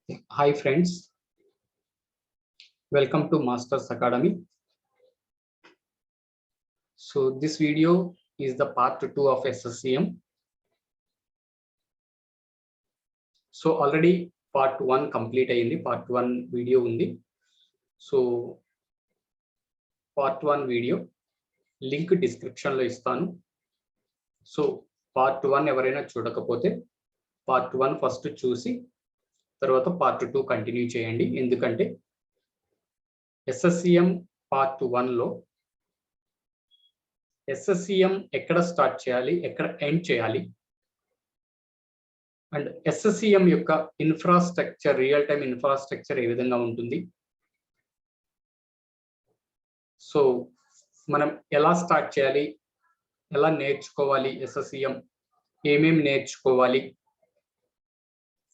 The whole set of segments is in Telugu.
Hi friends, welcome to Masters Academy. So this video is the part 2 of SSCM. So already part 1 complete ayindi, part 1 video undi. So part 1 video link description lo istanu. So part 1 ఎవరైనా చూడకపోతే part 1 ఫస్ట్ చూసి తర్వాత part 2 కంటిన్యూ చేయండి. ఎందుకంటే SSCM part 1 లో SSCM ఎక్కడ స్టార్ట్ చేయాలి, ఎక్కడ ఎండ్ చేయాలి, అండ్ SSCM యొక్క ఇన్ఫ్రాస్ట్రక్చర్, రియల్ టైమ్ ఇన్ఫ్రాస్ట్రక్చర్ ఏ విధంగా ఉంటుంది, సో మనం ఎలా స్టార్ట్ చేయాలి, ఎలా నేర్చుకోవాలి, SSCM ఏమేమి నేర్చుకోవాలి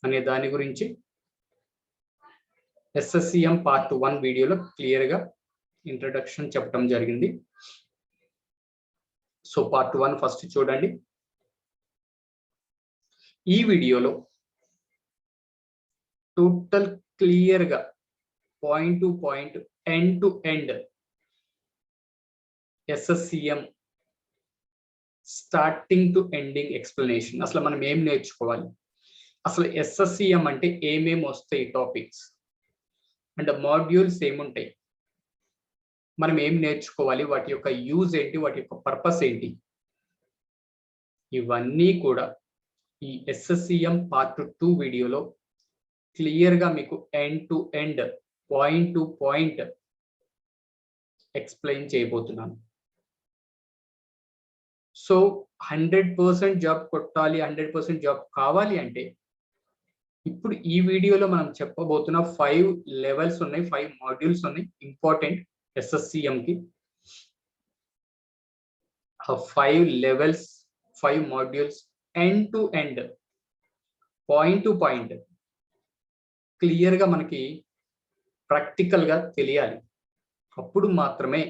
అనే దాని గురించి SSCM పార్ట్ 1 వీడియోలో క్లియర్గా ఇంట్రడక్షన్ చెప్పడం జరిగింది. సో పార్ట్ 1 ఫస్ట్ చూడండి. ఈ వీడియోలో టోటల్ క్లియర్గా point to point, end to end SSCM starting to ending explanation. అసలు మనం ఏం నేర్చుకోవాలి, అసలు SSCM అంటే ఏమేమి వస్తాయి టాపిక్స్, అండ్ మాడ్యూల్స్ ఏముంటాయి, మనం ఏం నేర్చుకోవాలి, వాటి యొక్క యూజ్ ఏంటి, వాటి యొక్క పర్పస్ ఏంటి, ఇవన్నీ కూడా ఈ SSCM పార్ట్ 2 వీడియోలో క్లియర్గా మీకు end to end, point to point explain చేయబోతున్నాను. సో 100% జాబ్ కొట్టాలి, 100% జాబ్ కావాలి అంటే ఇప్పుడు ఈ వీడియోలో మనం చెప్పబోతున్న 5 లెవెల్స్ ఉన్నాయి, 5 మాడ్యూల్స్ ఉన్నాయి ఇంపార్టెంట్ SSCM కి. 5 levels, 5 modules end to end, point to point క్లియర్గా మనకి ప్రాక్టికల్గా తెలియాలి. అప్పుడు మాత్రమే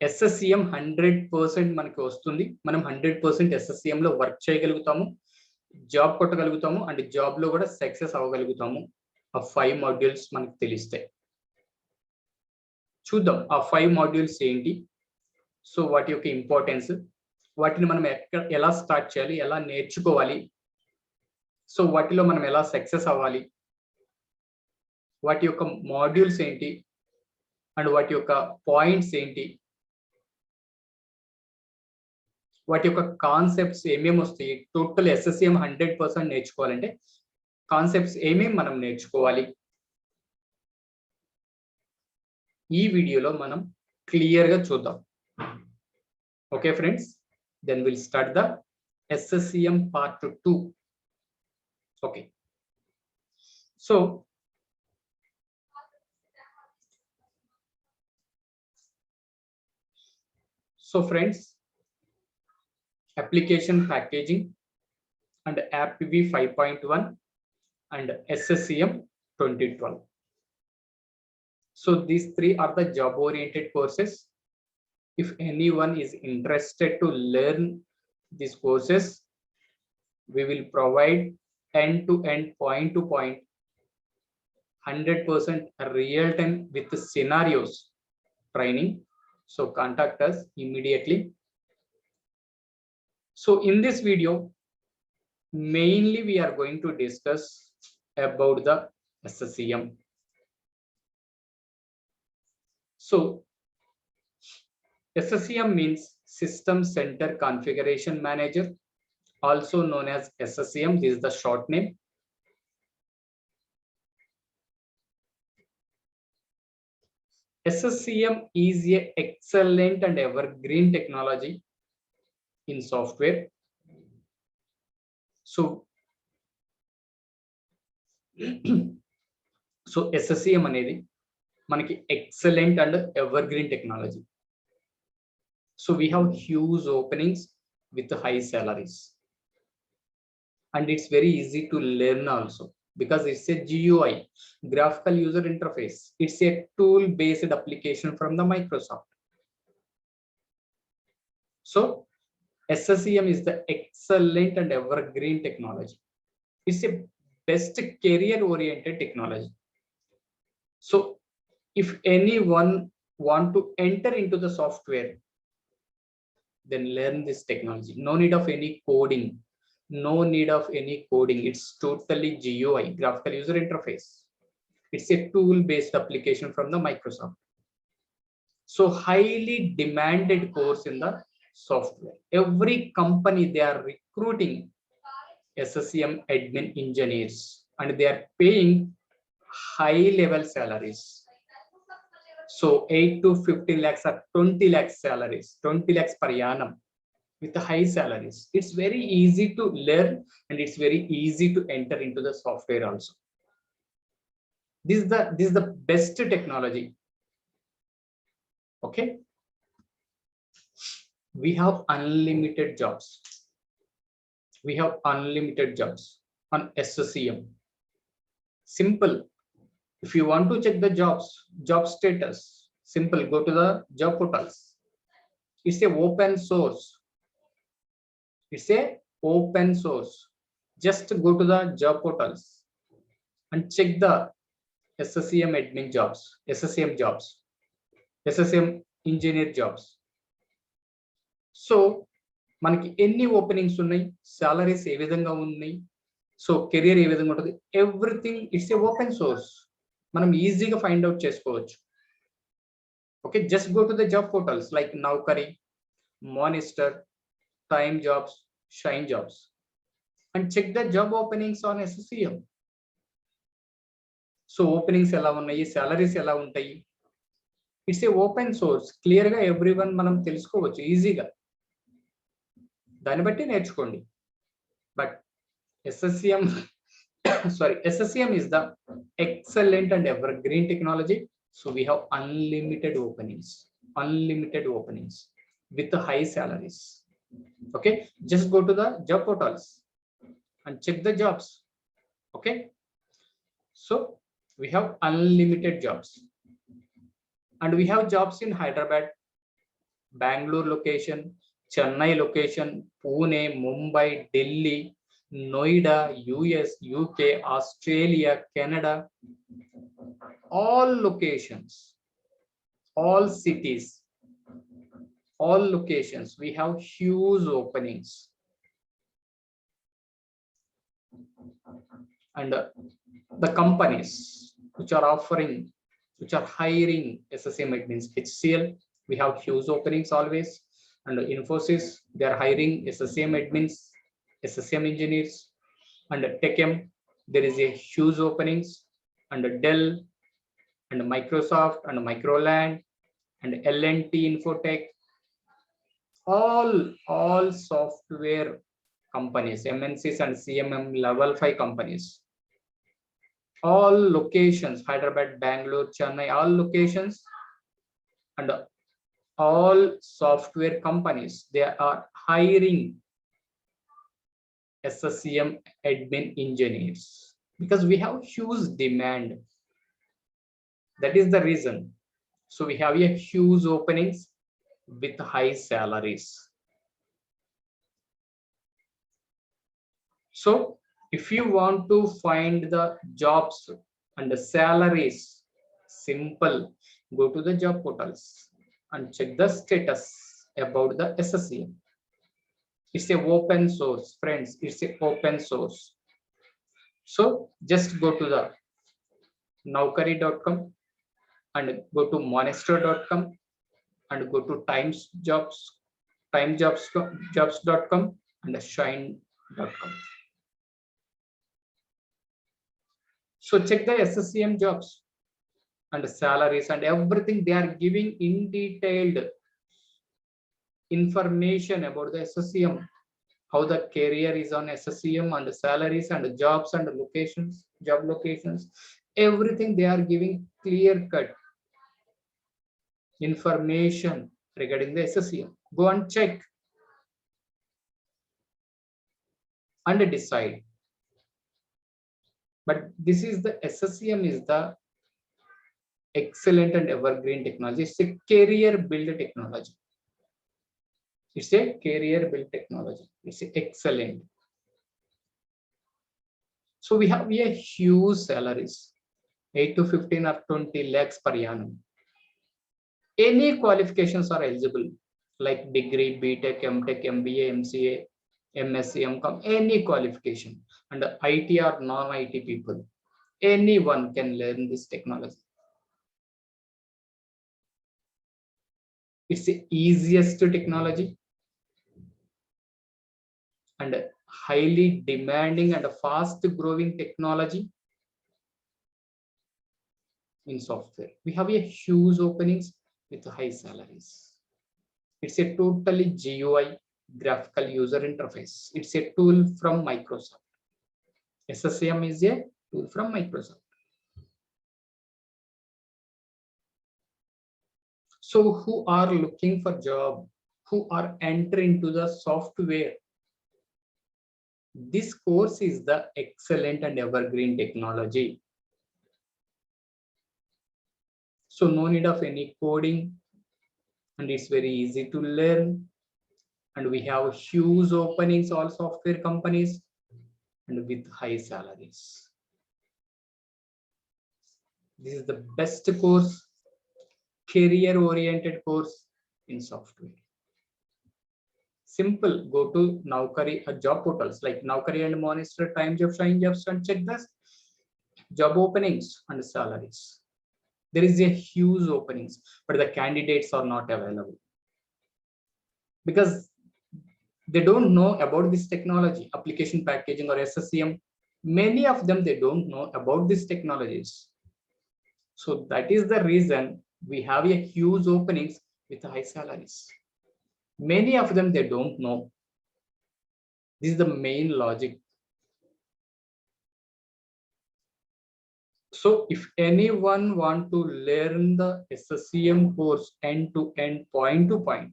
SSCM 100% మనకి వస్తుంది. మనం 100% SSCM లో వర్క్ చేయగలుగుతాము, జాబ్ కొట్టగలుగుతాము, అండ్ జాబ్ లో కూడా సక్సెస్ అవ్వగలుగుతాము. ఆ 5 మాడ్యూల్స్ మనకు తెలిస్తాయి. చూద్దాం ఆ 5 మాడ్యూల్స్ ఏంటి, సో వాటి యొక్క ఇంపార్టెన్స్, వాటిని మనం ఎలా స్టార్ట్ చేయాలి, ఎలా నేర్చుకోవాలి, సో వాటిలో మనం ఎలా సక్సెస్ అవ్వాలి, వాటి యొక్క మాడ్యూల్స్ ఏంటి, అండ్ వాటి యొక్క పాయింట్స్ ఏంటి, వాటి యొక్క కాన్సెప్ట్స్ ఏమేమి వస్తాయి. టోటల్ SSCM 100% నేర్చుకోవాలంటే కాన్సెప్ట్స్ ఏమేమి మనం నేర్చుకోవాలి, ఈ వీడియోలో మనం క్లియర్గా చూద్దాం. Okay friends, then will start the SSCM part 2. Okay, so friends, application packaging and AppV 5.1 and SSCM 2012. So these 3 are the job oriented courses. If anyone is interested to learn these courses, we will provide end to end, point to point, 100% real time with the scenarios training. So contact us immediately. So in this video, mainly we are going to discuss about the SSCM. So SSCM means System Center Configuration Manager, also known as SSCM. This is the short name. SSCM is an excellent and evergreen technology in software. So SSCM అనేది మనకి excellent and evergreen technology. So we have huge openings with high salaries, and it's very easy to learn also because it's a GUI, graphical user interface. It's a tool based application from the Microsoft. So SSCM is the excellent and evergreen technology. It's a best career oriented technology. So if anyone want to enter into the software, then learn this technology. No need of any coding. No need of any coding. It's totally GUI, graphical user interface. It's a tool-based application from the Microsoft. So highly demanded course in the software. Every company, they are recruiting SSCM admin engineers and they are paying high level salaries. So 8 to 15 lakhs or 20 lakhs salaries, 20 lakhs per annum with the high salaries. It's very easy to learn and it's very easy to enter into the software also. This is the best technology. Okay. We have unlimited jobs. We have unlimited jobs on SSCM. Simple. If you want to check the job status, simple, go to the job portals. It's a open source. It's a open source. Just go to the job portals and check the SSCM admin jobs, SSCM jobs, SSCM engineer jobs. So మనకి ఎన్ని ఓపెనింగ్స్ ఉన్నాయి, సాలరీస్ ఏ విధంగా ఉన్నాయి, సో కెరియర్ ఏ విధంగా ఉంటుంది, everything it's a open source. మనం ఈజీగా ఫైండ్ అవుట్ చేసుకోవచ్చు. Okay, just go to the job portals like Naukri, Monster, time jobs, Shine jobs and check the job openings on SSCM. So openings ఎలా ఉన్నాయి, సాలరీస్ ఎలా ఉంటాయి, it's a open source. Clear గా ఎవ్రీవన్ మనం తెలుసుకోవచ్చు ఈజీగా. దాన్ని బట్టి నేర్చుకోండి. But SSCM sorry, SSCM is the excellent and evergreen technology. So we have unlimited openings with the high salaries. Okay, just go to the job portals and check the jobs. Okay, so we have unlimited jobs and we have jobs in Hyderabad, Bangalore location, Chennai location, Pune, Mumbai, Delhi, Noida, US, UK, Australia, Canada, all locations, all cities, all locations, we have huge openings. And the companies which are offering, which are hiring SSCM admins, HCL, we have huge openings always. And Infosys, they are hiring SSCM admins, SSCM engineers. And TechM, there is a huge openings. And Dell and Microsoft and Microland and L&T Infotech, all software companies, MNCs and CMM level 5 companies, all locations, Hyderabad, Bangalore, Chennai, all locations, and all software companies, they are hiring SSCM admin engineers because we have huge demand. That is the reason. So we have a huge openings with high salaries. So if you want to find the jobs and the salaries, simple, go to the job portals and check the status about the SSCM. It's a open source, friends. It's a open source. So just go to the naukari.com and go to monster.com and go to timejobs.com and shine.com. So check the SSCM jobs and salaries and everything. They are giving in detailed information about the SSCM, how the career is on SSCM and the salaries and the jobs and the locations, job locations, everything they are giving clear cut information regarding the SSCM. Go and check and decide. But this is the SSCM is the excellent and evergreen technology. It's a career build technology. It's a career build technology. It's excellent. So we have a huge salaries, 8 to 15 or 20 lakhs per annum. Any qualifications are eligible, like degree, BTech, MTech, MBA, MCA, MSc, MCom, any qualification. And IT or non-IT people, anyone can learn this technology. It's the easiest technology and highly demanding and fast growing technology in software. We have a huge openings with high salaries. It's a totally GUI, graphical user interface. It's a tool from Microsoft. SSCM is a tool from Microsoft. So who are looking for job, who are entering into the software, this course is the excellent and evergreen technology. So no need of any coding, and it's very easy to learn. And we have huge openings, all software companies, and with high salaries. This is the best course, career oriented course in software. Simple, go to Naukri job portals like Naukri and Monster, Time Job, Shine Jobs, and check this job openings and salaries. There is a huge openings, but the candidates are not available because they don't know about this technology, application packaging or SSCM. Many of them, they don't know about these technologies. So that is the reason we have a huge openings with high salaries. Many of them, they don't know. This is the main logic. So if anyone want to learn the SSCM course end to end, point to point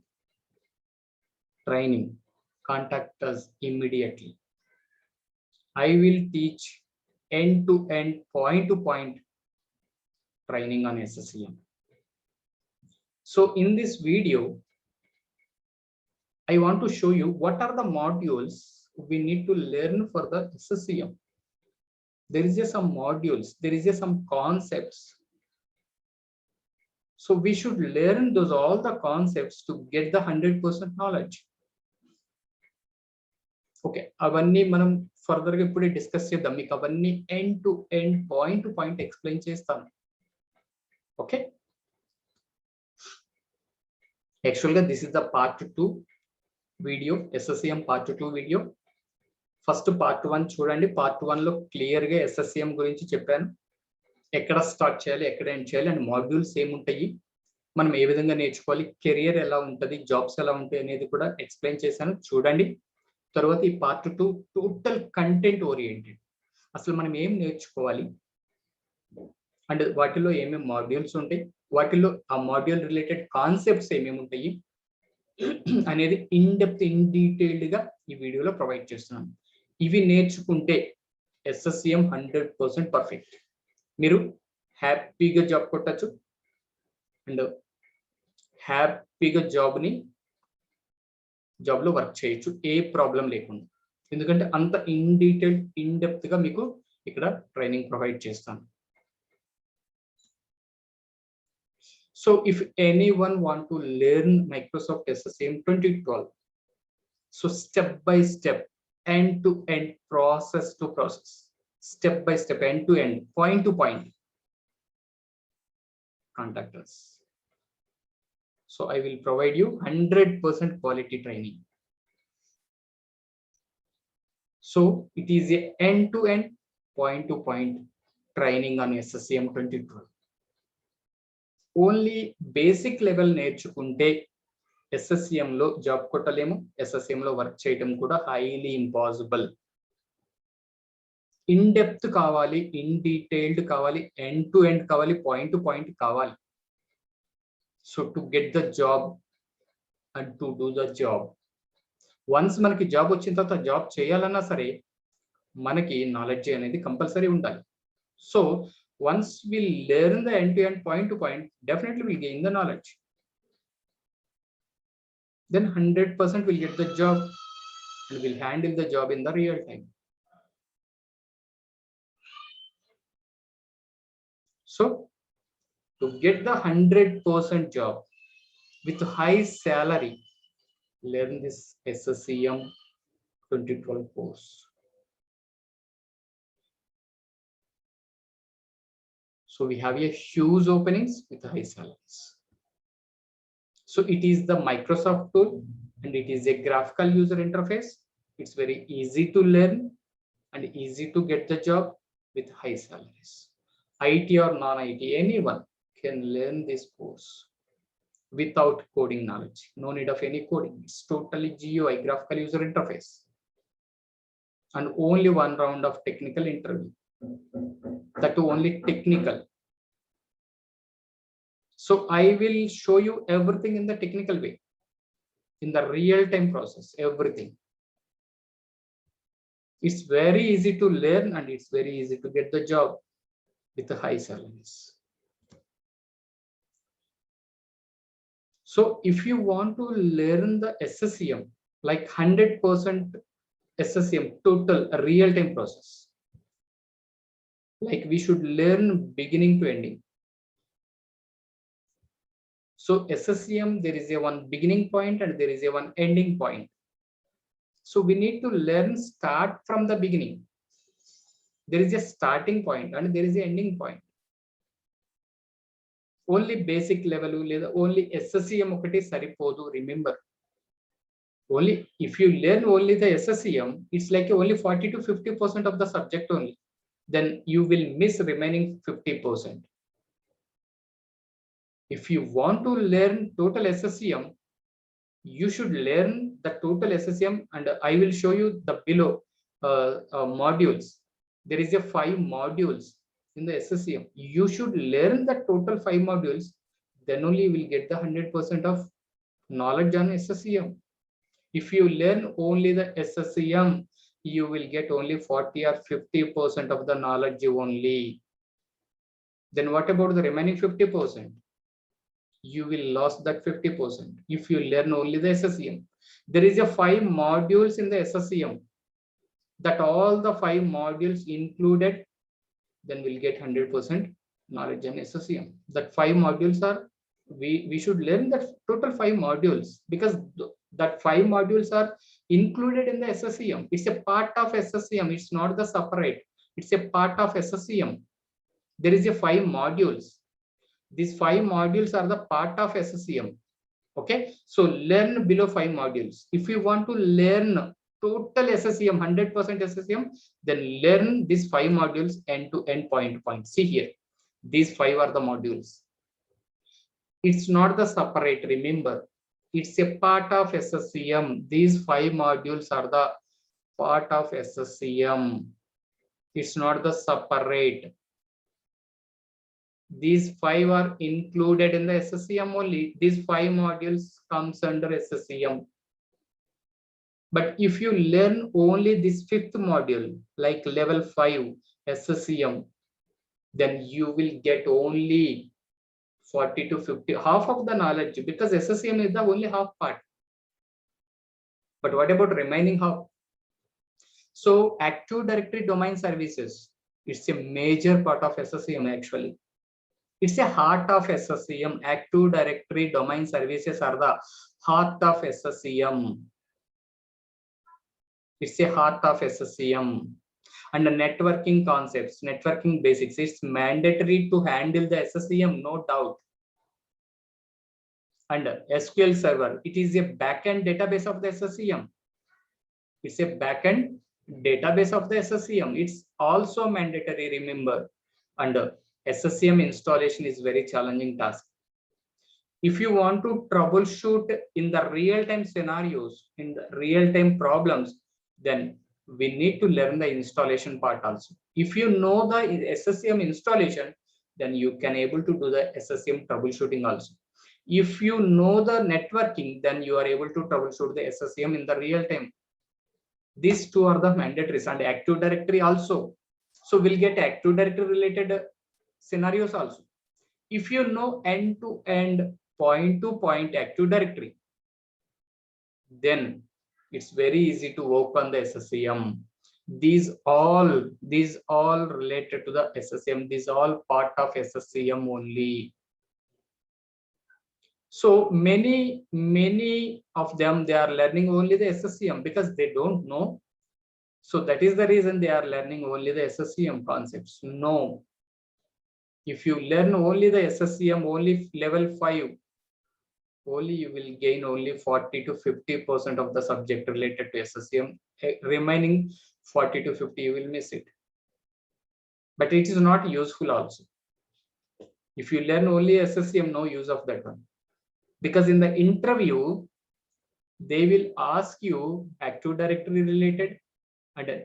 training, contact us immediately. I will teach end to end, point to point training on SSCM. So in this video, I want to show you what are the modules we need to learn for the SSCM. There is just some modules, there is just some concepts. So we should learn those all the concepts to get the 100% knowledge. Okay, అవన్నీ మనం ఫర్దర్ గా ఇప్పుడే డిస్కస్ చేద్దాం. మీకు అవన్నీ end to end, point to point explain చేస్తాను. ఓకే, యాక్చువల్ గా this is the part 2 video, SSCM part 2 video. First part 1 చూడండి. పార్ట్ 1 లో క్లియర్ గా SSCM గురించి చెప్పాను, ఎక్కడ స్టార్ట్ చేయాలి, ఎక్కడ ఎండ్ చేయాలి, అండ్ మాడ్యూల్స్ ఏముంటాయి, మనం ఏ విధంగా నేర్చుకోవాలి, కెరియర్ ఎలా ఉంటుంది, జాబ్స్ ఎలా ఉంటాయి అనేది కూడా ఎక్స్ప్లెయిన్ చేశాను, చూడండి. తర్వాత ఈ పార్ట్ 2 టోటల్ కంటెంట్ ఓరియంటెడ్, అసలు మనం ఏం నేర్చుకోవాలి అండ్ వాటిలో ఏమేమి మాడ్యూల్స్ ఉంటాయి, వాటిలో ఆ మాడ్యూల్ రిలేటెడ్ కాన్సెప్ట్స్ ఏమేమి ఉంటాయి అనేది ఇన్ డెప్త్, ఇన్ డీటెయిల్డ్ గా ఈ వీడియోలో ప్రొవైడ్ చేస్తున్నాను. ఇవి నేర్చుకుంటే SSCM 100% పర్ఫెక్ట్. మీరు హ్యాపీగా జాబ్ కొట్టచ్చు అండ్ హ్యాపీగా జాబ్ లో వర్క్ చేయొచ్చు, ఏ ప్రాబ్లం లేకుండా. ఎందుకంటే అంత ఇన్ డీటెయిల్, ఇన్ డెప్త్ గా మీకు ఇక్కడ ట్రైనింగ్ ప్రొవైడ్ చేస్తాను. So if anyone want to learn Microsoft SSCM 2012, so step by step, end to end, process to process, step by step, end to end, point to point, contact us. So I will provide you 100% quality training. So it is a end to end, point to point training on SSCM 2012. Only basic level నేర్చుకుంటే SSCM లో జాబ్ కొట్టలేము, SSCM లో వర్క్ చేయడం కూడా హైలీ ఇంపాసిబుల్. ఇన్ డెప్త్ కావాలి, ఇన్ డీటెయిల్డ్ కావాలి, ఎండ్ టు ఎండ్ కావాలి, పాయింట్ టు పాయింట్ కావాలి. So to get the job and to do the job, once మనకి జాబ్ వచ్చిన తర్వాత జాబ్ చేయాలన్నా సరే మనకి నాలెడ్జ్ అనేది కంపల్సరీ ఉండాలి. So once we learn the end to end, point to point, definitely we'll gain the knowledge. Then 100% we'll get the job and we'll handle the job in the real time. So to get the 100% job with high salary, learn this SSCM 2012 course. So we have a huge openings with high salaries. So it is the Microsoft tool and it is a graphical user interface. It's very easy to learn and easy to get the job with high salaries. IT or non-IT, anyone can learn this course without coding knowledge. No need of any coding. It's totally GUI, graphical user interface. And only one round of technical interview. That too only technical. So I will show you everything in the technical way, in the real-time process, everything. It's very easy to learn and it's very easy to get the job with the high salaries. So if you want to learn the SSCM, like 100% SSCM, total real-time process, like we should learn beginning to ending. So SSCM, there is a one beginning point and there is a one ending point. So we need to learn start from the beginning. There is a starting point and there is an ending point. Only basic level, only SSCM okati saripodu, remember. Only if you learn only the SSCM, it's like only 40 to 50% of the subject only. Then you will miss remaining 50%. If you want to learn total SSCM, you should learn the total SSCM, and I will show you the below modules. There is a 5 modules in the SSCM. You should learn the total 5 modules, then only you will get the 100% of knowledge on SSCM. If you learn only the SSCM, you will get only 40 or 50% of the knowledge only. Then what about the remaining 50%? You will lose that 50% if you learn only the SSCM. There is a 5 modules in the SSCM. That all the 5 modules included, then we'll get 100% knowledge in SSCM. That 5 modules are, we should learn the total 5 modules, because that 5 modules are included in the SSCM. It's a part of SSCM. It's not the separate. It's a part of SSCM. There is a 5 modules. These 5 modules are the part of SSCM. Okay, so learn below 5 modules. If you want to learn total SSCM, 100% SSCM, then learn these 5 modules end to end, point to point. See here, these 5 are the modules. It's not the separate, remember. It's a part of SSCM. These 5 modules are the part of SSCM. It's not the separate. These 5 are included in the SSCM only. These 5 modules comes under SSCM. But if you learn only this 5th module, like level 5 SSCM, then you will get only 40 to 50, half of the knowledge, because SSCM is the only half part. But what about remaining half? So Active Directory domain services, it's a major part of SSCM actually. It's a heart of SSCM. Active Directory domain services are the heart of SSCM. It's a heart of SSCM. And the networking concepts, networking basics, it's mandatory to handle the SSCM, no doubt. And SQL Server, it is a backend database of the SSCM. It's a backend database of the SSCM. It's also mandatory, remember. And SSCM installation is very challenging task. If you want to troubleshoot in the real-time scenarios, in the real-time problems, then we need to learn the installation part also. If you know the SSCM installation, then you can able to do the SSCM troubleshooting also. If you know the networking, then you are able to troubleshoot the SSCM in the real time. These 2 are the mandatories, and Active Directory also. So we'll get Active Directory related scenarios also. If you know end-to-end, point-to-point Active Directory, then it's very easy to work on the SSCM. These all related to the SSCM. These all part of SSCM only. So many of them, they are learning only the SSCM because they don't know. So that is the reason they are learning only the SSCM concepts. No, if you learn only the SSCM, only level 5, only you will gain only 40 to 50% of the subject related to SSCM. Remaining 40 to 50 you will miss it. But it is not useful also. If you learn only SSCM, no use of that one. Because in the interview, they will ask you Active Directory related and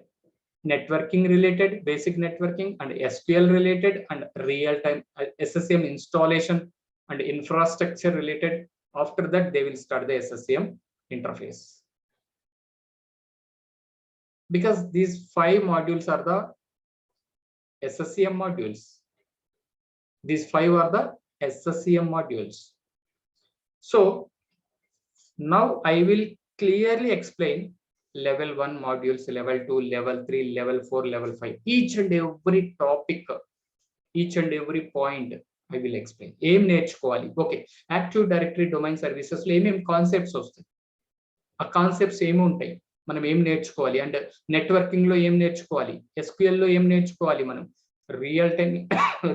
networking related, basic networking, and SQL related, and real-time SSCM installation and infrastructure related. After that, they will start the SSCM interface. Because these 5 modules are the SSCM modules. These 5 are the SSCM modules. So now I will clearly explain level 1 modules, level 2, level 3, level 4, level 5. Each and every topic, each and every point I will explain. Aim నేర్చుకోవాలి. Okay. Active Directory domain services లో ఏమేం కాన్సెప్ట్స్ వస్తాయి, ఆ కాన్సెప్ట్స్ ఏమి ఉంటాయి, మనం ఏం నేర్చుకోవాలి, అండ్ నెట్వర్కింగ్ లో ఏం నేర్చుకోవాలి, SQL లో ఏం నేర్చుకోవాలి, మనం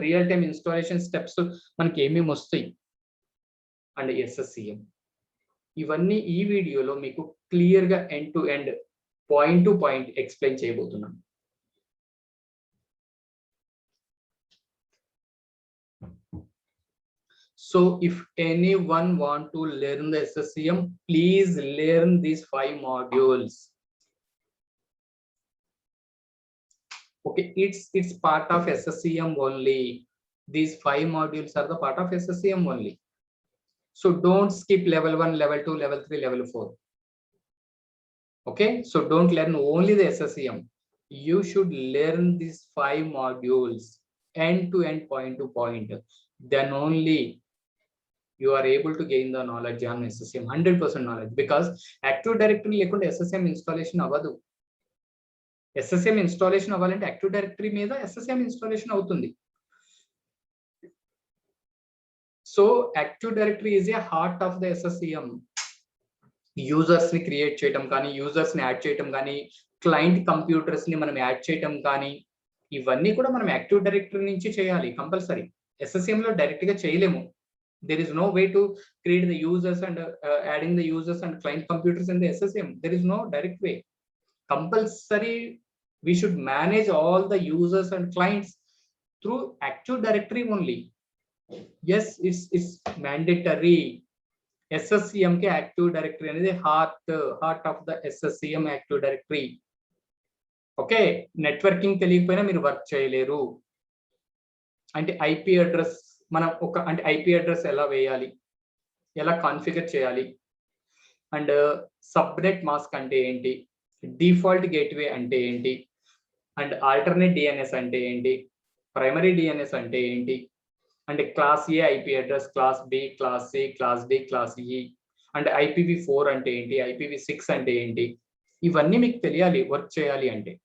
రియల్ టైం ఇన్స్టాలేషన్ స్టెప్స్ మనకి ఏమేమి వస్తాయి, అండ్ SSCM. ఇవన్నీ ఈ వీడియోలో మీకు క్లియర్ గా end to end, point to point explain చేయబోతున్నాను. So if anyone want to learn the SSCM, please learn these 5 modules. Okay, it's part of SSCM only. These 5 modules are the part of SSCM only. So don't skip level 1, level 2, level 3, level 4. Okay, so don't learn only the SSCM. You should learn these 5 modules end to end, point to point. Then only you are able to gain the knowledge on SSCM, 100% knowledge. Because Active Directory lekunda SSCM installation avadu. SSCM installation avalante Active Directory meeda SSCM installation avutundi. So Active Directory is a heart of the SSCM. Users ni create చేయటం కానీ, users ni యాడ్ చేయటం కానీ, క్లయింట్ కంప్యూటర్స్ ని మనం యాడ్ చేయటం కానీ, ఇవన్నీ కూడా మనం యాక్టివ్ డైరెక్టరీ నుంచి చేయాలి కంపల్సరీ. SSCM లో డైరెక్ట్ గా చేయలేము. There is no way to create the users and adding the users and client computers in the SSCM. There is no direct way. Compulsory, we should manage all the users and clients through Active Directory only. Yes, it's mandatory. SSCM ke Active Directory అనేది heart of the SSCM Active Directory. Okay, networking తెలియకపోయినా మీరు వర్క్ చేయలేరు. అంటే IP అడ్రస్, మనం అంటే IP అడ్రస్ ఎలా వేయాలి, ఎలా కాన్ఫిగర్ చేయాలి, అండ్ సబ్నెట్ మాస్క్ అంటే ఏంటి, డిఫాల్ట్ గేట్వే అంటే ఏంటి, అండ్ ఆల్టర్నేట్ DNS అంటే ఏంటి, ప్రైమరీ DNS అంటే ఏంటి, and class A IP address, class B, class C, class D, class E, and IPv4 అంటే ఏంటి, IPv6 అంటే ఏంటి, ఇవన్నీ మీకు తెలియాలి వర్క్ చేయాలి అంటే.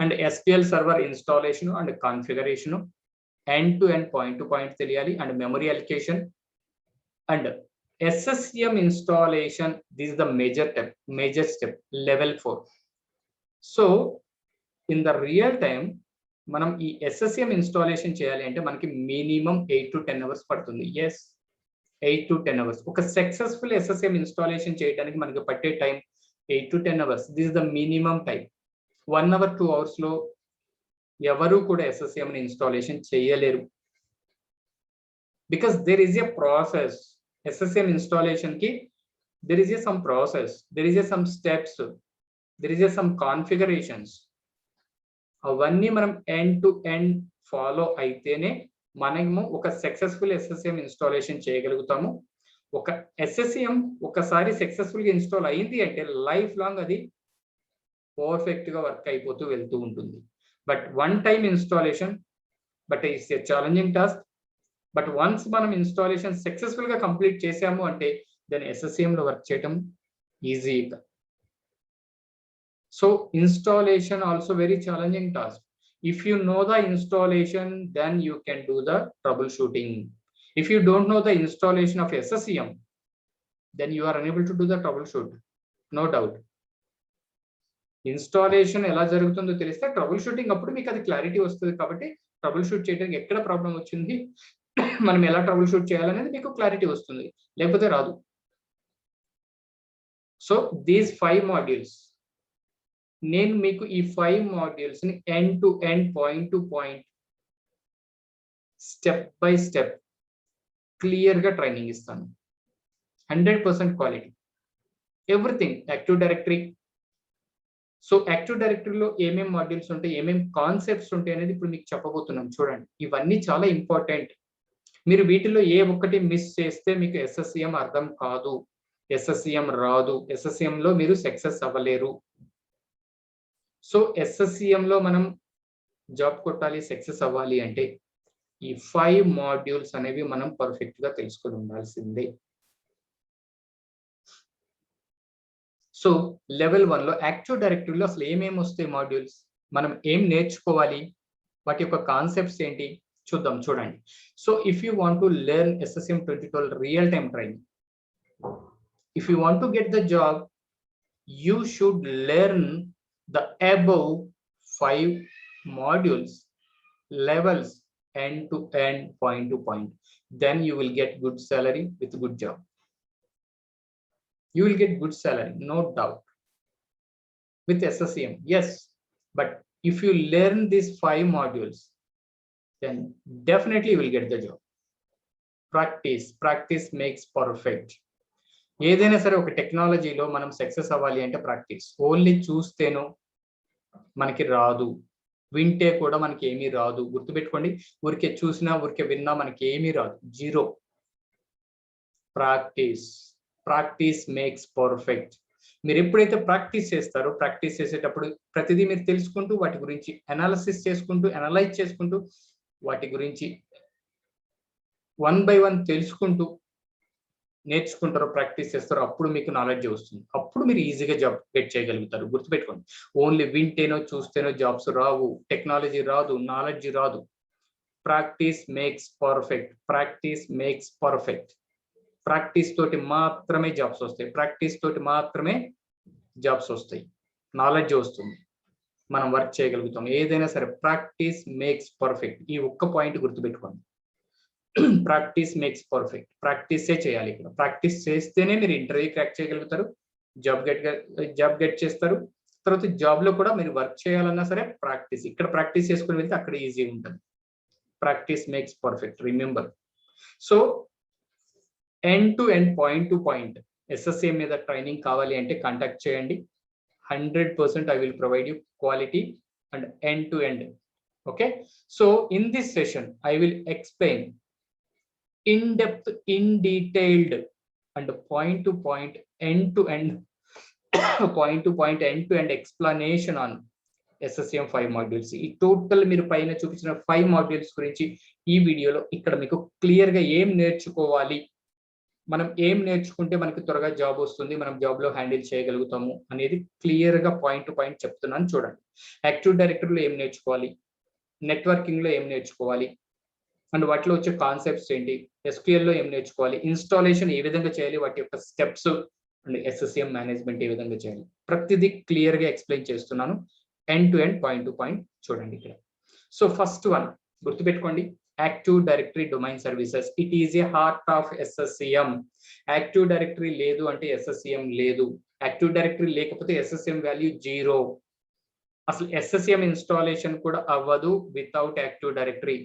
And SQL server installation and configuration, end to end, point to point తెలియాలి, and memory allocation and SSCM installation. This is the major step, level 4. So in the real time మనం ఈ SSCM ఇన్స్టాలేషన్ చేయాలి అంటే మనకి మినిమం 8 to 10 hours పడుతుంది. yes, 8 to 10 hours. ఒక సక్సెస్ఫుల్ SSCM ఇన్స్టాలేషన్ చేయడానికి మనకి పట్టే time 8 to 10 hours. This is the minimum time. 1 hour 2 hours లో ఎవరు కూడా SSCM ని ఇన్స్టాలేషన్ చేయలేరు. Because there is a process. SSCM installation కి there is some process, there is some steps, there is some configurations. అవన్నీ మనం ఎండ్ టు ఎండ్ ఫాలో అయితేనే మనము ఒక సక్సెస్ఫుల్ SSCM ఇన్స్టాలేషన్ చేయగలుగుతాము. ఒక SSCM ఒకసారి సక్సెస్ఫుల్ గా ఇన్స్టాల్ అయింది అంటే లైఫ్ లాంగ్ అది పర్ఫెక్ట్ గా వర్క్ అయిపోతూ వెళ్తూ ఉంటుంది. But one time installation, but it's a challenging task. But once మనం ఇన్స్టాలేషన్ సక్సెస్ఫుల్ గా కంప్లీట్ చేసాము అంటే దాని SSCM లో వర్క్ చేయటం ఈజీగా. So installation also very challenging task. If you know the installation, then you can do the troubleshooting. If you don't know the installation of SSCM, then you are unable to do the troubleshoot, no doubt. Installation ఎలా జరుగుతుందో తెలిస్తే ట్రబుల్ షూటింగ్ అప్పుడు మీకు అది క్లారిటీ వస్తుంది. కాబట్టి ట్రబుల్ షూట్ చేయడానికి ఎక్కడ ప్రాబ్లం వచ్చింది, మనం ఎలా ట్రబుల్ షూట్ చేయాలనేది మీకు క్లారిటీ వస్తుంది, లేకపోతే రాదు. సో దీస్ 5 మాడ్యూల్స్, నేను మీకు ఈ 5 మాడ్యూల్స్ ని end to end, point to point, step by step clear గా ట్రైనింగ్ ఇస్తాను. 100% quality, everything. Active directory, so active డైరెక్టరీలో ఏమేం మాడ్యూల్స్ ఉంటాయి, ఏమేం కాన్సెప్ట్స్ ఉంటాయి అనేది ఇప్పుడు మీకు చెప్పబోతున్నాను. చూడండి, ఇవన్నీ చాలా ఇంపార్టెంట్. మీరు వీటిలో ఏ ఒక్కటి మిస్ చేస్తే మీకు SSCM అర్థం కాదు, SSCM రాదు, SSCM లో మీరు సక్సెస్ అవ్వలేరు. సో SSCM లో మనం జాబ్ కొట్టాలి, సక్సెస్ అవ్వాలి అంటే ఈ 5 మాడ్యూల్స్ అనేవి మనం పర్ఫెక్ట్ గా తెలుసుకొని ఉండాల్సిందే. సో లెవెల్ 1 లో యాక్టివ్ డైరెక్టరీలో అసలు ఏమేమి వస్తాయి మాడ్యూల్స్, మనం ఏం నేర్చుకోవాలి, వాటి యొక్క కాన్సెప్ట్స్ ఏంటి చూద్దాం. చూడండి, so if you want to learn SSCM 2012 real time training, if you want to get the job, you should learn the above 5 modules, levels, end to end, point to point. Then you will get good salary with good job. You will get good salary, no doubt, with SSCM, yes. But if you learn these 5 modules, then definitely you will get the job. Practice makes perfect. ఏదైనా సరే ఒక టెక్నాలజీలో మనం సక్సెస్ అవ్వాలి అంటే ప్రాక్టీస్. ఓన్లీ చూస్తేనో మనకి రాదు, వింటే కూడా మనకి ఏమీ రాదు. గుర్తుపెట్టుకోండి, ఊరికే చూసినా ఊరికే విన్నా మనకి ఏమీ రాదు, జీరో. Practice makes perfect. మీరు ఎప్పుడైతే ప్రాక్టీస్ చేస్తారో, ప్రాక్టీస్ చేసేటప్పుడు ప్రతిదీ మీరు తెలుసుకుంటూ, వాటి గురించి అనాలిసిస్ చేసుకుంటూ, అనలైజ్ చేసుకుంటూ, వాటి గురించి 1 by 1 తెలుసుకుంటూ నేర్చుకుంటారో, ప్రాక్టీస్ చేస్తారో, అప్పుడు మీకు నాలెడ్జ్ వస్తుంది. అప్పుడు మీరు ఈజీగా జాబ్ గెట్ చేయగలుగుతారు. గుర్తుపెట్టుకోండి, ఓన్లీ వింటేనో చూస్తేనో జాబ్స్ రావు, టెక్నాలజీ రాదు, నాలెడ్జ్ రాదు. Practice makes perfect. ప్రాక్టీస్ తోటి మాత్రమే జాబ్స్ వస్తాయి. ప్రాక్టీస్ తోటి మాత్రమే జాబ్స్ వస్తాయి, నాలెడ్జ్ వస్తుంది, మనం వర్క్ చేయగలుగుతాం. ఏదైనా సరే ప్రాక్టీస్ మేక్స్ పర్ఫెక్ట్. ఈ ఒక్క పాయింట్ గుర్తుపెట్టుకోండి, ప్రాక్టీస్ మేక్స్ పర్ఫెక్ట్. ప్రాక్టీసే చేయాలి. ఇక్కడ ప్రాక్టీస్ చేస్తేనే మీరు ఇంటర్వ్యూ క్రాక్ చేయగలుగుతారు, జాబ్ గెట్ చేస్తారు. తర్వాత జాబ్ లో కూడా మీరు వర్క్ చేయాలన్నా సరే ప్రాక్టీస్, ఇక్కడ ప్రాక్టీస్ చేసుకుని వెళ్తే అక్కడ ఈజీ ఉంటుంది. Practice makes perfect, remember. So end to end, point to point SSCM మీద ట్రైనింగ్ కావాలి అంటే కాంటాక్ట్ చేయండి. 100% I will provide you quality and end to end. Okay, so in this session I will explain in depth, in detailed and point to point, end to end point to point, end to end explanation on SSCM 5 modules. ఈ టోటల్ మీరు పైన చూపించిన 5 modules గురించి ఈ వీడియోలో ఇక్కడ మీకు క్లియర్ గా ఏం నేర్చుకోవాలి, మనం ఏం నేర్చుకుంటే మనకి త్వరగా జాబ్ వస్తుంది, మనం జాబ్ లో హ్యాండిల్ చేయగలుగుతాము అనేది క్లియర్ గా పాయింట్ టు పాయింట్ చెప్తున్నాను. చూడండి, యాక్టివ్ డైరెక్టరీలో ఏం నేర్చుకోవాలి, నెట్వర్కింగ్ లో ఏం నేర్చుకోవాలి, అండ్ వాటిలో వచ్చే కాన్సెప్ట్స్ ఏంటి, SQL లో ఏం నేర్చుకోవాలి, ఇన్స్టాలేషన్ ఏ విధంగా చేయాలి, వాటి యొక్క స్టెప్స్, అండ్ SSCM మేనేజ్మెంట్ ఏ విధంగా చేయాలి, ప్రతిదీ క్లియర్ గా ఎక్స్ప్లెయిన్ చేస్తున్నాను. End to end, point to point చూడండి ఇక్కడ. సో ఫస్ట్ వన్ గుర్తుపెట్టుకోండి, active directory domain services. It is a heart of SSCM. Active directory లేదు అంటే SSCM లేదు. యాక్టివ్ డైరెక్టరీ లేకపోతే SSCM వాల్యూ 0. అసలు SSCM ఇన్స్టాలేషన్ కూడా అవ్వదు వితౌట్ యాక్టివ్ డైరెక్టరీ.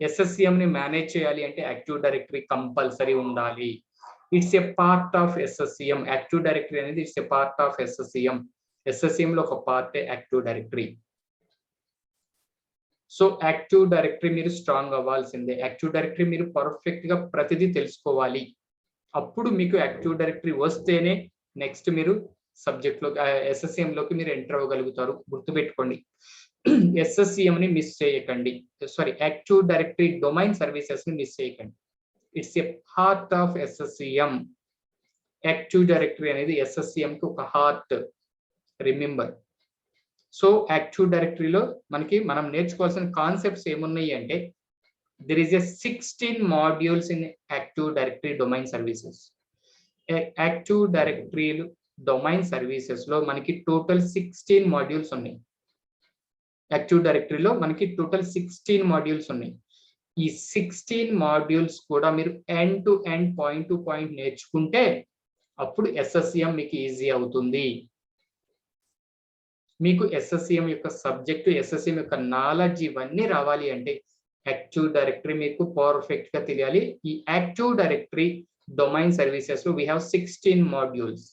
SSCM ని మేనేజ్ చేయాలి అంటే యాక్టివ్ డైరెక్టరీ కంపల్సరీ ఉండాలి. It's a part of SSCM. Active directory అనేది it's a part of SSCM. SSCM లో ఒక పార్టే active directory. So active directory మీరు స్ట్రాంగ్ అవ్వాల్సిందే. యాక్టివ్ డైరెక్టరీ మీరు పర్ఫెక్ట్ గా ప్రతిదీ తెలుసుకోవాలి. అప్పుడు మీకు యాక్టివ్ డైరెక్టరీ వస్తేనే నెక్స్ట్ మీరు సబ్జెక్ట్ లో SSCM లోకి మీరు ఎంటర్ అవ్వగలుగుతారు. గుర్తుపెట్టుకోండి, SSCM ని మిస్ చేయకండి. Sorry, active directory domain services ని మిస్ చేయకండి. It's a heart of SSCM. Active directory అనేది SSCM కి ఒక హార్ట్. రిమెంబర్, సో యాక్టివ్ డైరెక్టరీలో మనం నేర్చుకోవాల్సిన కాన్సెప్ట్స్ ఏమున్నాయి అంటే there is a 16 modules in active directory domain services. Active directory domain services లో మనకి టోటల్ 16 మాడ్యూల్స్ ఉన్నాయి. యాక్టివ్ డైరెక్టరీలో మనకి టోటల్ 16 మాడ్యూల్స్ ఉన్నాయి. ఈ 16 మాడ్యూల్స్ కూడా మీరు end to end point to point నేర్చుకుంటే అప్పుడు SSCM మీకు ఈజీ అవుతుంది. మీకు SSCM యొక్క సబ్జెక్టు, SSCM యొక్క నాలెడ్జ్ ఇవన్నీ రావాలి అంటే యాక్టివ్ డైరెక్టరీ మీకు పర్ఫెక్ట్ గా తెలియాలి. ఈ యాక్టివ్ డైరెక్టరీ డొమైన్ సర్వీసెస్ లో వీ హ్యావ్ 16 మాడ్యూల్స్.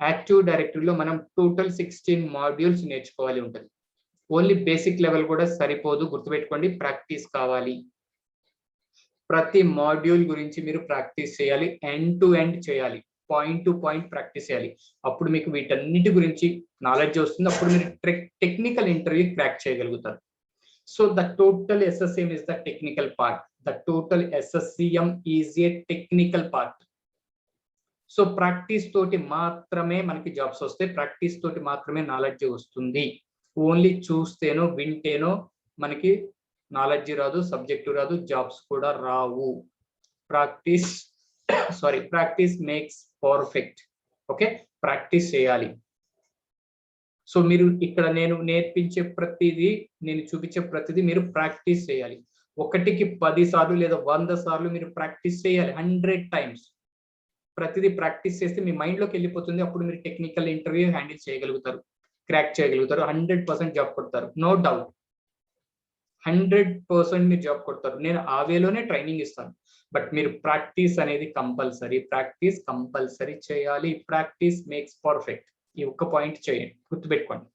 యాక్టివ్ డైరెక్టరీలో మనం టోటల్ 16 మాడ్యూల్స్ నేర్చుకోవాలి ఉంటుంది. ఓన్లీ బేసిక్ లెవెల్ కూడా సరిపోదు, గుర్తుపెట్టుకోండి, ప్రాక్టీస్ కావాలి. ప్రతి మాడ్యూల్ గురించి మీరు ప్రాక్టీస్ చేయాలి, ఎండ్ టు ఎండ్ చేయాలి, పాయింట్ టు పాయింట్ ప్రాక్టీస్ చేయాలి. అప్పుడు మీకు వీటన్నిటి గురించి నాలెడ్జ్ వస్తుంది. అప్పుడు మీరు టెక్నికల్ ఇంటర్వ్యూ క్రాక్ చేయగలుగుతారు. So the total SSCM is the technical part. The total SSCM is a technical part. So practice తోటి మాత్రమే మనకి జాబ్స్ వస్తాయి, ప్రాక్టీస్ తోటి మాత్రమే నాలెడ్జ్ వస్తుంది. ఓన్లీ చూస్తేనో వింటేనో మనకి నాలెడ్జ్ రాదు, సబ్జెక్టు రాదు, జాబ్స్ కూడా రావు. Practice makes perfect. Okay, practice చేయాలి. సో మీరు ఇక్కడ నేను నేర్పించే ప్రతిదీ, నేను చూపించే ప్రతిదీ మీరు ప్రాక్టీస్ చేయాలి. 1కి 10 సార్లు లేదా 100 సార్లు మీరు ప్రాక్టీస్ చేయాలి, 100 టైమ్స్. ప్రతిదీ ప్రాక్టీస్ చేస్తే మీ మైండ్లోకి వెళ్ళిపోతుంది. అప్పుడు మీరు టెక్నికల్ ఇంటర్వ్యూ హ్యాండిల్ చేయగలుగుతారు, క్రాక్ చేయగలుగుతారు, 100% జాబ్ కొడతారు, నో డౌట్. 100% మీరు జాబ్ కొడతారు. నేను ఆ వేలోనే ట్రైనింగ్ ఇస్తాను. బట్ మీరు ప్రాక్టీస్ అనేది కంపల్సరీ చేయాలి. Practice makes perfect. ఈ ఒక్క పాయింట్ చేయండి, గుర్తుపెట్టుకోండి.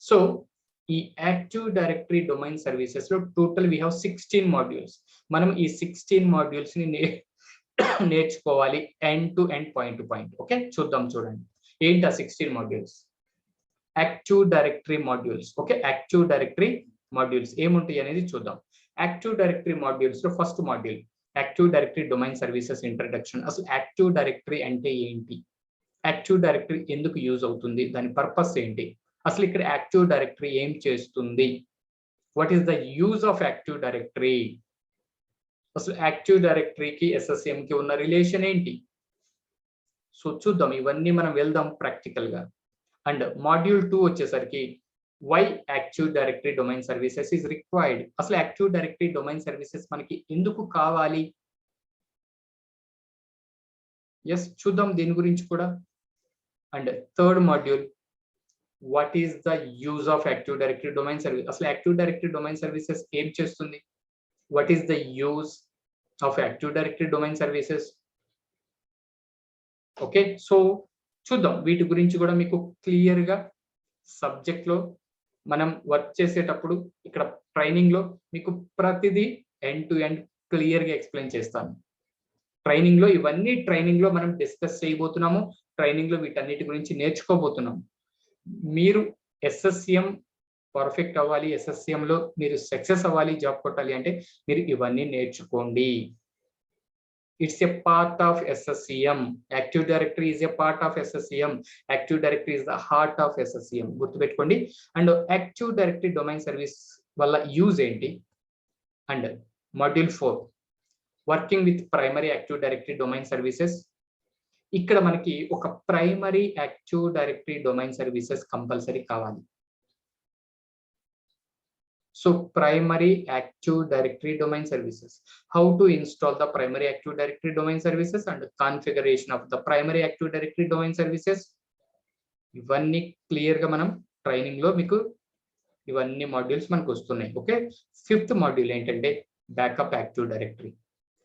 సో ఈ యాక్టివ్ డైరెక్టరీ డొమైన్ సర్వీసెస్ లో టోటల్ వీ హ్యావ్ 16 మాడ్యూల్స్. మనం ఈ 16 మాడ్యూల్స్ ని నేర్చుకోవాలి, end to end, point to point. Okay, చూడండి ఏంటి ఆ 16 modules. Active directory modules. Okay, active directory modules ఏముంటాయి అనేది చూద్దాం. యాక్టివ్ డైరెక్టరీ మాడ్యూల్స్ లో first module active directory domain services introduction. అసలు యాక్టివ్ డైరెక్టరీ అంటే ఏంటి, యాక్టివ్ డైరెక్టరీ ఎందుకు యూజ్ అవుతుంది, దాని పర్పస్ ఏంటి, అసలు ఇక్కడ యాక్టివ్ డైరెక్టరీ ఏం చేస్తుంది, what is the use of active directory, అసలు యాక్టివ్ డైరెక్టరీకి SSCM కి ఉన్న రిలేషన్ ఏంటి. సో చూద్దాం, ఇవన్నీ మనం వెళ్దాం ప్రాక్టికల్ గా. అండ్ మాడ్యూల్ 2 వచ్చేసరికి why active directory domain services is required. అసలు యాక్టివ్ డైరెక్టరీ డొమైన్ సర్వీసెస్ మనకి ఎందుకు కావాలి, ఎస్ చూద్దాం దీని గురించి కూడా. And third module what is the use of active directory domain service. అసలు యాక్టివ్ డైరెక్టరీ డొమైన్ సర్వీసెస్ ఏం చేస్తుంది, what is the use of active directory domain services. Okay, so చూద్దాం వీటి గురించి కూడా మీకు క్లియర్ గా సబ్జెక్ట్ లో మనం వర్క్ చేసేటప్పుడు, ఇక్కడ ట్రైనింగ్ లో మీకు ప్రతిదీ ఎండ్ టు ఎండ్ క్లియర్ గా ఎక్స్ప్లెయిన్ చేస్తాను. ట్రైనింగ్ లో ఇవన్నీ ట్రైనింగ్ లో మనం డిస్కస్ చేయబోతున్నాము. ట్రైనింగ్ లో వీటన్నిటి గురించి నేర్చుకోబోతున్నాము. మీరు SSCM పర్ఫెక్ట్ అవ్వాలి, SSCM లో మీరు సక్సెస్ అవ్వాలి, జాబ్ కొట్టాలి అంటే మీరు ఇవన్నీ నేర్చుకోండి. It's a part of SSCM. Active directory is a part of SSCM. Active directory is the heart of SSCM, గుర్తుపెట్టుకోండి. And active directory domain service వల్ల యూజ్ ఏంటి. And module 4 working with primary active directory domain services. ఇక్కడ మనకి ఒక primary active directory domain services compulsory కావాలి. So primary active directory domain services, how to install the primary active directory domain services and configuration of the primary active directory domain services. ఇవన్నీ క్లియర్ గా మనం ట్రైనింగ్ లో మీకు ఇవన్నీ మాడ్యూల్స్ మనకు వస్తున్నాయి. ఓకే, 5th మాడ్యూల్ ఏంటంటే backup active directory.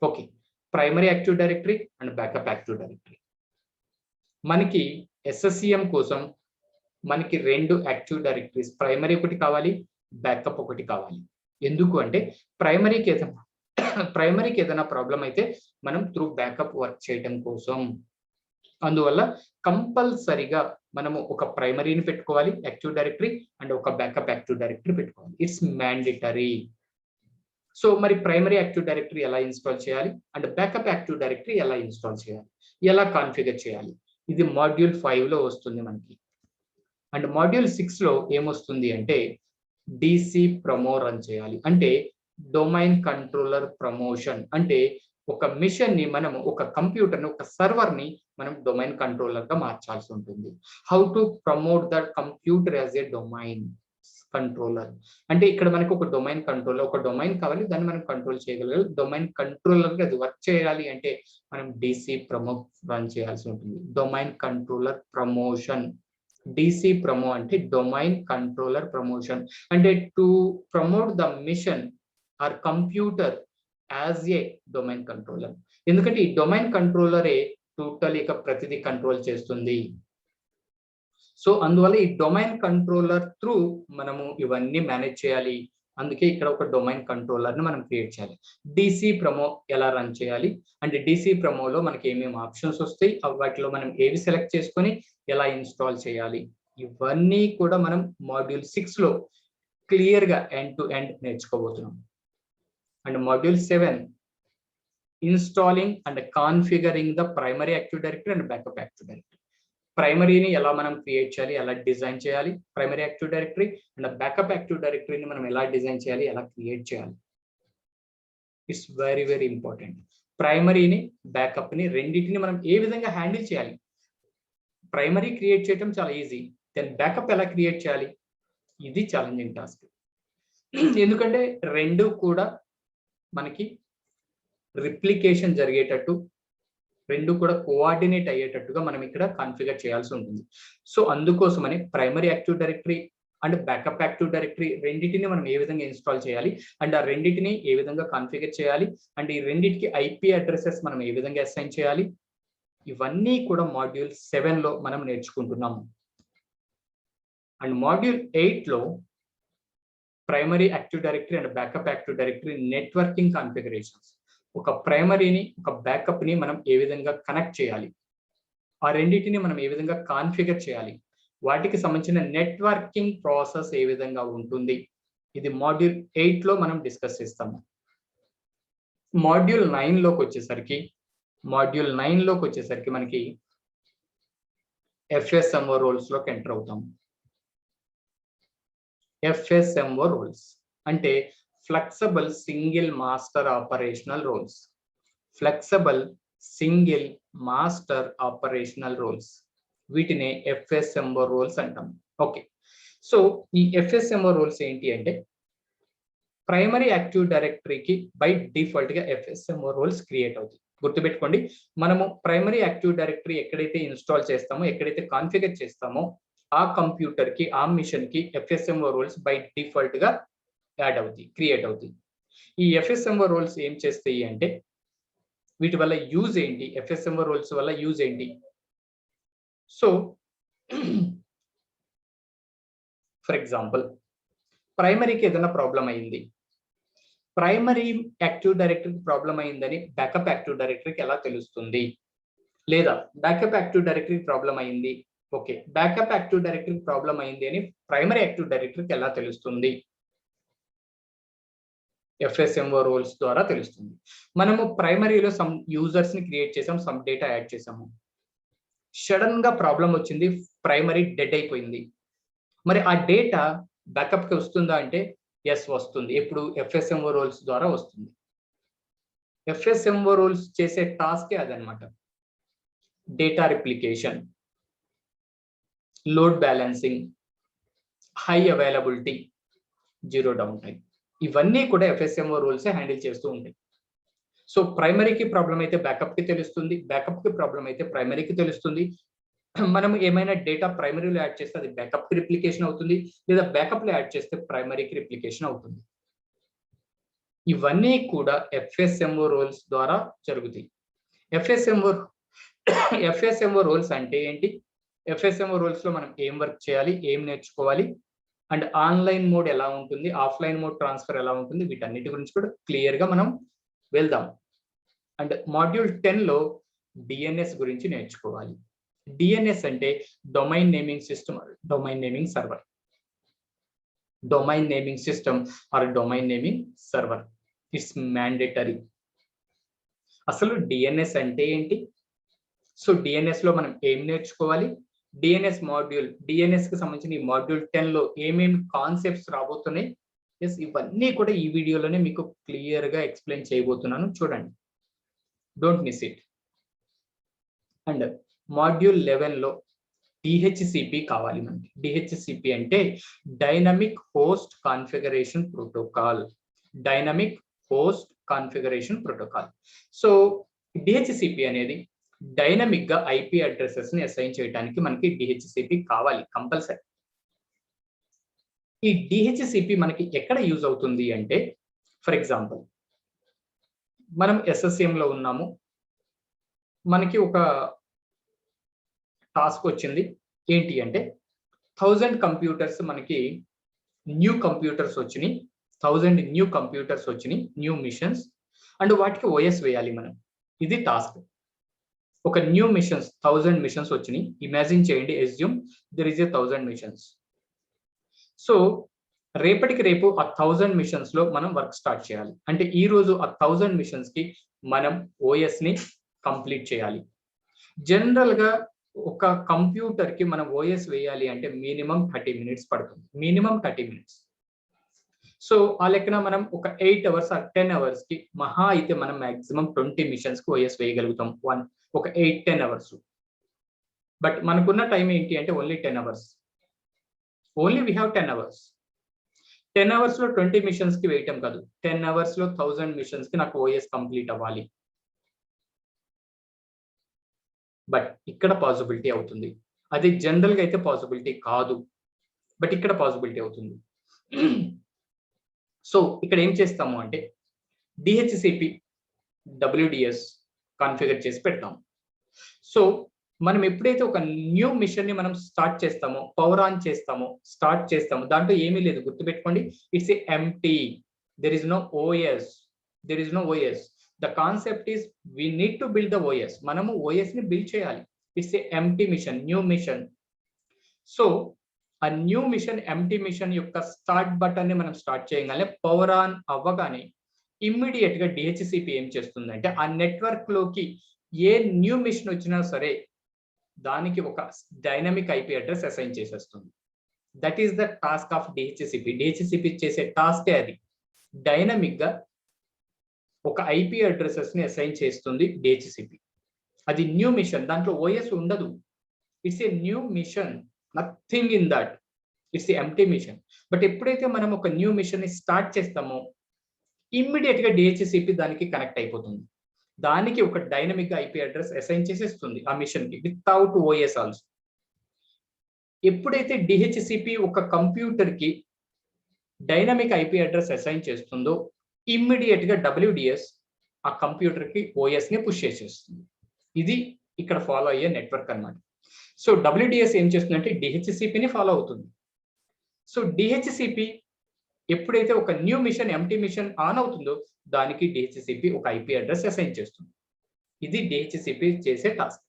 Okay, primary active directory and backup active directory. మనకి SSCM కోసం మనకి 2 యాక్టివ్ డైరెక్టరీస్, ప్రైమరీ ఒకటి కావాలి, బ్యాకప్ ఒకటి కావాలి. ఎందుకు అంటే ప్రైమరీకి ఏదైనా ప్రాబ్లం అయితే మనం త్రూ బ్యాకప్ వర్క్ చేయడం కోసం. అందువల్ల కంపల్సరీగా మనము ఒక ప్రైమరీని పెట్టుకోవాలి యాక్టివ్ డైరెక్టరీ అండ్ ఒక బ్యాకప్ యాక్టివ్ డైరెక్టరీ పెట్టుకోవాలి. It's mandatory. సో మరి ప్రైమరీ యాక్టివ్ డైరెక్టరీ ఎలా ఇన్స్టాల్ చేయాలి అండ్ బ్యాకప్ యాక్టివ్ డైరెక్టరీ ఎలా ఇన్స్టాల్ చేయాలి, ఎలా కాన్ఫిగర్ చేయాలి, ఇది మాడ్యూల్ 5 లో వస్తుంది మనకి. అండ్ మాడ్యూల్ 6 లో ఏమొస్తుంది అంటే డిసి ప్రమో రన్ చేయాలి. అంటే డొమైన్ కంట్రోలర్ ప్రమోషన్. అంటే ఒక మిషన్ ని మనం ఒక కంప్యూటర్ ని ఒక సర్వర్ ని మనం డొమైన్ కంట్రోలర్ గా మార్చాల్సి ఉంటుంది. How to promote that computer as a domain controller. అంటే ఇక్కడ మనకు ఒక డొమైన్ కంట్రోలర్, ఒక డొమైన్ కావాలి, దాన్ని మనం కంట్రోల్ చేయగలగాలి. డొమైన్ కంట్రోలర్ గా అది వర్క్ చేయాలి అంటే మనం డిసి ప్రమో రన్ చేయాల్సి ఉంటుంది. Domain controller promotion. DC promo అంటే డొమైన్ కంట్రోలర్ ప్రమోషన్. అంటే to promote the machine or computer as a domain controller. ఎందుకంటే ఈ డొమైన్ కంట్రోలరే టోటల్ ఇక ప్రతిదీ కంట్రోల్ చేస్తుంది. సో అందువల్ల ఈ డొమైన్ కంట్రోలర్ త్రూ మనము ఇవన్నీ మేనేజ్ చేయాలి. అందుకే ఇక్కడ ఒక డొమైన్ కంట్రోలర్ ని మనం క్రియేట్ చేయాలి. డిసి ప్రమో ఎలా రన్ చేయాలి అంటే డిసి ప్రమోలో మనకి ఏమేమి ఆప్షన్స్ వస్తాయి, వాటిలో మనం ఏవి సెలెక్ట్ చేసుకొని ఎలా ఇన్స్టాల్ చేయాలి, ఇవన్నీ కూడా మనం మాడ్యూల్ 6 లో క్లియర్ గా ఎండ్ టు ఎండ్ నేర్చుకోబోతున్నాం. And module 7 installing and configuring the primary active directory and backup active directory. ప్రైమరీని ఎలా మనం క్రియేట్ చేయాలి, ఎలా డిజైన్ చేయాలి primary active directory, and backup active డైరెక్టరీని మనం ఎలా డిజైన్ చేయాలి, ఎలా క్రియేట్ చేయాలి. It's very very important. ప్రైమరీని బ్యాకప్ ని రెండింటిని మనం ఏ విధంగా హ్యాండిల్ చేయాలి. ప్రైమరీ క్రియేట్ చేయడం చాలా ఈజీ, దెన్ బ్యాకప్ ఎలా క్రియేట్ చేయాలి, ఇది ఛాలెంజింగ్ టాస్క్. ఎందుకంటే రెండు కూడా మనకి రిప్లికేషన్ జరిగేటట్టు, రెండు కూడా కోఆర్డినేట్ అయ్యేటట్టుగా మనం ఇక్కడ కాన్ఫిగర్ చేయాల్సి ఉంటుంది. సో అందుకోసమని primary active directory and backup active directory రెండింటిని మనం ఏ విధంగా ఇన్స్టాల్ చేయాలి, అండ్ ఆ రెండింటిని ఏ విధంగా కాన్ఫిగర్ చేయాలి, అండ్ ఈ రెండింటికి ఐపీ అడ్రసెస్ మనం ఏ విధంగా అసైన్ చేయాలి, ఇవన్నీ కూడా మాడ్యూల్ 7 లో మనం నేర్చుకుంటున్నాము. అండ్ మాడ్యూల్ 8 లో primary active directory and backup active directory networking configurations. ఒక ప్రైమరీని ఒక బ్యాకప్ ని మనం ఏ విధంగా కనెక్ట్ చేయాలి, ఆ రెండింటిని మనం ఏ విధంగా కాన్ఫిగర్ చేయాలి, వాటికి సంబంధించిన నెట్వర్కింగ్ ప్రాసెస్ ఏ విధంగా ఉంటుంది, ఇది మాడ్యూల్ 8 లో మనం డిస్కస్ చేస్తాము. మాడ్యూల్ 9 లోకి వచ్చేసరికి మనకి ఎఫ్ఎస్ఎంఓ రోల్స్ లోకి ఎంటర్ అవుతాం. ఎఫ్ఎస్ఎంఓ రోల్స్ అంటే flexible single master operational roles. Flexible single master operational roles, వీటిని ఎఫ్ఎస్ఎంఓ రోల్స్ అంటాం. ఓకే, సో ఈ ఎఫ్ఎస్ఎంఓ రోల్స్ ఏంటి అంటే ప్రైమరీ యాక్టివ్ డైరెక్టరీకి బై డిఫాల్ట్ గా ఎఫ్ఎస్ఎంఓ రోల్స్ క్రియేట్ అవుతాయి. గుర్తుపెట్టుకోండి, మనము ప్రైమరీ యాక్టివ్ డైరెక్టరీ ఎక్కడైతే ఇన్స్టాల్ చేస్తామో, ఎక్కడైతే కాన్ఫిగర్ చేస్తామో ఆ కంప్యూటర్ కి, ఆ మిషన్ కి ఎఫ్ఎస్ఎంఓ రోల్స్ బై డిఫాల్ట్ గా యాడ్ అవుతాయి, క్రియేట్ అవుతాయి. ఈ ఎఫ్ఎస్ఎంఓ రోల్స్ ఏం చేస్తాయి అంటే వీటి వల్ల యూజ్ ఏంటి, ఎఫ్ఎస్ఎంఓ రోల్స్ వల్ల యూజ్ ఏంటి. సో ఫర్ ఎగ్జాంపుల్ ప్రైమరీకి ఏదైనా ప్రాబ్లం అయింది, ప్రైమరీ యాక్టివ్ డైరెక్టరీకి ప్రాబ్లం అయిందని బ్యాకప్ యాక్టివ్ డైరెక్టరీకి ఎలా తెలుస్తుంది, లేదా బ్యాకప్ యాక్టివ్ డైరెక్టరీకి ప్రాబ్లం అయింది, ఓకే బ్యాకప్ యాక్టివ్ డైరెక్టరీకి ప్రాబ్లం అయింది అని ప్రైమరీ యాక్టివ్ డైరెక్టరీకి ఎలా తెలుస్తుంది, ఎఫ్ఎస్ఎంఓ రోల్స్ ద్వారా తెలుస్తుంది. మనము ప్రైమరీలో సమ్ యూజర్స్ ని క్రియేట్ చేసాం, సమ్ డేటా యాడ్ చేసాము, సడన్ గా ప్రాబ్లం వచ్చింది, ప్రైమరీ డెడ్ అయిపోయింది. మరి ఆ డేటా బ్యాకప్ కి వస్తుందా అంటే ఎస్ వస్తుంది. ఎప్పుడు ఎఫ్ఎస్ఎంఓ రోల్స్ ద్వారా వస్తుంది. ఎఫ్ఎస్ఎంఓ రోల్స్ చేసే టాస్కే అదనమాట. Data replication, load balancing, high availability, zero down time, ఇవన్నీ కూడా ఎఫ్ఎస్ఎంఓ రూల్స్ హ్యాండిల్ చేస్తూ ఉంటాయి. సో ప్రైమరీకి ప్రాబ్లం అయితే బ్యాకప్ కి తెలుస్తుంది, బ్యాకప్ కి ప్రాబ్లం అయితే ప్రైమరీకి తెలుస్తుంది. మనం ఏమైనా డేటా ప్రైమరీలో యాడ్ చేస్తే అది బ్యాకప్ కి రిప్లికేషన్ అవుతుంది, లేదా బ్యాకప్ లో యాడ్ చేస్తే ప్రైమరీకి రిప్లికేషన్ అవుతుంది. ఇవన్నీ కూడా ఎఫ్ఎస్ఎంఓ రోల్స్ ద్వారా జరుగుతాయి. ఎఫ్ఎస్ఎంఓ రోల్స్ అంటే ఏంటి, ఎఫ్ఎస్ఎంఓ రోల్స్ లో మనం ఏం వర్క్ చేయాలి, ఏం నేర్చుకోవాలి, అండ్ ఆన్లైన్ మోడ్ ఎలా ఉంటుంది, ఆఫ్లైన్ మోడ్ ట్రాన్స్ఫర్ ఎలా ఉంటుంది, వీటన్నిటి గురించి కూడా క్లియర్ గా మనం వెళ్దాం. అండ్ మాడ్యూల్ 10 లో డిఎన్ఎస్ గురించి నేర్చుకోవాలి. డిఎన్ఎస్ అంటే domain naming system, domain naming server. Domain naming system or domain naming server, it's mandatory. అసలు డిఎన్ఎస్ అంటే ఏంటి, సో డిఎన్ఎస్ లో మనం ఏం నేర్చుకోవాలి, డిఎన్ఎస్ మాడ్యూల్, డిఎన్ఎస్ కి సంబంధించిన ఈ మాడ్యూల్ 10 లో ఏమేమి కాన్సెప్ట్స్ రాబోతున్నాయి, ఎస్ ఇవన్నీ కూడా ఈ వీడియోలోనే మీకు క్లియర్ గా ఎక్స్ప్లెయిన్ చేయబోతున్నాను, చూడండి, don't miss it. And module 11 లో డిహెచ్సిపి కావాలి మనకి. డిహెచ్సిపి అంటే dynamic host configuration protocol. Dynamic host configuration protocol. So DHCP అనేది డైనమిక్ గా ఐపీ అడ్రసెస్ ని అసైన్ చేయడానికి మనకి డిహెచ్సిపి కావాలి కంపల్సరీ. ఈ డిహెచ్సిపి మనకి ఎక్కడ యూజ్ అవుతుంది అంటే, ఫర్ ఎగ్జాంపుల్ మనం ఎస్ఎస్ఎం లో ఉన్నాము, మనకి ఒక టాస్క్ వచ్చింది ఏంటి అంటే 1000 కంప్యూటర్స్ మనకి న్యూ కంప్యూటర్స్ వచ్చినాయి, 1000 న్యూ కంప్యూటర్స్ వచ్చినాయి, న్యూ మిషన్స్, అండ్ వాటికి ఓఎస్ వేయాలి మనం. ఇది టాస్క్. ఒక న్యూ మిషన్స్ 1000 మిషన్స్ వచ్చినాయి, ఇమాజిన్ చేయండి, assume there is a 1000 machines. So రేపటికి రేపు ఆ 1000 మిషన్స్ లో మనం వర్క్ స్టార్ట్ చేయాలి. అంటే ఈ రోజు ఆ 1000 మిషన్స్ కి మనం ఓఎస్ ని కంప్లీట్ చేయాలి. జనరల్ గా ఒక కంప్యూటర్ కి మనం ఓఎస్ వేయాలి అంటే మినిమం 30 మినిట్స్ పడుతుంది, మినిమం 30 మినిట్స్. సో ఆ లెక్కన మనం ఒక 8 అవర్స్ ఆ 10 అవర్స్ కి మహా అయితే మనం మాక్సిమం 20 మిషన్స్ కి ఓఎస్ వేయగలుగుతాం ఒక 8-10 అవర్స్. బట్ మనకున్న టైం ఏంటి అంటే only 10 hours. Only we have 10 hours. 10 hours లో 20 మిషన్స్ కి వేయటం కాదు, 10 అవర్స్ లో 1000 మిషన్స్ కి నాకు ఓఎస్ కంప్లీట్ అవ్వాలి. బట్ ఇక్కడ పాసిబిలిటీ అవుతుంది, అది జనరల్ గా అయితే పాసిబిలిటీ కాదు, బట్ ఇక్కడ పాసిబిలిటీ అవుతుంది. సో ఇక్కడ ఏం చేస్తాము అంటే డిహెచ్సిపి డబ్ల్యూడిఎస్ కాన్ఫిగర్ చేసి పెడతాము. సో మనం ఎప్పుడైతే ఒక న్యూ మిషన్ ని మనం స్టార్ట్ చేస్తామో, పవర్ ఆన్ చేస్తామో, స్టార్ట్ చేస్తామో, దాంట్లో ఏమీ లేదు, గుర్తుపెట్టుకోండి, it's a empty, there is no OS, there is no OS. The concept is we need to build the OS. మనము ఓఎస్ ని బిల్డ్ చేయాలి. It's a empty machine, new machine. So ఆ న్యూ మిషన్, ఎంప్టీ మిషన్ యొక్క స్టార్ట్ బటన్ ని మనం స్టార్ట్ చేయగానే, పవర్ ఆన్ అవ్వగానే ఇమ్మీడియట్ గా డిహెచ్సిపి ఏం చేస్తుందంటే ఆ నెట్వర్క్ లోకి ఏ న్యూ మిషన్ వచ్చినా సరే దానికి ఒక డైనమిక్ ఐపీ అడ్రస్ అసైన్ చేసేస్తుంది. That is the task of DHCP. DHCP చేసే టాస్కే అది. డైనమిక్ గా ఒక ఐపీ అడ్రసెస్ ని అసైన్ చేస్తుంది డిహెచ్సిపి. అది న్యూ మిషన్, దాంట్లో ఓఎస్ ఉండదు. It's a new machine, nothing in that, it's a empty machine. But ఎప్పుడైతే మనం ఒక న్యూ మిషన్ ని స్టార్ట్ చేస్తామో ఇమ్మీడియట్ గా డిహెచ్సిపి దానికి కనెక్ట్ అయిపోతుంది. దానికి ఒక డైనమిక్ ఐపీ అడ్రస్ అసైన్ చేసేస్తుంది ఆ మిషన్ కి వితౌట్ ఓఎస్ ఆల్సో. ఎప్పుడైతే డిహెచ్సిపి ఒక కంప్యూటర్ కి డైనమిక్ ఐపీ అడ్రస్ అసైన్ చేస్తుందో ఇమ్మీడియట్ గా డబ్ల్యూడిఎస్ ఆ కంప్యూటర్ కి ఓఎస్ ని పుష్ చేసేస్తుంది. ఇది ఇక్కడ ఫాలో అయ్యే నెట్వర్క్ అన్నమాట. సో డబ్ల్యూడిఎస్ ఏం చేస్తుందంటే డిహెచ్సిపిని ఫాలో అవుతుంది. సో డిహెచ్సిపి ఎప్పుడైతే ఒక new machine, empty machine on అవుతుందో దానికి డిహెచ్సిపి ఒక ఐపీ అడ్రస్ అసైన్ చేస్తుంది. ఇది డిహెచ్సిపి చేసే టాస్క్.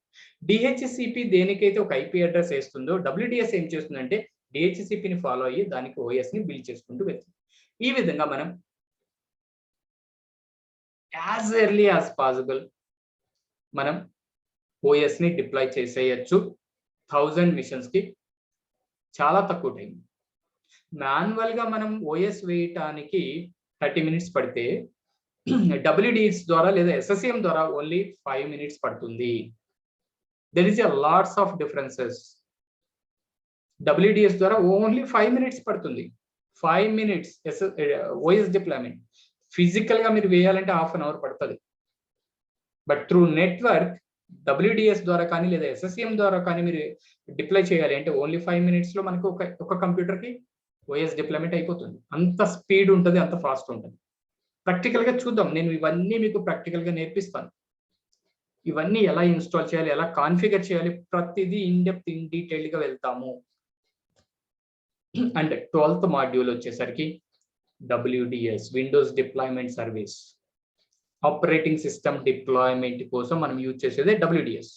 డిహెచ్సిపి దేనికైతే ఒక ఐపీ అడ్రస్ వేస్తుందో డబ్ల్యూడిఎస్ ఏం చేస్తుందంటే డిహెచ్సిపిని ఫాలో అయ్యి దానికి ఓఎస్ ని బిల్డ్ చేసుకుంటూ వెళ్తుంది. ఈ విధంగా మనం యాజ్ ఎర్లీ యాజ్ పాసిబుల్ మనం ఓఎస్ ని డిప్లాయ్ చేసేయచ్చు 1000 మిషన్స్ కి చాలా తక్కువ టైం. మాన్యువల్ గా మనం ఓఎస్ వేయటానికి 30 మినిట్స్ పడితే డబ్ల్యూడిఎస్ ద్వారా లేదా ఎస్ఎస్ఎం ద్వారా ఓన్లీ 5 మినిట్స్ పడుతుంది. There is a lots of differences. WDS ద్వారా ఓన్లీ 5 మినిట్స్ పడుతుంది. 5 మినిట్స్ ఓఎస్ డిప్లాయ్మెంట్. ఫిజికల్ గా మీరు వేయాలంటే హాఫ్ అన్ అవర్ పడుతుంది. బట్ త్రూ నెట్వర్క్ డబ్ల్యూడిఎస్ ద్వారా కానీ లేదా ఎస్ఎస్ఎం ద్వారా కానీ మీరు డిప్లాయ్ చేయాలి అంటే ఓన్లీ 5 మినిట్స్ లో మనకు ఒక కంప్యూటర్ కి ఓఎస్ డిప్లాయ్మెంట్ అయిపోతుంది. అంత స్పీడ్ ఉంటుంది, అంత ఫాస్ట్ ఉంటుంది. ప్రాక్టికల్ గా చూద్దాం, నేను ఇవన్నీ మీకు ప్రాక్టికల్ గా నేర్పిస్తాను. ఇవన్నీ ఎలా ఇన్స్టాల్ చేయాలి, ఎలా కాన్ఫిగర్ చేయాలి, ప్రతిదీ ఇన్ డెప్త్ ఇన్ డీటెయిల్ గా వెళ్తాము. అండ్ 12th మాడ్యూల్ వచ్చేసరికి WDS, Windows deployment service. Operating system deployment కోసం మనం యూజ్ చేసేది డబ్ల్యూడిఎస్.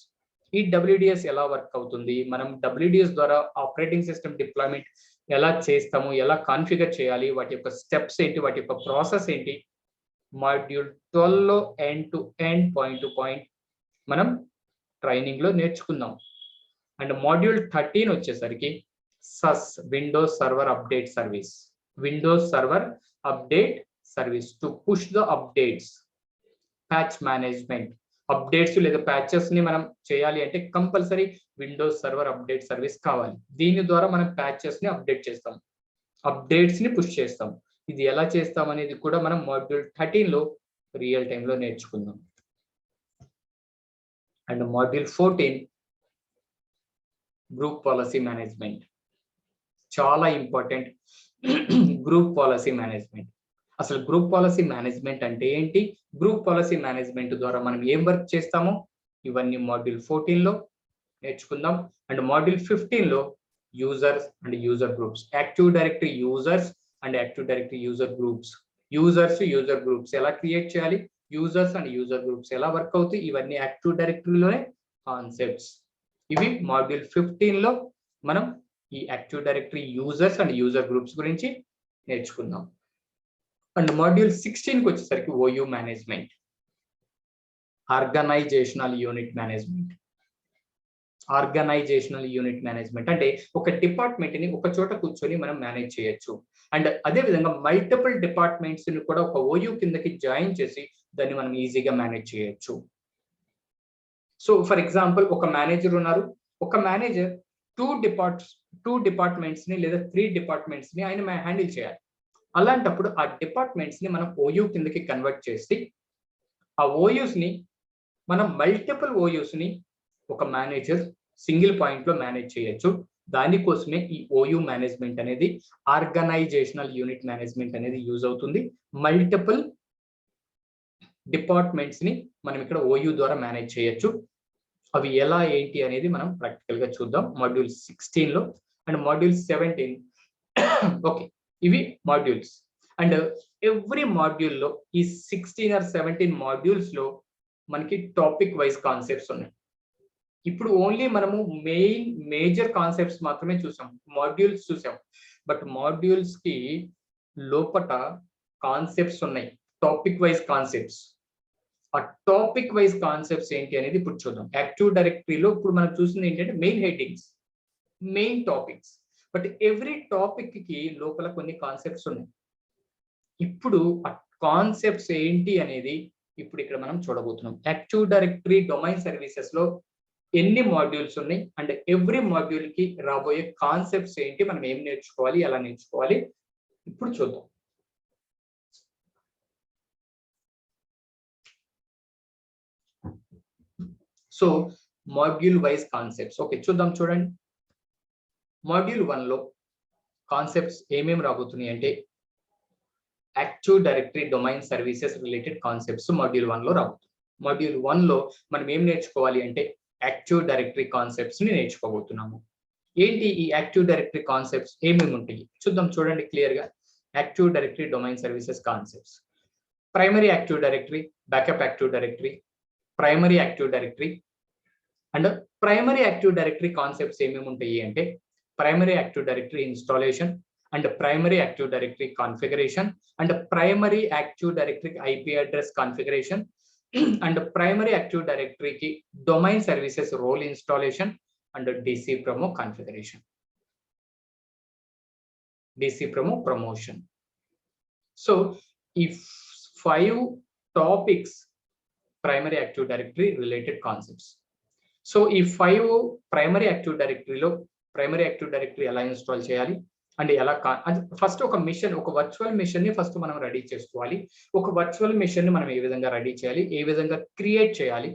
ఈ డబ్ల్యూడిఎస్ ఎలా వర్క్ అవుతుంది, మనం డబ్ల్యూడిఎస్ ద్వారా ఆపరేటింగ్ సిస్టమ్ డిప్లాయ్మెంట్ ఎలా చేస్తాము, ఎలా కాన్ఫిగర్ చేయాలి, వాటి యొక్క స్టెప్స్ ఏంటి, వాటి యొక్క ప్రాసెస్ ఏంటి, మాడ్యూల్ 12 లో end to end, point to point మనం ట్రైనింగ్ లో నేర్చుకుందాం. అండ్ మాడ్యూల్ 13 వచ్చేసరికి సస్ Windows server update service. Windows server update service to push the updates, patch management. Updates లేదా ప్యాచెస్ ని మనం చేయాలి అంటే compulsory Windows server update service కావాలి. దీని ద్వారా మనం ప్యాచెస్ ని అప్డేట్ చేస్తాం, అప్డేట్స్ ని పుష్ చేస్తాం. ఇది ఎలా చేస్తాం అనేది కూడా మనం మాడ్యూల్ 13 లో రియల్ టైమ్ లో నేర్చుకుందాం. And module 14 group policy management, చాలా ఇంపార్టెంట్. గ్రూప్ పాలసీ మేనేజ్మెంట్, అసలు గ్రూప్ పాలసీ మేనేజ్మెంట్ అంటే ఏంటి, గ్రూప్ పాలసీ మేనేజ్మెంట్ ద్వారా మనం ఏం వర్క్ చేస్తామో ఇవన్నీ మాడ్యూల్ 14 లో నేర్చుకుందాం. అండ్ మాడ్యూల్ 15 లో users and user groups, active directory users and active directory user groups. Users user groups ఎలా క్రియేట్ చేయాలి, యూజర్స్ అండ్ యూజర్ గ్రూప్స్ ఎలా వర్క్ అవుతాయి, ఇవన్నీ యాక్టివ్ డైరెక్టరీలోనే కాన్సెప్ట్స్. ఇవి మాడ్యూల్ 15 లో మనం ఈ active directory users and user groups గురించి నేర్చుకుందాం. అండ్ మాడ్యూల్ 16 కి వచ్చేసరికి OU management, organizational unit management. Organizational unit management అంటే ఒక డిపార్ట్మెంట్ ని ఒక చోట కూర్చొని మనం మేనేజ్ చేయొచ్చు. అండ్ అదే విధంగా మల్టిపుల్ డిపార్ట్మెంట్స్ ని కూడా ఒక ఓయూ కిందకి జాయిన్ చేసి దాన్ని మనం ఈజీగా మేనేజ్ చేయొచ్చు. సో ఫర్ ఎగ్జాంపుల్ ఒక మేనేజర్ ఉన్నారు, ఒక మేనేజర్ టూ డిపార్ట్మెంట్స్ ని లేదా 3 డిపార్ట్మెంట్స్ ని ఆయన హ్యాండిల్ చేయాలి. అలాంటప్పుడు ఆ డిపార్ట్మెంట్స్ ని మనం ఓయూ కిందకి కన్వర్ట్ చేసి ఆ ఓయూస్ ని మనం మల్టిపుల్ ఓయూస్ ని ఒక మేనేజర్ సింగిల్ పాయింట్ లో మేనేజ్ చేయొచ్చు. దానికోసమే ఈ ఓయూ మేనేజ్మెంట్ అనేది, ఆర్గనైజేషనల్ యూనిట్ మేనేజ్మెంట్ అనేది యూజ్ అవుతుంది. మల్టిపుల్ డిపార్ట్మెంట్స్ ని మనం ఇక్కడ ఓయూ ద్వారా మేనేజ్ చేయొచ్చు. అవి ఎలా ఏంటి అనేది మనం ప్రాక్టికల్ గా చూద్దాం మాడ్యూల్ 16 లో. అండ్ మాడ్యూల్ 17 ఓకే, ఇవి మాడ్యూల్స్. అండ్ ఎవ్రీ మాడ్యూల్ లో ఈ 16 or 17 మాడ్యూల్స్ లో మనకి టాపిక్ వైజ్ కాన్సెప్ట్స్ ఉన్నాయి. ఇప్పుడు ఓన్లీ మనము మేజర్ కాన్సెప్ట్స్ మాత్రమే చూసాం, మాడ్యూల్స్ చూసాం. బట్ మాడ్యూల్స్ కి లోపట కాన్సెప్ట్స్ ఉన్నాయి, టాపిక్ వైజ్ కాన్సెప్ట్స్. ఆ టాపిక్ వైజ్ కాన్సెప్ట్స్ ఏంటి అనేది ఇప్పుడు చూద్దాం. యాక్టివ్ డైరెక్టరీలో ఇప్పుడు మనం చూసింది ఏంటంటే main headings, main topics. But every topic కి లోపల కొన్ని కాన్సెప్ట్స్ ఉన్నాయి. ఇప్పుడు ఆ కాన్సెప్ట్స్ ఏంటి అనేది ఇప్పుడు ఇక్కడ మనం చూడబోతున్నాం. యాక్టివ్ డైరెక్టరీ డొమైన్ సర్వీసెస్ లో ఎన్ని మాడ్యూల్స్ ఉన్నాయి అండ్ ఎవ్రీ మాడ్యూల్ కి రాబోయే కాన్సెప్ట్స్ ఏంటి, మనం ఏం నేర్చుకోవాలి, ఎలా నేర్చుకోవాలి ఇప్పుడు చూద్దాం. So module wise concepts okay చూద్దాం. చూడండి, మాడ్యూల్ 1 లో కాన్సెప్ట్స్ ఏమేమి రాబోతున్నాయి అంటే active directory domain services related concepts module 1 లో రాబోతుంది. మాడ్యూల్ 1 లో మనం ఏం నేర్చుకోవాలి అంటే యాక్టివ్ డైరెక్టరీ కాన్సెప్ట్స్ ని నేర్చుకోబోతున్నాము. ఏంటి ఈ యాక్టివ్ డైరెక్టరీ కాన్సెప్ట్స్, ఏమేమి ఉంటాయి చూద్దాం. చూడండి క్లియర్ గా, active directory domain services concepts. Primary active directory, backup active directory, primary active directory. And primary active directory concepts ఏమేమి ఉంటాయి అంటే primary active directory installation and primary active directory configuration and primary active directory IP address configuration and primary active డైరెక్టరీకి domain services role installation and DC promo configuration, DC promo promotion. So ఈ 5 topics primary active directory related concepts. So ఈ 5 ప్రైమరీ యాక్టివ్ డైరెక్టరీలో ప్రైమరీ యాక్టివ్ డైరెక్టరీ ఎలా ఇన్స్టాల్ చేయాలి అండ్ ఎలా ఫస్ట్ ఒక మిషన్, ఒక వర్చువల్ మిషన్ ని ఫస్ట్ మనం రెడీ చేసుకోవాలి. ఒక వర్చువల్ మిషన్ ని మనం ఏ విధంగా రెడీ చేయాలి, ఏ విధంగా క్రియేట్ చేయాలి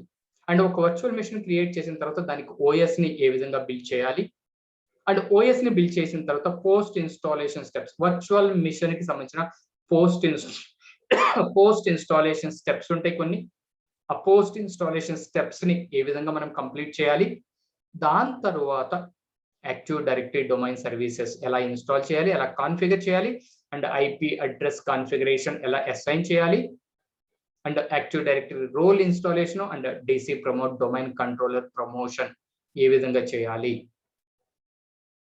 అండ్ ఒక వర్చువల్ మిషన్ క్రియేట్ చేసిన తర్వాత దానికి ఓఎస్ ని ఏ విధంగా బిల్డ్ చేయాలి అండ్ ఓఎస్ ని బిల్డ్ చేసిన తర్వాత post installation steps, virtual machine కి సంబంధించిన పోస్ట్ ఇన్స్టాలేషన్ స్టెప్స్ ఉంటాయి కొన్ని. ఆ పోస్ట్ ఇన్స్టాలేషన్ స్టెప్స్ ని ఏ విధంగా మనం కంప్లీట్ చేయాలి, దాని తర్వాత యాక్టివ్ డైరెక్టరీ డొమైన్ సర్వీసెస్ ఎలా ఇన్స్టాల్ చేయాలి, ఎలా కాన్ఫిగర్ చేయాలి అండ్ ఐపీ అడ్రస్ కాన్ఫిగరేషన్ ఎలా అసైన్ చేయాలి and active directory role installation and DC promote domain controller promotion ఏ విధంగా చేయాలి,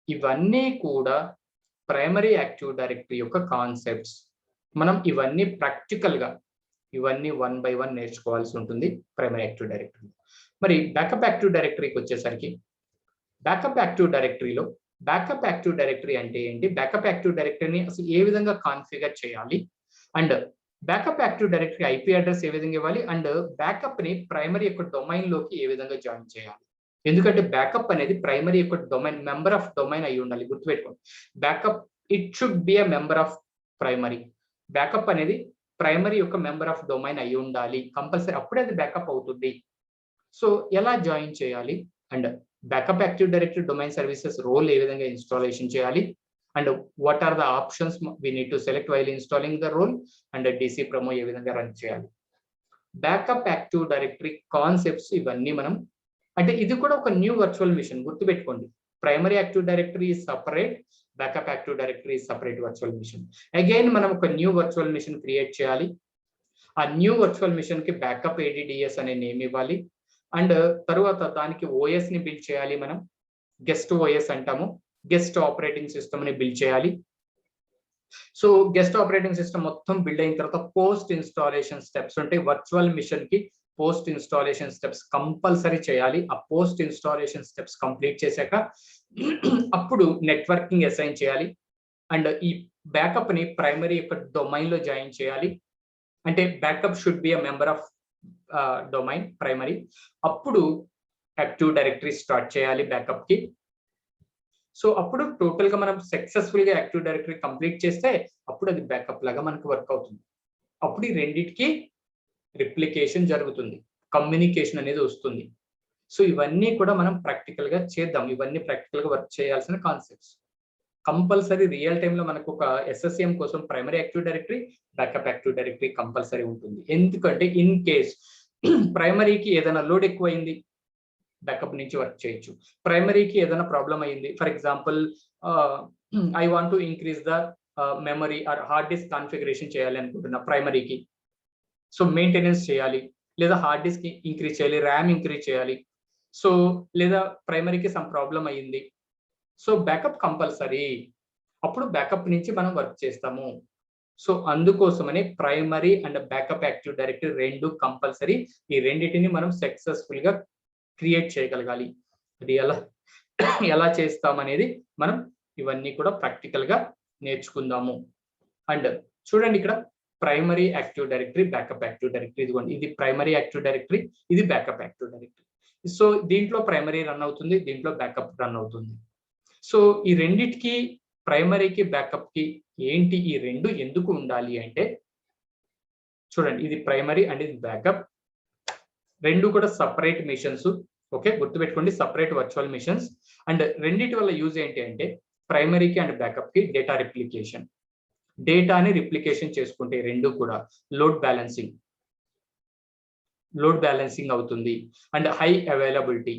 ఇవన్నీ కూడా ప్రైమరీ యాక్టివ్ డైరెక్టరీ యొక్క కాన్సెప్ట్స్. మనం ఇవన్నీ ప్రాక్టికల్ గా ఇవన్నీ 1 by 1 నేర్చుకోవాల్సి ఉంటుంది ప్రైమరీ యాక్టివ్ డైరెక్టరీ. మరి బ్యాకప్ యాక్టివ్ డైరెక్టరీకి వచ్చేసరికి బ్యాకప్ యాక్టివ్ డైరెక్టరీలో బ్యాకప్ యాక్టివ్ డైరెక్టరీ అంటే ఏంటి, బ్యాకప్ యాక్టివ్ డైరెక్టరీని అసలు ఏ విధంగా కాన్ఫిగర్ చేయాలి, and backup active directory IP address ఏ విధంగా ఇవ్వాలి, అండ్ బ్యాకప్ ని ప్రైమరీ యొక్క డొమైన్ లోకి ఏ విధంగా జాయిన్ చేయాలి. ఎందుకంటే బ్యాకప్ అనేది ప్రైమరీ యొక్క డొమైన్, మెంబర్ ఆఫ్ డొమైన్ అయి ఉండాలి. గుర్తుపెట్టుకోండి, backup it should be a member of primary. Backup అనేది ప్రైమరీ యొక్క మెంబర్ ఆఫ్ డొమైన్ అయి ఉండాలి కంపల్సరీ, అప్పుడే అది బ్యాకప్ అవుతుంది. సో ఎలా జాయిన్ చేయాలి, and backup active directory domain services role ఏ విధంగా ఇన్స్టాలేషన్ చేయాలి, and what are the options we need to select while installing the role, and DC promo ఏ విధంగా రన్ చేయాలి. బ్యాకప్ యాక్టివ్ డైరెక్టరీ కాన్సెప్ట్స్ ఇవన్నీ మనం, అంటే ఇది కూడా ఒక న్యూ వర్చువల్ మిషన్. గుర్తుపెట్టుకోండి, primary active directory separate, backup active directory separate virtual machine. Again మనం ఒక న్యూ వర్చువల్ మిషన్ క్రియేట్ చేయాలి. ఆ న్యూ వర్చువల్ మిషన్ కి బ్యాకప్ ADDS అనే నేమ్ ఇవ్వాలి, అండ్ తరువాత దానికి OS ని బిల్డ్ చేయాలి. మనం గెస్ట్ OS అంటాము, గెస్ట్ ఆపరేటింగ్ సిస్టమ్ ని బిల్డ్ చేయాలి. సో గెస్ట్ ఆపరేటింగ్ సిస్టమ్ మొత్తం బిల్డ్ అయిన తర్వాత పోస్ట్ ఇన్స్టాలేషన్ స్టెప్స్ ఉంటాయి. వర్చువల్ మిషన్ కి పోస్ట్ ఇన్స్టాలేషన్ స్టెప్స్ కంపల్సరీ చేయాలి. ఆ పోస్ట్ ఇన్స్టాలేషన్ స్టెప్స్ కంప్లీట్ చేశాక అప్పుడు నెట్వర్కింగ్ అసైన్ చేయాలి, అండ్ ఈ బ్యాకప్ ని ప్రైమరీ యొక్క డొమైన్ లో జాయిన్ చేయాలి. అంటే backup should be a member of domain primary. అప్పుడు యాక్టివ్ డైరెక్టరీ స్టార్ట్ చేయాలి బ్యాకప్ కి. సో అప్పుడు టోటల్ గా మనం సక్సెస్ఫుల్ గా యాక్టివ్ డైరెక్టరీ కంప్లీట్ చేస్తే అప్పుడు అది బ్యాకప్ లాగా మనకు వర్క్ అవుతుంది. అప్పుడు ఈ రెండింటికి రిప్లికేషన్ జరుగుతుంది, కమ్యూనికేషన్ అనేది వస్తుంది. సో ఇవన్నీ కూడా మనం ప్రాక్టికల్ గా చేద్దాం. ఇవన్నీ ప్రాక్టికల్ గా వర్క్ చేయాల్సిన కాన్సెప్ట్స్. కంపల్సరీ రియల్ టైమ్ లో మనకు ఒక SSCM కోసం primary active directory, backup active directory compulsory ఉంటుంది. ఎందుకంటే ఇన్ కేస్ ప్రైమరీకి ఏదైనా లోడ్ ఎక్కువైంది, బ్యాకప్ నుంచి వర్క్ చేయొచ్చు. ప్రైమరీకి ఏదైనా ప్రాబ్లం అయింది, for example I want to increase the memory or hard disk configuration చేయాలి అనుకుంటున్నా ప్రైమరీకి. సో మెయింటెనెన్స్ చేయాలి, లేదా హార్డ్ డిస్క్ ఇంక్రీజ్ చేయాలి, ర్యామ్ ఇంక్రీజ్ చేయాలి. సో లేదా ప్రైమరీకి సమ్ ప్రాబ్లం అయ్యింది, సో బ్యాకప్ కంపల్సరీ. అప్పుడు బ్యాకప్ నుంచి మనం వర్క్ చేస్తాము. సో అందుకోసమని primary and backup active directory రెండు కంపల్సరీ. ఈ రెండింటిని మనం సక్సెస్ఫుల్ గా క్రియేట్ చేయగలగాలి. అది ఎలా చేస్తామనేది మనం ఇవన్నీ కూడా ప్రాక్టికల్ గా నేర్చుకుందాము. అండ్ చూడండి, ఇక్కడ primary active directory, backup active directory. ఇదిగోండి, ఇది ప్రైమరీ యాక్టివ్ డైరెక్టరీ, ఇది బ్యాకప్ యాక్టివ్ డైరెక్టరీ. సో దీంట్లో ప్రైమరీ రన్ అవుతుంది, దీంట్లో బ్యాకప్ రన్ అవుతుంది. సో ఈ రెండిటికి, ప్రైమరీకి బ్యాకప్ కి ఏంటి, ఈ రెండు ఎందుకు ఉండాలి అంటే చూడండి, ఇది ప్రైమరీ అండ్ ఇది బ్యాకప్, రెండు కూడా సపరేట్ మిషన్స్. ఓకే, గుర్తుపెట్టుకోండి, సపరేట్ వర్చువల్ మిషన్స్. అండ్ రెండిటి వల్ల యూజ్ ఏంటి అంటే ప్రైమరీకి అండ్ బ్యాకప్ కి డేటా రిప్లికేషన్, డేటాని రిప్లికేషన్ చేసుకుంటే రెండు కూడా లోడ్ బ్యాలెన్సింగ్ అవుతుంది. అండ్ హై అవైలబిలిటీ,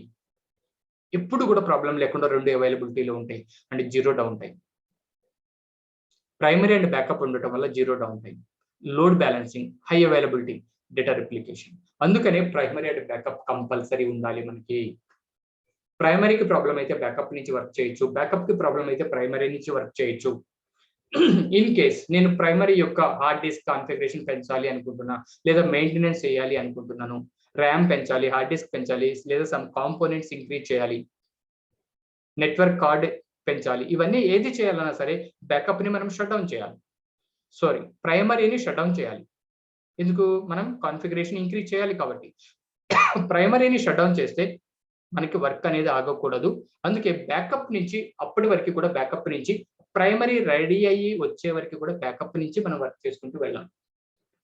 ఎప్పుడు కూడా ప్రాబ్లం లేకుండా రెండు అవైలబిలిటీలో ఉంటాయి. And zero down time. Primary and backup ఉండటం వల్ల zero down time, load balancing, high availability, data replication. అందుకనే ప్రైమరీ అండ్ బ్యాకప్ కంపల్సరీ ఉండాలి మనకి. ప్రైమరీకి ప్రాబ్లం అయితే బ్యాకప్ నుంచి వర్క్ చేయొచ్చు, బ్యాకప్ కి ప్రాబ్లం అయితే ప్రైమరీ నుంచి వర్క్ చేయొచ్చు. ఇన్ కేస్ నేను ప్రైమరీ యొక్క హార్డ్ డిస్క్ కాన్ఫిగరేషన్ పెంచాలి అనుకుంటున్నా, లేదా మెయింటెనెన్స్ చేయాలి అనుకుంటున్నాను, ర్యామ్ పెంచాలి, హార్డ్ డిస్క్ పెంచాలి, లేదా సమ్ కాంపోనెంట్స్ ఇంక్రీజ్ చేయాలి, నెట్వర్క్ కార్డ్ పెంచాలి, ఇవన్నీ ఏది చేయాలన్నా సరే బ్యాకప్ ని మనం షట్ డౌన్ చేయాలి. ప్రైమరీని షట్ డౌన్ చేయాలి. ఎందుకు? మనం కాన్ఫిగరేషన్ ఇంక్రీజ్ చేయాలి కాబట్టి. ప్రైమరీని షట్ డౌన్ చేస్తే మనకి వర్క్ అనేది ఆగకూడదు. అందుకే బ్యాకప్ నుంచి, అప్పటి వరకు కూడా బ్యాకప్ నుంచి, ప్రైమరీ రెడీ అయ్యి వచ్చే వరకు కూడా బ్యాకప్ నుంచి మనం వర్క్ చేసుకుంటూ వెళ్ళాలి.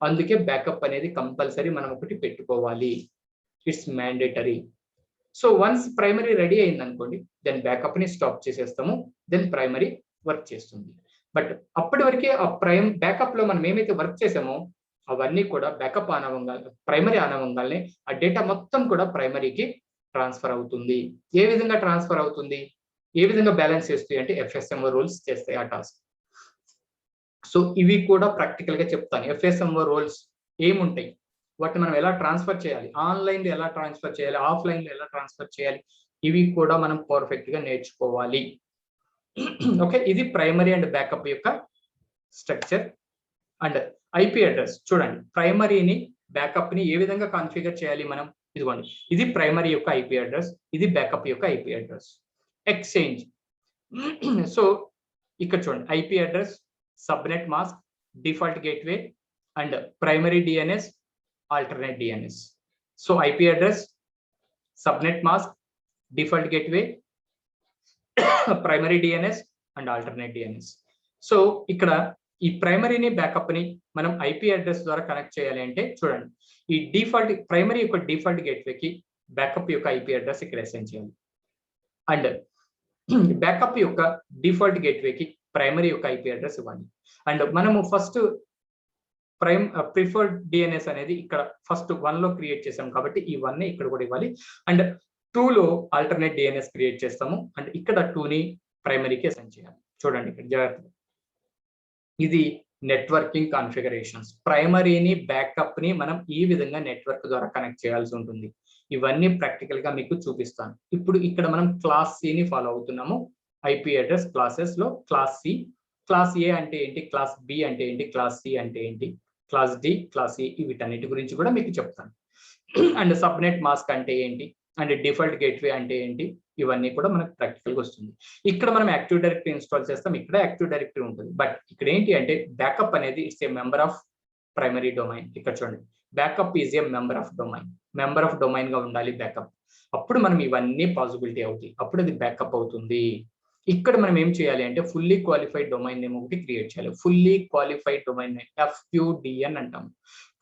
అందుకే బ్యాకప్ అనేది కంపల్సరీ మనం ఒకటి పెట్టుకోవాలి. It's mandatory. So once primary ready అయింది అనుకోండి, దెన్ బ్యాకప్ ని స్టాప్ చేసేస్తాము, దెన్ ప్రైమరీ వర్క్ చేస్తుంది. బట్ అప్పటి వరకే ఆ బ్యాకప్ లో మనం ఏమైతే వర్క్ చేసామో అవన్నీ కూడా బ్యాకప్ ప్రైమరీ ఆనవంగానే ఆ డేటా మొత్తం కూడా ప్రైమరీకి ట్రాన్స్ఫర్ అవుతుంది. ఏ విధంగా ట్రాన్స్ఫర్ అవుతుంది, ఏ విధంగా బ్యాలెన్స్ చేస్తాయి అంటే FSMO రూల్స్ చేస్తాయి ఆ టాస్క్. సో ఇవి కూడా ప్రాక్టికల్ గా చెప్తాను. FSMO రూల్స్ ఏముంటాయి, వాటిని మనం ఎలా ట్రాన్స్ఫర్ చేయాలి, ఆన్లైన్ లో ఎలా ట్రాన్స్ఫర్ చేయాలి, ఆఫ్లైన్ లో ఎలా ట్రాన్స్ఫర్ చేయాలి, ఇవి కూడా మనం పర్ఫెక్ట్ గా నేర్చుకోవాలి. ఓకే, ఇది ప్రైమరీ అండ్ బ్యాకప్ యొక్క స్ట్రక్చర్. అండ్ IP అడ్రస్ చూడండి, ప్రైమరీని బ్యాకప్ ని ఏ విధంగా కాన్ఫిగర్ చేయాలి మనం. ఇదిగోండి, ఇది ప్రైమరీ యొక్క IP అడ్రస్, ఇది బ్యాకప్ యొక్క IP అడ్రస్. ఎక్స్చేంజ్. సో ఇక్కడ చూడండి, IP address, subnet mask, default gateway and primary DNS, alternate DNS. So IP address, subnet mask, default gateway, primary DNS and alternate DNS. So ఇక్కడ ఈ ప్రైమరీని బ్యాకప్ ని మనం ఐపీ అడ్రస్ ద్వారా కనెక్ట్ చేయాలి అంటే చూడండి, ఈ డిఫాల్ట్ ప్రైమరీ యొక్క డిఫాల్ట్ గేట్వేకి బ్యాకప్ యొక్క ఐపీ అడ్రస్ ఇక్కడ అసైన్ చేయాలి. అండ్ బ్యాకప్ యొక్క డిఫాల్ట్ గేట్వేకి ప్రైమరీ యొక్క ఐపీ అడ్రస్ ఇవ్వాలి. అండ్ మనము ఫస్ట్ ప్రిఫర్డ్ డిఎన్ఎస్ అనేది ఇక్కడ ఫస్ట్ 1 లో క్రియేట్ చేసాం కాబట్టి ఈ 1 ఇక్కడ కూడా ఇవ్వాలి. అండ్ 2 లో ఆల్టర్నేట్ డిఎన్ఎస్ క్రియేట్ చేస్తాము. అండ్ ఇక్కడ 2 ని ప్రైమరీకి అసైన్ చేయాలి. చూడండి ఇక్కడ జాగ్రత్తగా, ఇది నెట్వర్కింగ్ కాన్ఫిగరేషన్స్. ప్రైమరీని బ్యాకప్ ని మనం ఈ విధంగా నెట్వర్క్ ద్వారా కనెక్ట్ చేయాల్సి ఉంటుంది. ఇవన్నీ ప్రాక్టికల్ గా మీకు చూపిస్తాను. ఇప్పుడు ఇక్కడ మనం క్లాస్ సి ని ఫాలో అవుతున్నాము. ఐపీ అడ్రస్ క్లాసెస్ లో క్లాస్ సి, క్లాస్ ఏ అంటే ఏంటి, క్లాస్ బి అంటే ఏంటి, క్లాస్ సి అంటే ఏంటి, క్లాస్ డి, క్లాస్ ఈ, వీటన్నిటి గురించి కూడా మీకు చెప్తాను. అండ్ సబ్నెట్ మాస్క్ అంటే ఏంటి, అండ్ డిఫాల్ట్ గేట్వే అంటే ఏంటి, ఇవన్నీ కూడా మనకు ప్రాక్టికల్ గా వస్తుంది. ఇక్కడ మనం యాక్టివ్ డైరెక్టరీ ఇన్స్టాల్ చేస్తాం, ఇక్కడ యాక్టివ్ డైరెక్టరీ ఉంటుంది. బట్ ఇక్కడ ఏంటి అంటే బ్యాకప్ అనేది it's a member of primary domain. ఇక్కడ చూడండి, backup is a member of domain. Member of domain గా ఉండాలి బ్యాకప్. అప్పుడు మనం ఇవన్నీ పాసిబిలిటీ అవుతాయి, అప్పుడు అది బ్యాకప్ అవుతుంది. ఇక్కడ మనం ఏం చేయాలి అంటే ఫుల్లీ క్వాలిఫైడ్ డొమైన్ నేమ్ ఒకటి క్రియేట్ చేయాలి. Fully qualified domain name, FQDN అంటాం,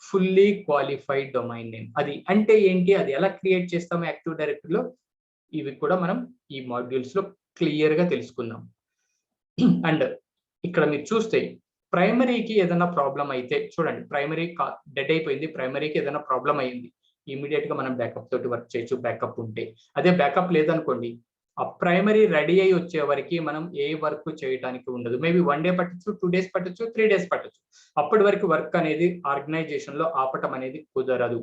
ఫుల్లీ క్వాలిఫైడ్ డొమైన్ నేమ్. అది అంటే ఏంటి, అది ఎలా క్రియేట్ చేస్తాము యాక్టివ్ డైరెక్టరీలో, ఇవి కూడా మనం ఈ మాడ్యూల్స్ లో క్లియర్ గా తెలుసుకుందాం. అండ్ ఇక్కడ మీరు చూస్తే ప్రైమరీకి ఏదైనా ప్రాబ్లం అయితే చూడండి, ప్రైమరీ డెడ్ అయిపోయింది, ప్రైమరీకి ఏదైనా ప్రాబ్లం అయింది, ఇమీడియట్ గా మనం బ్యాకప్ తోటి వర్క్ చేయొచ్చు బ్యాకప్ ఉంటే. అదే బ్యాకప్ లేదనుకోండి, ఆ ప్రైమరీ రెడీ అయ్యి వచ్చే వరకు మనం ఏ వర్క్ చేయడానికి ఉండదు. మేబీ 1 డే పట్టచ్చు, 2 డేస్ పట్టచ్చు, 3 డేస్ పట్టచ్చు. అప్పటి వరకు వర్క్ అనేది ఆర్గనైజేషన్ లో ఆపటం అనేది కుదరదు.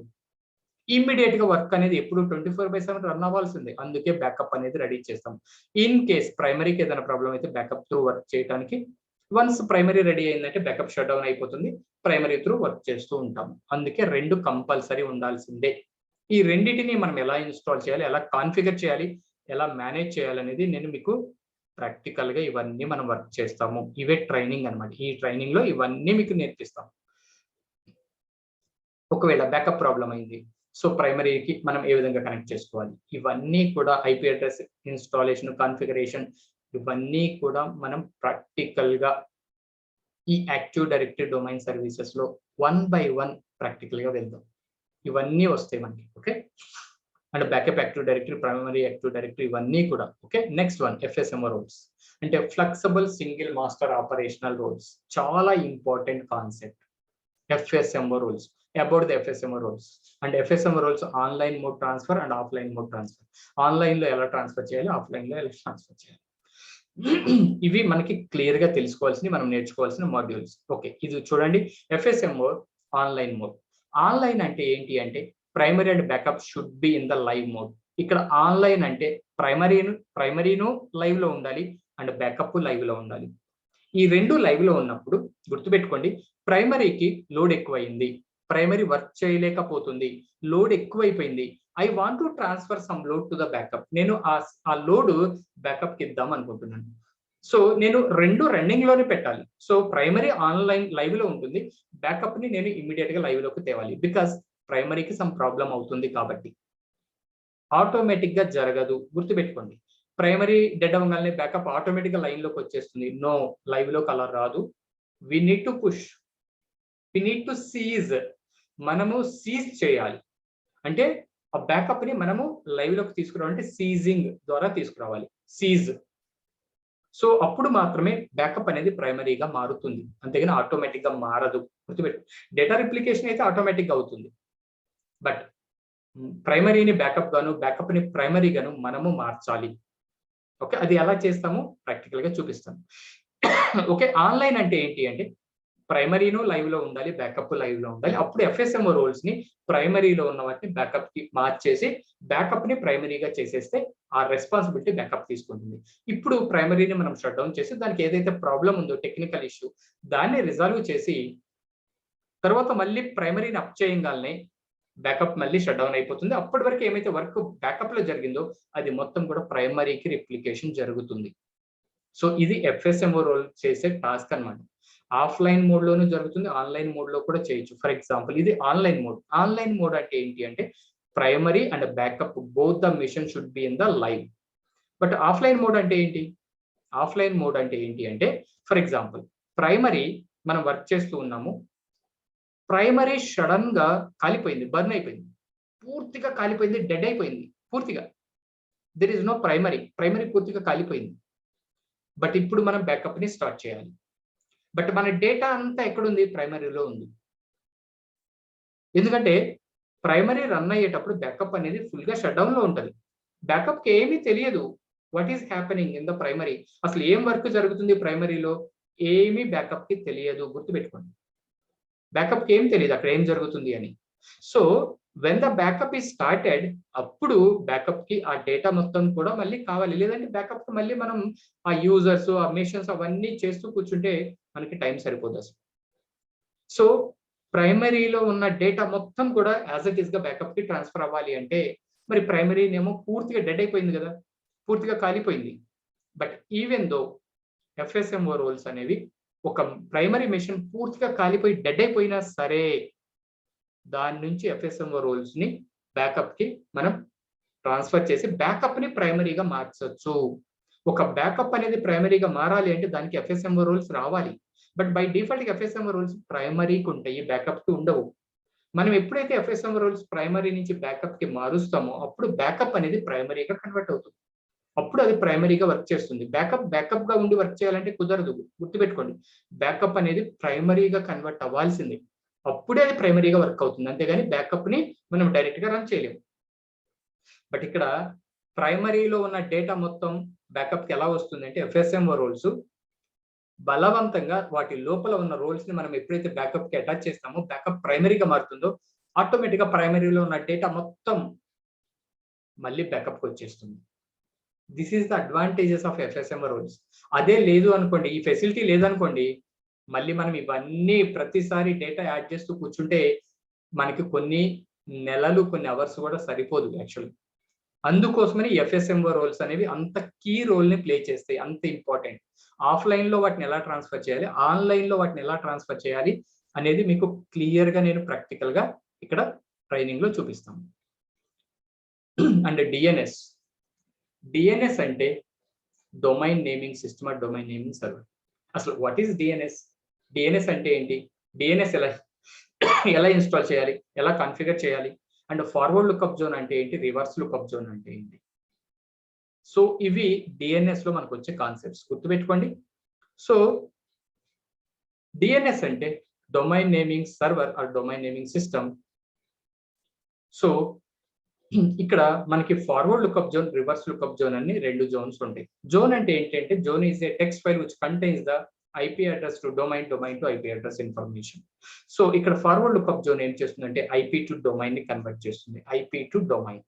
ఇమ్మీడియట్ గా వర్క్ అనేది ఎప్పుడు 24/7 రన్ అవ్వాల్సిందే. అందుకే బ్యాకప్ అనేది రెడీ చేస్తాం. ఇన్ కేస్ ప్రైమరీకి ఏదైనా ప్రాబ్లం అయితే బ్యాకప్ త్రూ వర్క్ చేయడానికి, వన్స్ ప్రైమరీ రెడీ అయిందంటే బ్యాకప్ షట్ డౌన్ అయిపోతుంది, ప్రైమరీ త్రూ వర్క్ చేస్తూ ఉంటాము. అందుకే 2 కంపల్సరీ ఉండాల్సిందే. ఈ రెండింటిని మనం ఎలా ఇన్స్టాల్ చేయాలి, ఎలా కాన్ఫిగర్ చేయాలి, ఎలా మేనేజ్ చేయాలనేది నేను మీకు ప్రాక్టికల్ గా ఇవన్నీ మనం వర్క్ చేస్తాము. ఇవే ట్రైనింగ్ అన్నమాట. ఈ ట్రైనింగ్ లో ఇవన్నీ మీకు నేర్పిస్తాం. ఒకవేళ బ్యాకప్ ప్రాబ్లం అయింది, సో ప్రైమరీకి మనం ఏ విధంగా కనెక్ట్ చేసుకోవాలి, ఇవన్నీ కూడా ఐపీ అడ్రస్ ఇన్స్టాలేషన్, కాన్ఫిగరేషన్, ఇవన్నీ కూడా మనం ప్రాక్టికల్ గా ఈ యాక్టివ్ డైరెక్టరీ డొమైన్ సర్వీసెస్ లో 1 by 1 ప్రాక్టికల్ గా వెళ్దాం. ఇవన్నీ వస్తాయి మనకి. Okay, and backup active directory, primary active directory, ఇవన్నీ కూడా. Okay, next one FSMO roles, అంటే flexible single master operational roles. చాలా important concept FSMO rules. About the FSMO rules, and FSMO rules online mode transfer and offline mode transfer. Online లో ఎలా ట్రాన్స్ఫర్ చేయాలి, ఆఫ్లైన్ లో ఎలా ట్రాన్స్ఫర్ చేయాలి, ఇవి మనకి క్లియర్ గా తెలుసుకోవాల్సిన, మనం నేర్చుకోవాల్సిన మాడ్యూల్స్. ఓకే, ఇది చూడండి, FSMO ఆన్లైన్ మోడ్. ఆన్లైన్ అంటే ఏంటి అంటే primary and backup should be in the live mode. ఇక్కడ ఆన్లైన్ అంటే ప్రైమరీను లైవ్ లో ఉండాలి అండ్ బ్యాకప్ లైవ్ లో ఉండాలి. ఈ 2 లైవ్ లో ఉన్నప్పుడు గుర్తుపెట్టుకోండి, ప్రైమరీకి లోడ్ ఎక్కువైంది, ప్రైమరీ వర్క్ చేయలేకపోతుంది, లోడ్ ఎక్కువైపోయింది, I want to transfer some load to the backup. నేను ఆ లోడ్ బ్యాకప్ కి ఇద్దాం అనుకుంటున్నాను. సో నేను 2 రన్నింగ్ లోనే పెట్టాలి. సో ప్రైమరీ ఆన్లైన్ లైవ్ లో ఉంటుంది, బ్యాకప్ ని నేను ఇమ్మీడియట్ గా లైవ్ లోకి తేవాలి. బికాస్ ప్రైమరీకి సమ్ ప్రాబ్లం అవుతుంది కాబట్టి. ఆటోమేటిక్ గా జరగదు, గుర్తుపెట్టుకోండి. ప్రైమరీ డెడ్ అవ్వగానే బ్యాకప్ ఆటోమేటిక్ గా లైన్ లోకి వచ్చేస్తుంది. నో, లైవ్ లోకి అలా రాదు. We need to push, we need to seize. మనము సీజ్ చేయాలి, అంటే ఆ బ్యాకప్ ని మనము లైవ్ లోకి తీసుకురావాలంటే సీజింగ్ ద్వారా తీసుకురావాలి, సీజ్. సో అప్పుడు మాత్రమే బ్యాకప్ అనేది ప్రైమరీగా మారుతుంది, అంతేగాని ఆటోమేటిక్ గా మారదు. గుర్తుపెట్టు, డేటా రిప్లికేషన్ అయితే ఆటోమేటిక్ గా అవుతుంది, బట్ ప్రైమరీని బ్యాకప్ గాను, బ్యాకప్ ని ప్రైమరీ గాను మనము మార్చాలి. ఓకే, అది ఎలా చేస్తామో ప్రాక్టికల్ గా చూపిస్తాను. ఓకే, ఆన్లైన్ అంటే ఏంటి అంటే ప్రైమరీను లైవ్ లో ఉండాలి, బ్యాకప్ లైవ్ లో ఉండాలి. అప్పుడు FSMO రోల్స్ ని ప్రైమరీలో ఉన్న వాటిని బ్యాకప్ కి మార్చేసి బ్యాకప్ ని ప్రైమరీగా చేసేస్తే ఆ రెస్పాన్సిబిలిటీ బ్యాకప్ తీసుకుంటుంది. ఇప్పుడు ప్రైమరీని మనం షట్ డౌన్ చేసి దానికి ఏదైతే ప్రాబ్లం ఉందో టెక్నికల్ ఇష్యూ, దాన్ని రిజాల్వ్ చేసి తర్వాత మళ్ళీ ప్రైమరీని అప్ చేయగానే బ్యాకప్ మళ్ళీ షట్ డౌన్ అయిపోతుంది. అప్పటి వరకు ఏమైతే వర్క్ బ్యాకప్ లో జరిగిందో అది మొత్తం కూడా ప్రైమరీకి రిప్లికేషన్ జరుగుతుంది. సో ఇది ఎఫ్ఎస్ఎంఓ రోల్ చేసే టాస్క్ అన్నమాట. ఆఫ్లైన్ మోడ్ లోనూ జరుగుతుంది, ఆన్లైన్ మోడ్ లో కూడా చేయొచ్చు. ఫర్ ఎగ్జాంపుల్ ఇది ఆన్లైన్ మోడ్. ఆన్లైన్ మోడ్ అంటే ఏంటి అంటే primary and backup both the machine should be in the live. But offline mode అంటే ఏంటి? ఆఫ్లైన్ మోడ్ అంటే ఏంటి అంటే ఫర్ ఎగ్జాంపుల్ ప్రైమరీ మనం వర్క్ చేస్తూ ఉన్నాము, ప్రైమరీ సడన్ గా కాలిపోయింది, బర్న్ అయిపోయింది, పూర్తిగా కాలిపోయింది, డెడ్ అయిపోయింది పూర్తిగా. There is no primary, primary పూర్తిగా కాలిపోయింది. బట్ ఇప్పుడు మనం బ్యాకప్ ని స్టార్ట్ చేయాలి. బట్ మన డేటా అంతా ఎక్కడుంది? ప్రైమరీలో ఉంది. ఎందుకంటే ప్రైమరీ రన్ అయ్యేటప్పుడు బ్యాకప్ అనేది ఫుల్ గా షట్ డౌన్ లో ఉంటుంది. బ్యాకప్ కి ఏమీ తెలియదు what is happening in the primary. అసలు ఏం వర్క్ జరుగుతుంది ప్రైమరీలో ఏమీ బ్యాకప్ కి తెలియదు. గుర్తుపెట్టుకోండి, బ్యాకప్ కి ఏం తెలియదు అక్కడ ఏం జరుగుతుంది అని. సో వెన్ ద బ్యాకప్ ఈ స్టార్టెడ్ అప్పుడు బ్యాకప్ కి ఆ డేటా మొత్తం కూడా మళ్ళీ కావాలి. లేదంటే బ్యాకప్ కి మళ్ళీ మనం ఆ యూజర్స్ ఆ మిషన్స్ అవన్నీ చేస్తూ కూర్చుంటే మనకి టైం సరిపోదు అసలు. సో ప్రైమరీలో ఉన్న డేటా మొత్తం కూడా యాజ్ ఇట్ ఈస్ గా బ్యాకప్ కి ట్రాన్స్ఫర్ అవ్వాలి అంటే మరి ప్రైమరీ ఏమో పూర్తిగా డెడ్ అయిపోయింది కదా, పూర్తిగా కాలిపోయింది. బట్ ఈవెన్ దో ఎఫ్ఎస్ఎంఓ రోల్స్ అనేవి ఒక ప్రైమరీ మెషిన్ పూర్తిగా కాలిపోయి డెడ్ అయిపోయినా సరే దాని నుంచి ఎఫ్ఎస్ఎంఓ రోల్స్ ని బ్యాకప్ కి మనం ట్రాన్స్ఫర్ చేసి బ్యాకప్ ని ప్రైమరీగా మార్చొచ్చు. ఒక బ్యాకప్ అనేది ప్రైమరీగా మారాలి అంటే దానికి ఎఫ్ఎస్ఎంఓ రోల్స్ రావాలి. బట్ బై డిఫాల్ట్ ఎఫ్ఎస్ఎంఓ రోల్స్ ప్రైమరీకి ఉంటాయి, బ్యాకప్ కి ఉండవు. మనం ఎప్పుడైతే ఎఫ్ఎస్ఎంఓ రోల్స్ ప్రైమరీ నుంచి బ్యాకప్ కి మారుస్తామో అప్పుడు బ్యాకప్ అనేది ప్రైమరీగా కన్వర్ట్ అవుతుంది. అప్పుడు అది ప్రైమరీగా వర్క్ చేస్తుంది. బ్యాకప్ గా ఉండి వర్క్ చేయాలంటే కుదరదు. గుర్తుపెట్టుకోండి, బ్యాకప్ అనేది ప్రైమరీగా కన్వర్ట్ అవ్వాల్సింది, అప్పుడే అది ప్రైమరీగా వర్క్ అవుతుంది. అంతేగాని బ్యాకప్ ని మనం డైరెక్ట్ గా రన్ చేయలేము. బట్ ఇక్కడ ప్రైమరీలో ఉన్న డేటా మొత్తం బ్యాకప్ కి ఎలా వస్తుంది అంటే ఎఫ్ఎస్ఎంఓ రోల్స్ బలవంతంగా వాటి లోపల ఉన్న రోల్స్ ని మనం ఎప్పుడైతే బ్యాకప్ కి అటాచ్ చేస్తామో బ్యాకప్ ప్రైమరీగా మారుతుందో ఆటోమేటిక్ గా ప్రైమరీలో ఉన్న డేటా మొత్తం మళ్ళీ బ్యాకప్ కి వచ్చేస్తుంది. This is the advantages of FSMO roles. అదే లేదు అనుకోండి, ఈ ఫెసిలిటీ లేదనుకోండి, మళ్ళీ మనం ఇవన్నీ ప్రతిసారి డేటా యాడ్ చేస్తూ కూర్చుంటే మనకి కొన్ని నెలలు కొన్ని అవర్స్ కూడా సరిపోదు యాక్చువల్లీ. అందుకోసమని ఎఫ్ఎస్ఎంఓ రోల్స్ అనేవి అంత కీ రోల్ ని ప్లే చేస్తాయి, అంత ఇంపార్టెంట్. ఆఫ్లైన్ లో వాటిని ఎలా ట్రాన్స్ఫర్ చేయాలి, ఆన్లైన్ లో వాటిని ఎలా ట్రాన్స్ఫర్ చేయాలి అనేది మీకు క్లియర్ గా నేను ప్రాక్టికల్ గా ఇక్కడ ట్రైనింగ్ లో చూపిస్తాను. అండ్ డిఎన్ఎస్ అంటే domain naming system or domain naming server. అసలు వాట్ ఈస్ డిఎన్ఎస్? డిఎన్ఎస్ అంటే ఏంటి? డిఎన్ఎస్ ఎలా ఇన్స్టాల్ చేయాలి, ఎలా కాన్ఫిగర్ చేయాలి, అండ్ ఫార్వర్డ్ లుక్అప్ జోన్ అంటే ఏంటి, రివర్స్ లుక్అప్ జోన్ అంటే ఏంటి? సో ఇవి డిఎన్ఎస్ లో మనకు వచ్చే కాన్సెప్ట్స్, గుర్తుపెట్టుకోండి. సో డిఎన్ఎస్ అంటే domain naming server or domain naming system. So ఇక్కడ మనకి forward lookup zone, reverse lookup zone అని రెండు జోన్స్ ఉంటాయి. జోన్ అంటే ఏంటంటే zone is a text file which contains the IP address to domain, domain to IP address information. So ఇక్కడ ఫార్వర్డ్ లుక్అప్ జోన్ ఏం చేస్తుందంటే IP టు డొమైన్ ని కన్వర్ట్ చేస్తుంది, IP to domain.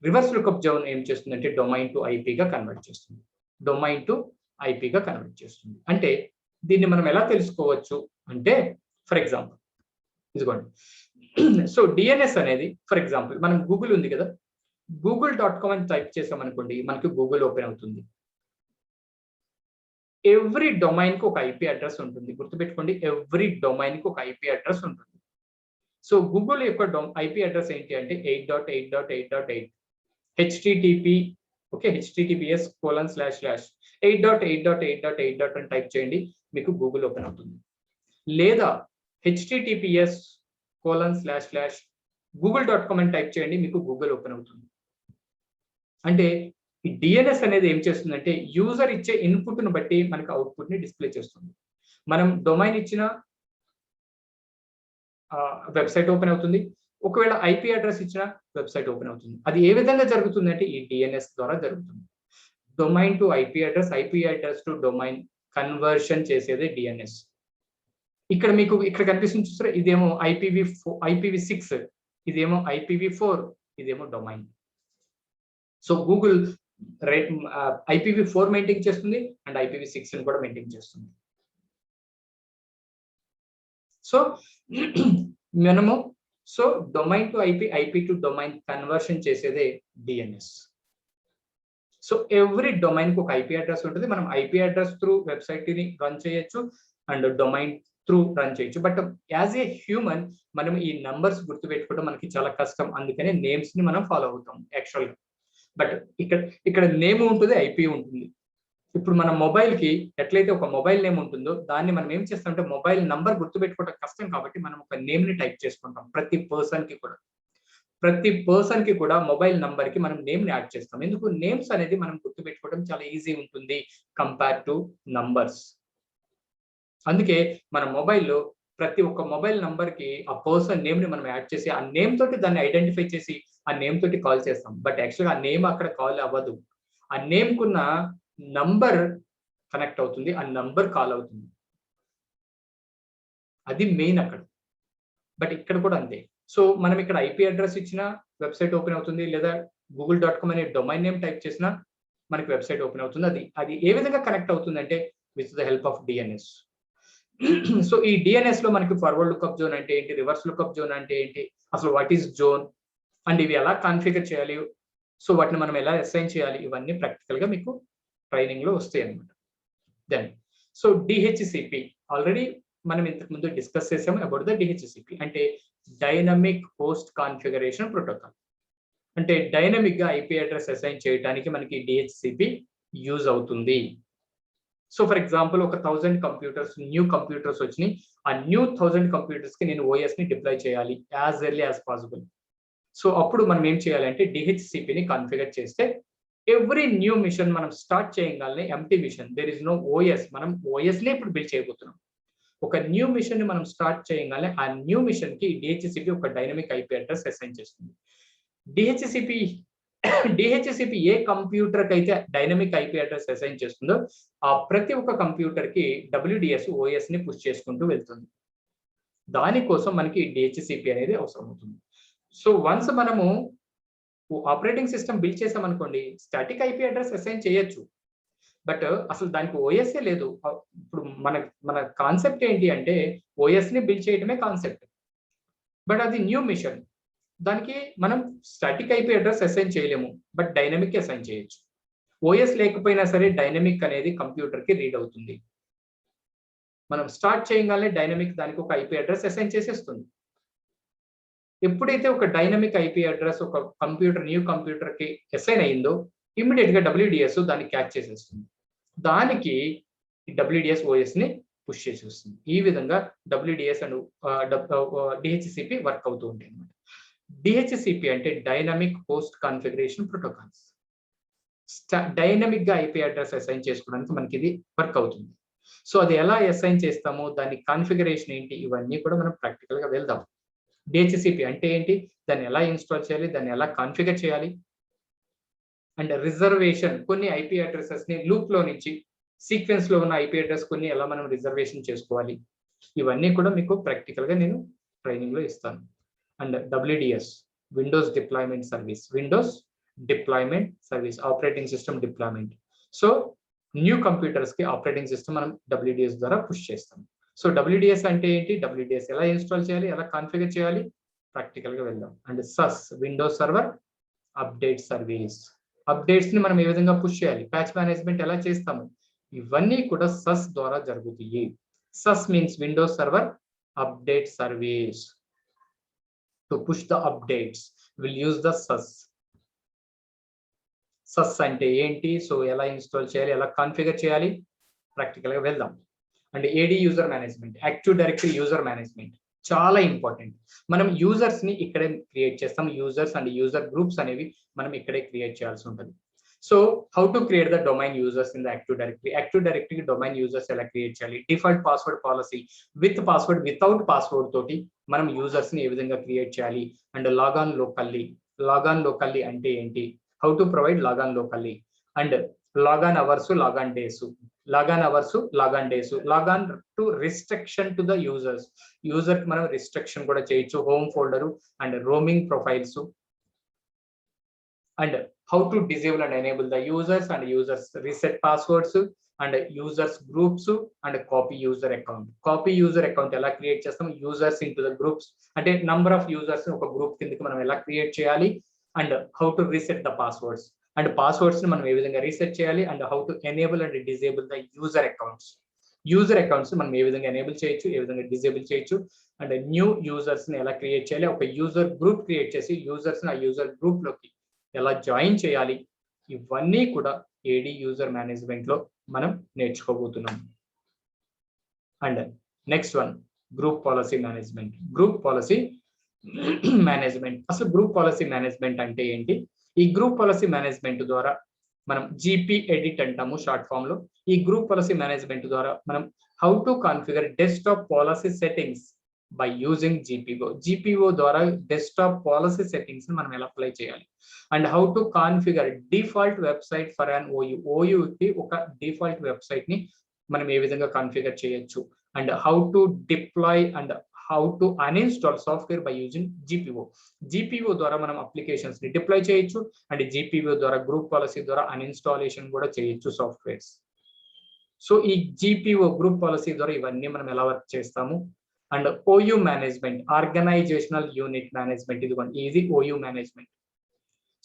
Reverse lookup zone ఏం చేస్తుందంటే డొమైన్ టు IP గా కన్వర్ట్ చేస్తుంది, డొమైన్ టు IP గా కన్వర్ట్ చేస్తుంది. అంటే దీన్ని మనం ఎలా తెలుసుకోవచ్చు అంటే ఫర్ ఎగ్జాంపుల్ ఇదిగోండి. సో డిఎన్ఎస్ అనేది ఫర్ ఎగ్జాంపుల్ మనం గూగుల్ ఉంది కదా, google.com అని టైప్ చేసాం అనుకోండి, మనకి గూగుల్ ఓపెన్ అవుతుంది. ఎవ్రీ డొమైన్ కి ఒక IP అడ్రస్ ఉంటుంది, గుర్తుపెట్టుకోండి, ఎవ్రీ డొమైన్ కి ఒక IP అడ్రస్ ఉంటుంది. సో గూగుల్ యొక్క IP అడ్రస్ ఏంటి అంటే 8.8.8.8 http ఓకే, https://8.8.8.8 అని టైప్ చేయండి, మీకు గూగుల్ ఓపెన్ అవుతుంది. లేదా https://google.com అని టైప్ చేయండి, మీకు గూగుల్ ఓపెన్ అవుతుంది. అంటే ఈ డిఎన్ఎస్ అనేది ఏం చేస్తుందంటే యూజర్ ఇచ్చే ఇన్పుట్ ను బట్టి మనకి అవుట్పుట్ ని డిస్ప్లే చేస్తుంది. మనం డొమైన్ ఇచ్చిన వెబ్సైట్ ఓపెన్ అవుతుంది, ఒకవేళ IP అడ్రస్ ఇచ్చిన వెబ్సైట్ ఓపెన్ అవుతుంది. అది ఏ విధంగా జరుగుతుంది అంటే ఈ డిఎన్ఎస్ ద్వారా జరుగుతుంది. Domain to IP address, IP address to domain conversion చేసేది డిఎన్ఎస్. ఇక్కడ మీకు ఇక్కడ కనిపిస్తుంది చూసారా, ఇదేమో IPv6, ఇదేమో IPv4, ఇదేమో domain. So Google IPv4 maintain చేస్తుంది అండ్ IPv6 ని కూడా మెయింటైన్ చేస్తుంది. సో మనము so domain to IP, IP to domain conversion చేసేదే డిఎన్ఎస్. సో ఎవ్రీ డొమైన్ కి ఒక ఐపీ అడ్రస్ ఉంటుంది. మనం ఐపీ అడ్రస్ త్రూ వెబ్సైట్ ని రన్ చేయొచ్చు అండ్ డొమైన్ త్రూ రన్ చేయొచ్చు. బట్ యాజ్ ఏ హ్యూమన్ మనం ఈ నంబర్స్ గుర్తుపెట్టుకోవడం మనకి చాలా కష్టం. అందుకనే నేమ్స్ ని మనం ఫాలో అవుతాం యాక్చువల్ గా. బట్ ఇక్కడ నేమ్ ఉంటుంది, ఐపీ ఉంటుంది. ఇప్పుడు మన మొబైల్ కి ఎట్లయితే ఒక మొబైల్ నేమ్ ఉంటుందో దాన్ని మనం ఏం చేస్తామంటే మొబైల్ నంబర్ గుర్తుపెట్టుకోవడం కష్టం కాబట్టి మనం ఒక నేమ్ ని టైప్ చేసుకుంటాం. ప్రతి పర్సన్ కి కూడా మొబైల్ నంబర్ కి మనం నేమ్ ని యాడ్ చేస్తాం. ఎందుకు? నేమ్స్ అనేది మనం గుర్తుపెట్టుకోవడం చాలా ఈజీ ఉంటుంది కంపేర్ టు నంబర్స్. అందుకే మన మొబైల్లో ప్రతి ఒక్క మొబైల్ నంబర్ కి ఆ పర్సన్ నేమ్ ని మనం యాడ్ చేసి ఆ నేమ్ తోటి దాన్ని ఐడెంటిఫై చేసి ఆ నేమ్ తోటి కాల్ చేస్తాం. బట్ యాక్చువల్గా ఆ నేమ్ అక్కడ కాల్ అవ్వదు. ఆ నేమ్ కున్న నంబర్ కనెక్ట్ అవుతుంది, ఆ నంబర్ కాల్ అవుతుంది. అది మెయిన్ అక్కడ. బట్ ఇక్కడ కూడా అంతే. సో మనం ఇక్కడ ఐపీ అడ్రస్ ఇచ్చిన వెబ్సైట్ ఓపెన్ అవుతుంది, లేదా google.com అనే డొమైన్ నేమ్ టైప్ చేసినా మనకి వెబ్సైట్ ఓపెన్ అవుతుంది. అది ఏ విధంగా కనెక్ట్ అవుతుందంటే with the help of DNS. So ఈ డిఎన్ఎస్ లో మనకి ఫార్వర్డ్ లుకప్ జోన్ అంటే ఏంటి, రివర్స్ లుకప్ జోన్ అంటే ఏంటి, అసలు వాట్ ఈస్ జోన్ అండ్ ఇవి ఎలా కాన్ఫిగర్ చేయాలి, సో వాటిని మనం ఎలా అసైన్ చేయాలి, ఇవన్నీ ప్రాక్టికల్ గా మీకు ట్రైనింగ్ లో వస్తాయి అన్నమాట. దెన్ సో డిహెచ్సిపి ఆల్రెడీ మనం ఇంతకు ముందు డిస్కస్ చేసాము అబౌట్ ద డిహెచ్సిపి అంటే డైనమిక్ హోస్ట్ కాన్ఫిగరేషన్ ప్రోటోకాల్. అంటే డైనమిక్ గా ఐపీ అడ్రస్ అసైన్ చేయడానికి మనకి డిహెచ్సిపి యూజ్ అవుతుంది. సో ఫర్ ఎగ్జాంపుల్ ఒక 1000 కంప్యూటర్స్ న్యూ కంప్యూటర్స్ వచ్చినాయి. ఆ న్యూ 1000 కంప్యూటర్స్ కి నేను ఓఎస్ ని డిప్లాయ్ చేయాలి as early as possible. So అప్పుడు మనం ఏం చేయాలంటే డిహెచ్సిపిని కాన్ఫిగర్ చేస్తే ఎవ్రీ న్యూ మిషన్ మనం స్టార్ట్ చేయగానే empty machine, there is no OS, మనం ఓఎస్ నే ఇప్పుడు బిల్డ్ చేయబోతున్నాం. ఒక న్యూ మిషన్ ని మనం స్టార్ట్ చేయగానే ఆ న్యూ మిషన్ కి డిహెచ్సిపి ఒక డైనమిక్ ఐపీ అడ్రస్ అసైన్ చేస్తుంది. డిహెచ్సిపి ఏ కంప్యూటర్ కి అయితే డైనమిక్ ఐపీ అడ్రస్ అసైన్ చేస్తుందో ఆ ప్రతి ఒక్క కంప్యూటర్ కి డబ్ల్యూడిఎస్ ఓఎస్ ని పుష్ చేసుకుంటూ వెళ్తుంది. దానికోసం మనకి డిహెచ్సిపి అనేది అవసరం అవుతుంది. సో వన్స్ మనము ఆపరేటింగ్ సిస్టమ్ బిల్డ్ చేసామనుకోండి, స్టాటిక్ ఐపీ అడ్రస్ అసైన్ చేయొచ్చు, బట్ అసలు దానికి ఓఎస్ఏ లేదు. ఇప్పుడు మన కాన్సెప్ట్ ఏంటి అంటే ఓఎస్ ని బిల్డ్ చేయడమే కాన్సెప్ట్. బట్ అది న్యూ మిషన్, దానికి మనం స్టాటిక్ ఐపీ అడ్రస్ అసైన్ చేయలేము, బట్ డైనమిక్ అసైన్ చేయొచ్చు. ఓఎస్ లేకపోయినా సరే డైనమిక్ అనేది కంప్యూటర్ కి రీడ్ అవుతుంది. మనం స్టార్ట్ చేయగానే డైనమిక్ దానికి ఒక ఐపీ అడ్రస్ అసైన్ చేసేస్తుంది. ఎప్పుడైతే ఒక డైనమిక్ ఐపీ అడ్రస్ ఒక న్యూ కంప్యూటర్ కి అసైన్ అయిందో ఇమ్మీడియట్ గా డబ్ల్యూడిఎస్ దాన్ని క్యాచ్ చేసేస్తుంది. దానికి డబ్ల్యూడిఎస్ ఓఎస్ ని పుష్ చేసేస్తుంది. ఈ విధంగా డబ్ల్యూడిఎస్ అండ్ డిహెచ్సిపి వర్క్ అవుతూ ఉంటాయి అన్నమాట. డిహెచ్సిపి అంటే dynamic host configuration protocols. Dynamic గా ఐపీ అడ్రస్ అసైన్ చేసుకోవడానికి మనకి ఇది వర్క్ అవుతుంది. సో అది ఎలా అసైన్ చేస్తాము, దాని కాన్ఫిగరేషన్ ఏంటి, ఇవన్నీ కూడా మనం ప్రాక్టికల్ గా వెళ్దాం. డిహెచ్సిపి అంటే ఏంటి, దాన్ని ఎలా ఇన్స్టాల్ చేయాలి, దాన్ని ఎలా కాన్ఫిగర్ చేయాలి, అండ్ రిజర్వేషన్ కొన్ని ఐపీ అడ్రసెస్ ని లూప్ లో నుంచి సీక్వెన్స్ లో ఉన్న ఐపీ అడ్రస్ కొన్ని ఎలా మనం రిజర్వేషన్ చేసుకోవాలి, ఇవన్నీ కూడా మీకు ప్రాక్టికల్ గా నేను ట్రైనింగ్ లో ఇస్తాను. And WDS Windows deployment service operating system deployment. So new computers కి ఆపరేటింగ్ సిస్టమ్ మనం డబ్ల్యూడిఎస్ ద్వారా పుష్ చేస్తాం. సో డబ్ల్యూడిఎస్ అంటే ఏంటి, డబ్ల్యూడిఎస్ ఎలా ఇన్స్టాల్ చేయాలి, ఎలా కాన్ఫిగర్ చేయాలి, ప్రాక్టికల్ గా వెళ్దాం. అండ్ సస్ Windows server update service, updates ని మనం ఏ విధంగా పుష్ చేయాలి, ప్యాచ్ మేనేజ్మెంట్ ఎలా చేస్తాము, ఇవన్నీ కూడా సస్ ద్వారా జరుగుతాయి. SUS means Windows server update service. To push the updates will use the SUS. SUS అంటే ఏంటి, సో ఎలా ఇన్స్టాల్ చేయాలి, ఎలా కాన్ఫిగర్ చేయాలి, ప్రాక్టికల్ గా వెళ్దాం. And AD user management, active directory user management చాలా ఇంపార్టెంట్. మనం యూజర్స్ ని ఇక్కడే క్రియేట్ చేస్తాం. యూజర్స్ అండ్ యూజర్ గ్రూప్స్ అనేవి మనం ఇక్కడే క్రియేట్ చేయాల్సి ఉంటుంది. So how to create the domain users in the active directory. Active directory domain users ఎలా క్రియేట్ చేయాలి, default password policy, with password, without password తోటి మనం యూజర్స్ ని ఏ విధంగా క్రియేట్ చేయాలి. అండ్ లాగాన్ లోకల్లీ అంటే ఏంటి, how to provide log on locally. And log on hours, log on days, log on to restriction to the users. User కి మనం రిస్ట్రిక్షన్ కూడా చేయొచ్చు, home folder and roaming profiles. And how to disable and enable the users and users reset passwords, and users groups and copy user account. Copy user account ఎలా క్రియేట్ చేస్తాం, యూజర్స్ ఇంటూ ద గ్రూప్స్ అంటే నంబర్ ఆఫ్ యూజర్స్ ఒక గ్రూప్ కిందకి మనం ఎలా క్రియేట్ చేయాలి, and how to reset the passwords and passwords ని మనం ఏ విధంగా రీసెట్ చేయాలి, and how to enable and disable the user accounts. User accounts మనం ఏ విధంగా ఎనేబుల్ చేయొచ్చు, ఏ విధంగా డిజేబుల్ చేయొచ్చు, అండ్ న్యూ యూజర్స్ ని ఎలా క్రియేట్ చేయాలి, ఒక యూజర్ గ్రూప్ క్రియేట్ చేసి యూజర్స్ ని ఆ యూజర్ గ్రూప్ లోకి ఎలా జాయిన్ చేయాలి, ఇవన్నీ కూడా ఏడి యూజర్ మేనేజ్మెంట్ లో మనం నేర్చుకోబోతున్నాం. And next one group policy management. Group policy management, అసలు గ్రూప్ పాలసీ మేనేజ్మెంట్ అంటే ఏంటి? ఈ గ్రూప్ పాలసీ మేనేజ్మెంట్ ద్వారా మనం జీపీ ఎడిట్ అంటాము షార్ట్ ఫామ్ లో. ఈ గ్రూప్ పాలసీ మేనేజ్మెంట్ ద్వారా మనం how to configure desktop policy settings by using GPO. GPO ద్వారా డెస్క్టాప్ పాలసీ సెట్టింగ్స్ మనం ఎలా అప్లై చేయాలి, and how to configure default website for an OU. ఓయూకి ఒక డిఫాల్ట్ వెబ్సైట్ ని మనం ఏ విధంగా కాన్ఫిగర్ చేయొచ్చు, and how to deploy and how to uninstall software by using GPO. GPO ద్వారా మనం అప్లికేషన్స్ ని డిప్లాయ్ చేయొచ్చు, అండ్ జీపీఓ ద్వారా గ్రూప్ పాలసీ ద్వారా అన్ఇన్స్టాలేషన్ కూడా చేయొచ్చు సాఫ్ట్వేర్స్. సో ఈ జీపీఓ గ్రూప్ పాలసీ ద్వారా ఇవన్నీ మనం ఎలా వర్క్ చేస్తాము. And OU management, organizational unit management. ఇదిగోండి ఇది ఓయూ మేనేజ్మెంట్.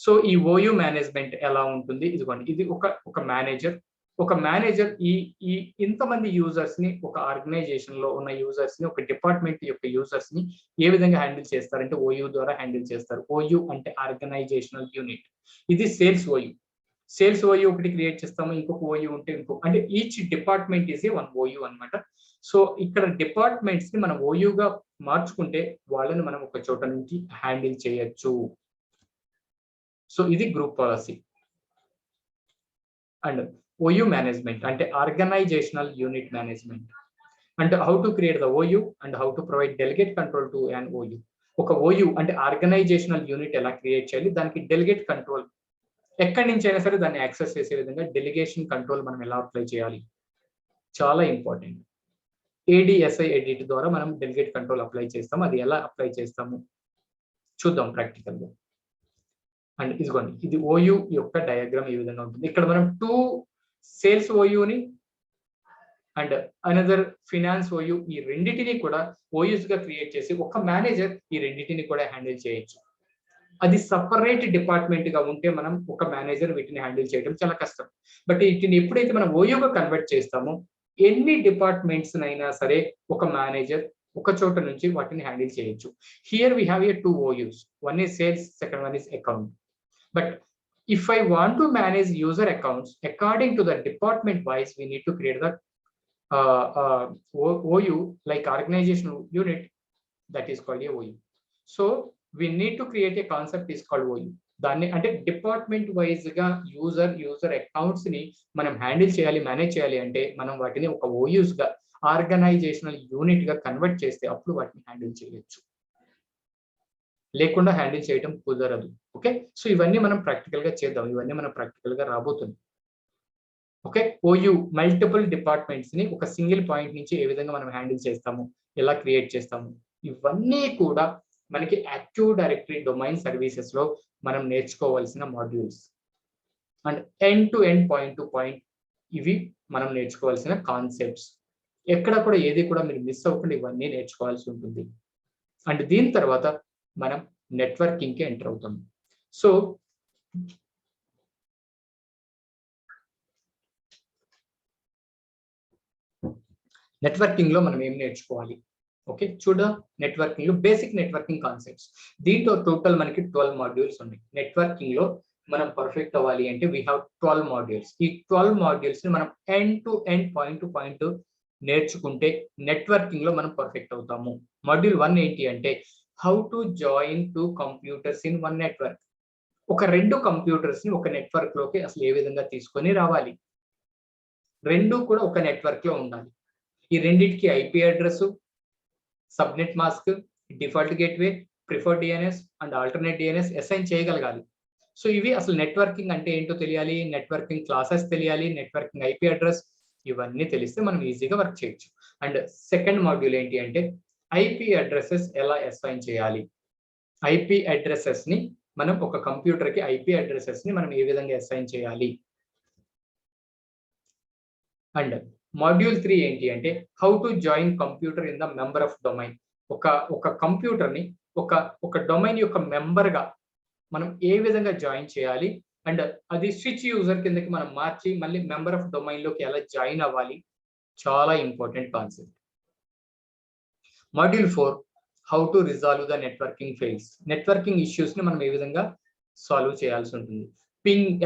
సో ఈ ఓయూ మేనేజ్మెంట్ ఎలా ఉంటుంది, ఇదిగోండి ఇది ఒక మేనేజర్. ఒక మేనేజర్ ఈ ఈ ఇంతమంది యూజర్స్ ని, ఒక ఆర్గనైజేషన్ లో ఉన్న యూజర్స్ ని, ఒక డిపార్ట్మెంట్ యొక్క యూజర్స్ ని ఏ విధంగా హ్యాండిల్ చేస్తారంటే ఓయూ ద్వారా హ్యాండిల్ చేస్తారు. ఓయూ అంటే ఆర్గనైజేషనల్ యూనిట్. ఇది సేల్స్ ఓయూ. సేల్స్ ఓయూ ఒకటి క్రియేట్ చేస్తాము, ఇంకొక ఓయూ ఉంటే అంటే each department is a one OU అన్నమాట. సో ఇక్కడ డిపార్ట్మెంట్స్ ని మనం ఓయూగా మార్చుకుంటే వాళ్ళని మనం ఒక చోట నుంచి హ్యాండిల్ చేయొచ్చు. సో ఇది group policy. And OU management అంటే ఆర్గనైజేషనల్ యూనిట్ మేనేజ్మెంట్. అంటే how to create the OU and how to provide delegate control to an OU. ఒక ఓయూ అంటే ఆర్గనైజేషనల్ యూనిట్ ఎలా క్రియేట్ చేయాలి, దానికి డెలిగేట్ కంట్రోల్ ఎక్కడి నుంచి అయినా సరే దాన్ని యాక్సెస్ చేసే విధంగా డెలిగేషన్ కంట్రోల్ మనం ఎలా అప్లై చేయాలి, చాలా ఇంపార్టెంట్. ఏడిఎస్ఐ ఎడిట్ ద్వారా మనం డెలిగేట్ కంట్రోల్ అప్లై చేస్తాము. అది ఎలా అప్లై చేస్తాము చూద్దాం ప్రాక్టికల్ గా. అండ్ ఇదిగోండి ఇది ఓయూ యొక్క డయాగ్రామ్ ఈ విధంగా ఉంటుంది. ఇక్కడ మనం 2 సేల్స్ ఓయూని అండ్ అనదర్ ఫినాన్స్ ఓయూ, ఈ రెండింటిని కూడా ఓయూస్ గా క్రియేట్ చేసి ఒక మేనేజర్ ఈ రెండింటిని కూడా హ్యాండిల్ చేయొచ్చు. అది సపరేట్ డిపార్ట్మెంట్ గా ఉంటే మనం ఒక మేనేజర్ వీటిని హ్యాండిల్ చేయడం చాలా కష్టం. బట్ వీటిని ఎప్పుడైతే మనం ఓయూగా కన్వర్ట్ చేస్తామో ఎన్ని డిపార్ట్మెంట్స్ అయినా సరే ఒక మేనేజర్ ఒక చోట నుంచి వాటిని హ్యాండిల్ చేయొచ్చు. Here we have 2 OUs, one is sales, second one is account. But if I want to manage user accounts according to the department wise, we need to create the OU like organizational unit, that is called a OU. So we need to create a concept is called OU. దాన్ని అంటే డిపార్ట్మెంట్ వైజ్ గా యూజర్ అకౌంట్స్ ని మనం హ్యాండిల్ చేయాలి, మేనేజ్ చేయాలి అంటే మనం వాటిని ఒక ఓయూస్ గా ఆర్గనైజేషనల్ యూనిట్ గా కన్వర్ట్ చేస్తే అప్పుడు వాటిని హ్యాండిల్ చేయొచ్చు, లేకుండా హ్యాండిల్ చేయడం కుదరదు. ఓకే, సో ఇవన్నీ మనం ప్రాక్టికల్ గా చేద్దాం, ఇవన్నీ మనం ప్రాక్టికల్ గా రాబోతుంది. ఓకే, ఓయూ మల్టిపుల్ డిపార్ట్మెంట్స్ ని ఒక సింగిల్ పాయింట్ నుంచి ఏ విధంగా మనం హ్యాండిల్ చేస్తాము, ఎలా క్రియేట్ చేస్తాము, ఇవన్నీ కూడా మనకి యాక్టివ్ డైరెక్టరీ డొమైన్ సర్వీసెస్ లో మనం నేర్చుకోవాల్సిన modules. And end to end, point to point, ఇవి మనం నేర్చుకోవాల్సిన కాన్సెప్ట్స్. ఎక్కడ కూడా ఏది కూడా మీరు మిస్ అవ్వకుండా ఇవన్నీ నేర్చుకోవాల్సి ఉంటుంది. అండ్ దీని తర్వాత మనం నెట్వర్కింగ్ కి ఎంటర్ అవుతాం. సో నెట్వర్కింగ్ లో మనం ఏం నేర్చుకోవాలి, ఓకే చూద్దాం. నెట్వర్కింగ్ లో బేసిక్ నెట్వర్కింగ్ కాన్సెప్ట్స్, దీంట్లో టోటల్ మనకి 12 మాడ్యూల్స్ ఉన్నాయి. నెట్వర్కింగ్ లో మనం పర్ఫెక్ట్ అవ్వాలి అంటే వీ హ్యావ్ 12 మాడ్యూల్స్. ఈ 12 మాడ్యూల్స్ ని మనం end to end, point to point నేర్చుకుంటే నెట్వర్కింగ్ లో మనం పర్ఫెక్ట్ అవుతాము. మాడ్యూల్ 1 ఏంటి అంటే how to join 2 computers in 1 network. ఒక 2 కంప్యూటర్స్ ని ఒక నెట్వర్క్ లోకి అసలు ఏ విధంగా తీసుకొని రావాలి, రెండు కూడా ఒక నెట్వర్క్ లో ఉండాలి. ఈ రెండింటికి IP address, subnet mask, default gateway, preferred DNS and alternate DNS assign చేయగలగాలి. సో ఇవి అసలు నెట్వర్కింగ్ అంటే ఏంటో తెలియాలి, నెట్వర్కింగ్ క్లాసెస్ తెలియాలి, నెట్వర్కింగ్ ఐపీ అడ్రస్, ఇవన్నీ తెలిస్తే మనం ఈజీగా వర్క్ చేయొచ్చు. అండ్ సెకండ్ మాడ్యూల్ ఏంటి అంటే ఐపీ అడ్రసెస్ ఎలా అసైన్ చేయాలి. ఐపీ అడ్రసెస్ ని మనం ఒక కంప్యూటర్ కి ఐపీ అడ్రసెస్ ని మనం ఏ విధంగా అసైన్ చేయాలి. అండ్ మాడ్యూల్ 3 ఏంటి అంటే how to join computer in the member of domain. ఒక కంప్యూటర్ ని ఒక డొమైన్ యొక్క మెంబర్ గా మనం ఏ విధంగా జాయిన్ చేయాలి అండ్ అది స్విచ్ యూజర్ కిందకి మనం మార్చి మళ్ళీ మెంబర్ ఆఫ్ డొమైన్ లోకి ఎలా జాయిన్ అవ్వాలి, చాలా important concept. Module 4 how to resolve the networking fails. Networking issues ని మనం ఏ విధంగా సాల్వ్ చేయాల్సి ఉంటుంది,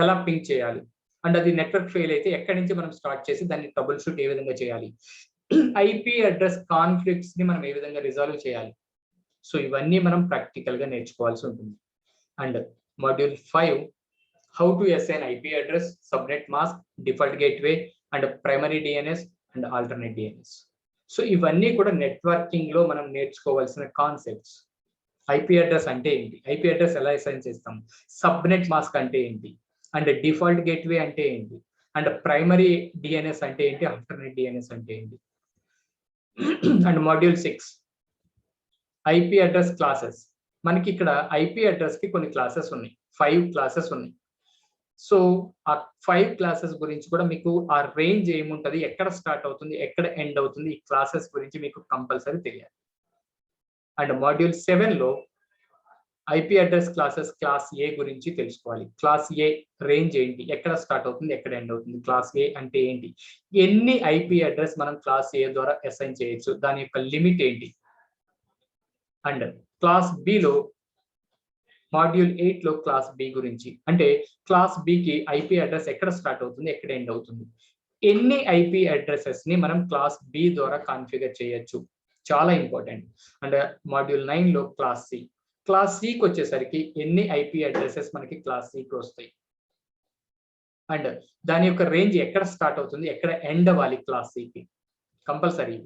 ఎలా పింగ్ చేయాలి అండ్ అది నెట్వర్క్ ఫెయిల్ అయితే ఎక్కడి నుంచి మనం స్టార్ట్ చేసి దాన్ని ట్రబుల్ షూట్ ఏ విధంగా చేయాలి, ఐపీ అడ్రస్ కాన్ఫ్లిక్ట్స్ ని మనం ఏ విధంగా రిజాల్వ్ చేయాలి. సో ఇవన్నీ మనం ప్రాక్టికల్ గా నేర్చుకోవాల్సి ఉంటుంది. And module 5 how to assign IP address, subnet mask, default gateway and primary DNS and alternate DNS. So ఇవన్నీ కూడా నెట్వర్కింగ్ లో మనం నేర్చుకోవాల్సిన కాన్సెప్ట్స్. ఐపీ అడ్రస్ అంటే ఏంటి, ఐపీ అడ్రస్ ఎలా అసైన్ చేస్తాం, సబ్నెట్ మాస్క్ అంటే ఏంటి అండ్ డిఫాల్ట్ గేట్వే అంటే ఏంటి అండ్ ప్రైమరీ డిఎన్ఎస్ అంటే ఏంటి, ఆల్టర్నేట్ డిఎన్ఎస్ అంటే ఏంటి. And module 6 IP address classes. మనకి ఇక్కడ ఐపీ అడ్రస్ కి కొన్ని క్లాసెస్ ఉన్నాయి, 5 క్లాసెస్ ఉన్నాయి. సో ఆ 5 క్లాసెస్ గురించి కూడా మీకు ఆ రేంజ్ ఏముంటది, ఎక్కడ స్టార్ట్ అవుతుంది, ఎక్కడ ఎండ్ అవుతుంది, ఈ క్లాసెస్ గురించి మీకు కంపల్సరీ తెలియాలి. అండ్ మాడ్యూల్ 7 లో ఐపీ అడ్రస్ క్లాసెస్ క్లాస్ ఏ గురించి తెలుసుకోవాలి. క్లాస్ ఏ రేంజ్ ఏంటి, ఎక్కడ స్టార్ట్ అవుతుంది, ఎక్కడ ఎండ్ అవుతుంది, క్లాస్ ఏ అంటే ఏంటి, ఎన్ని ఐపీ అడ్రస్ మనం క్లాస్ ఏ ద్వారా అసైన్ చేయొచ్చు, దాని యొక్క లిమిట్ ఏంటి. అండ్ క్లాస్ బిలో మాడ్యూల్ 8 లో క్లాస్ బి గురించి, అంటే క్లాస్ బికి ఐపీ అడ్రస్ ఎక్కడ స్టార్ట్ అవుతుంది, ఎక్కడ ఎండ్ అవుతుంది, ఎన్ని ఐపీ అడ్రసెస్ ని మనం క్లాస్ బి ద్వారా కాన్ఫిగర్ చేయొచ్చు, చాలా ఇంపార్టెంట్. అండ్ మాడ్యూల్ 9 లో క్లాస్ సి. క్లాస్ సికి వచ్చేసరికి ఎన్ని ఐపీ అడ్రసెస్ మనకి క్లాస్ సికి వస్తాయి అండ్ దాని యొక్క రేంజ్ ఎక్కడ స్టార్ట్ అవుతుంది, ఎక్కడ ఎండ్ అవ్వాలి క్లాస్ సికి కంపల్సరీ.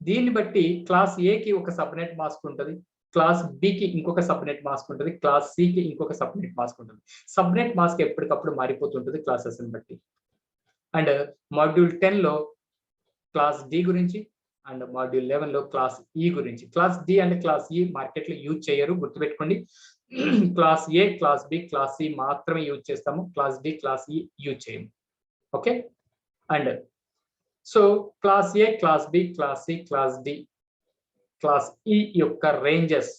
దీన్ని బట్టి క్లాస్ ఏకి ఒక సబ్నెట్ మాస్క్ ఉంటుంది, క్లాస్ బికి ఇంకొక సబ్నెట్ మాస్క్ ఉంటుంది, క్లాస్ సికి ఇంకొక సబ్నెట్ మాస్క్ ఉంటుంది. సబ్నెట్ మాస్క్ ఎప్పటికప్పుడు మారిపోతుంటుంది క్లాసెస్ ని బట్టి. అండ్ మాడ్యూల్ 10 లో క్లాస్ డి గురించి అండ్ మాడ్యూల్ 11 లో క్లాస్ ఈ గురించి. క్లాస్ డి అండ్ క్లాస్ ఈ మార్కెట్ లో యూజ్ చేయరు, గుర్తుపెట్టుకోండి. క్లాస్ ఏ, క్లాస్ బి, క్లాస్ సి మాత్రమే యూజ్ చేస్తాము, క్లాస్ డి, క్లాస్ ఈ యూజ్ చేయము. Okay. And so class A, class B, class C, class D, class E యొక్క రేంజెస్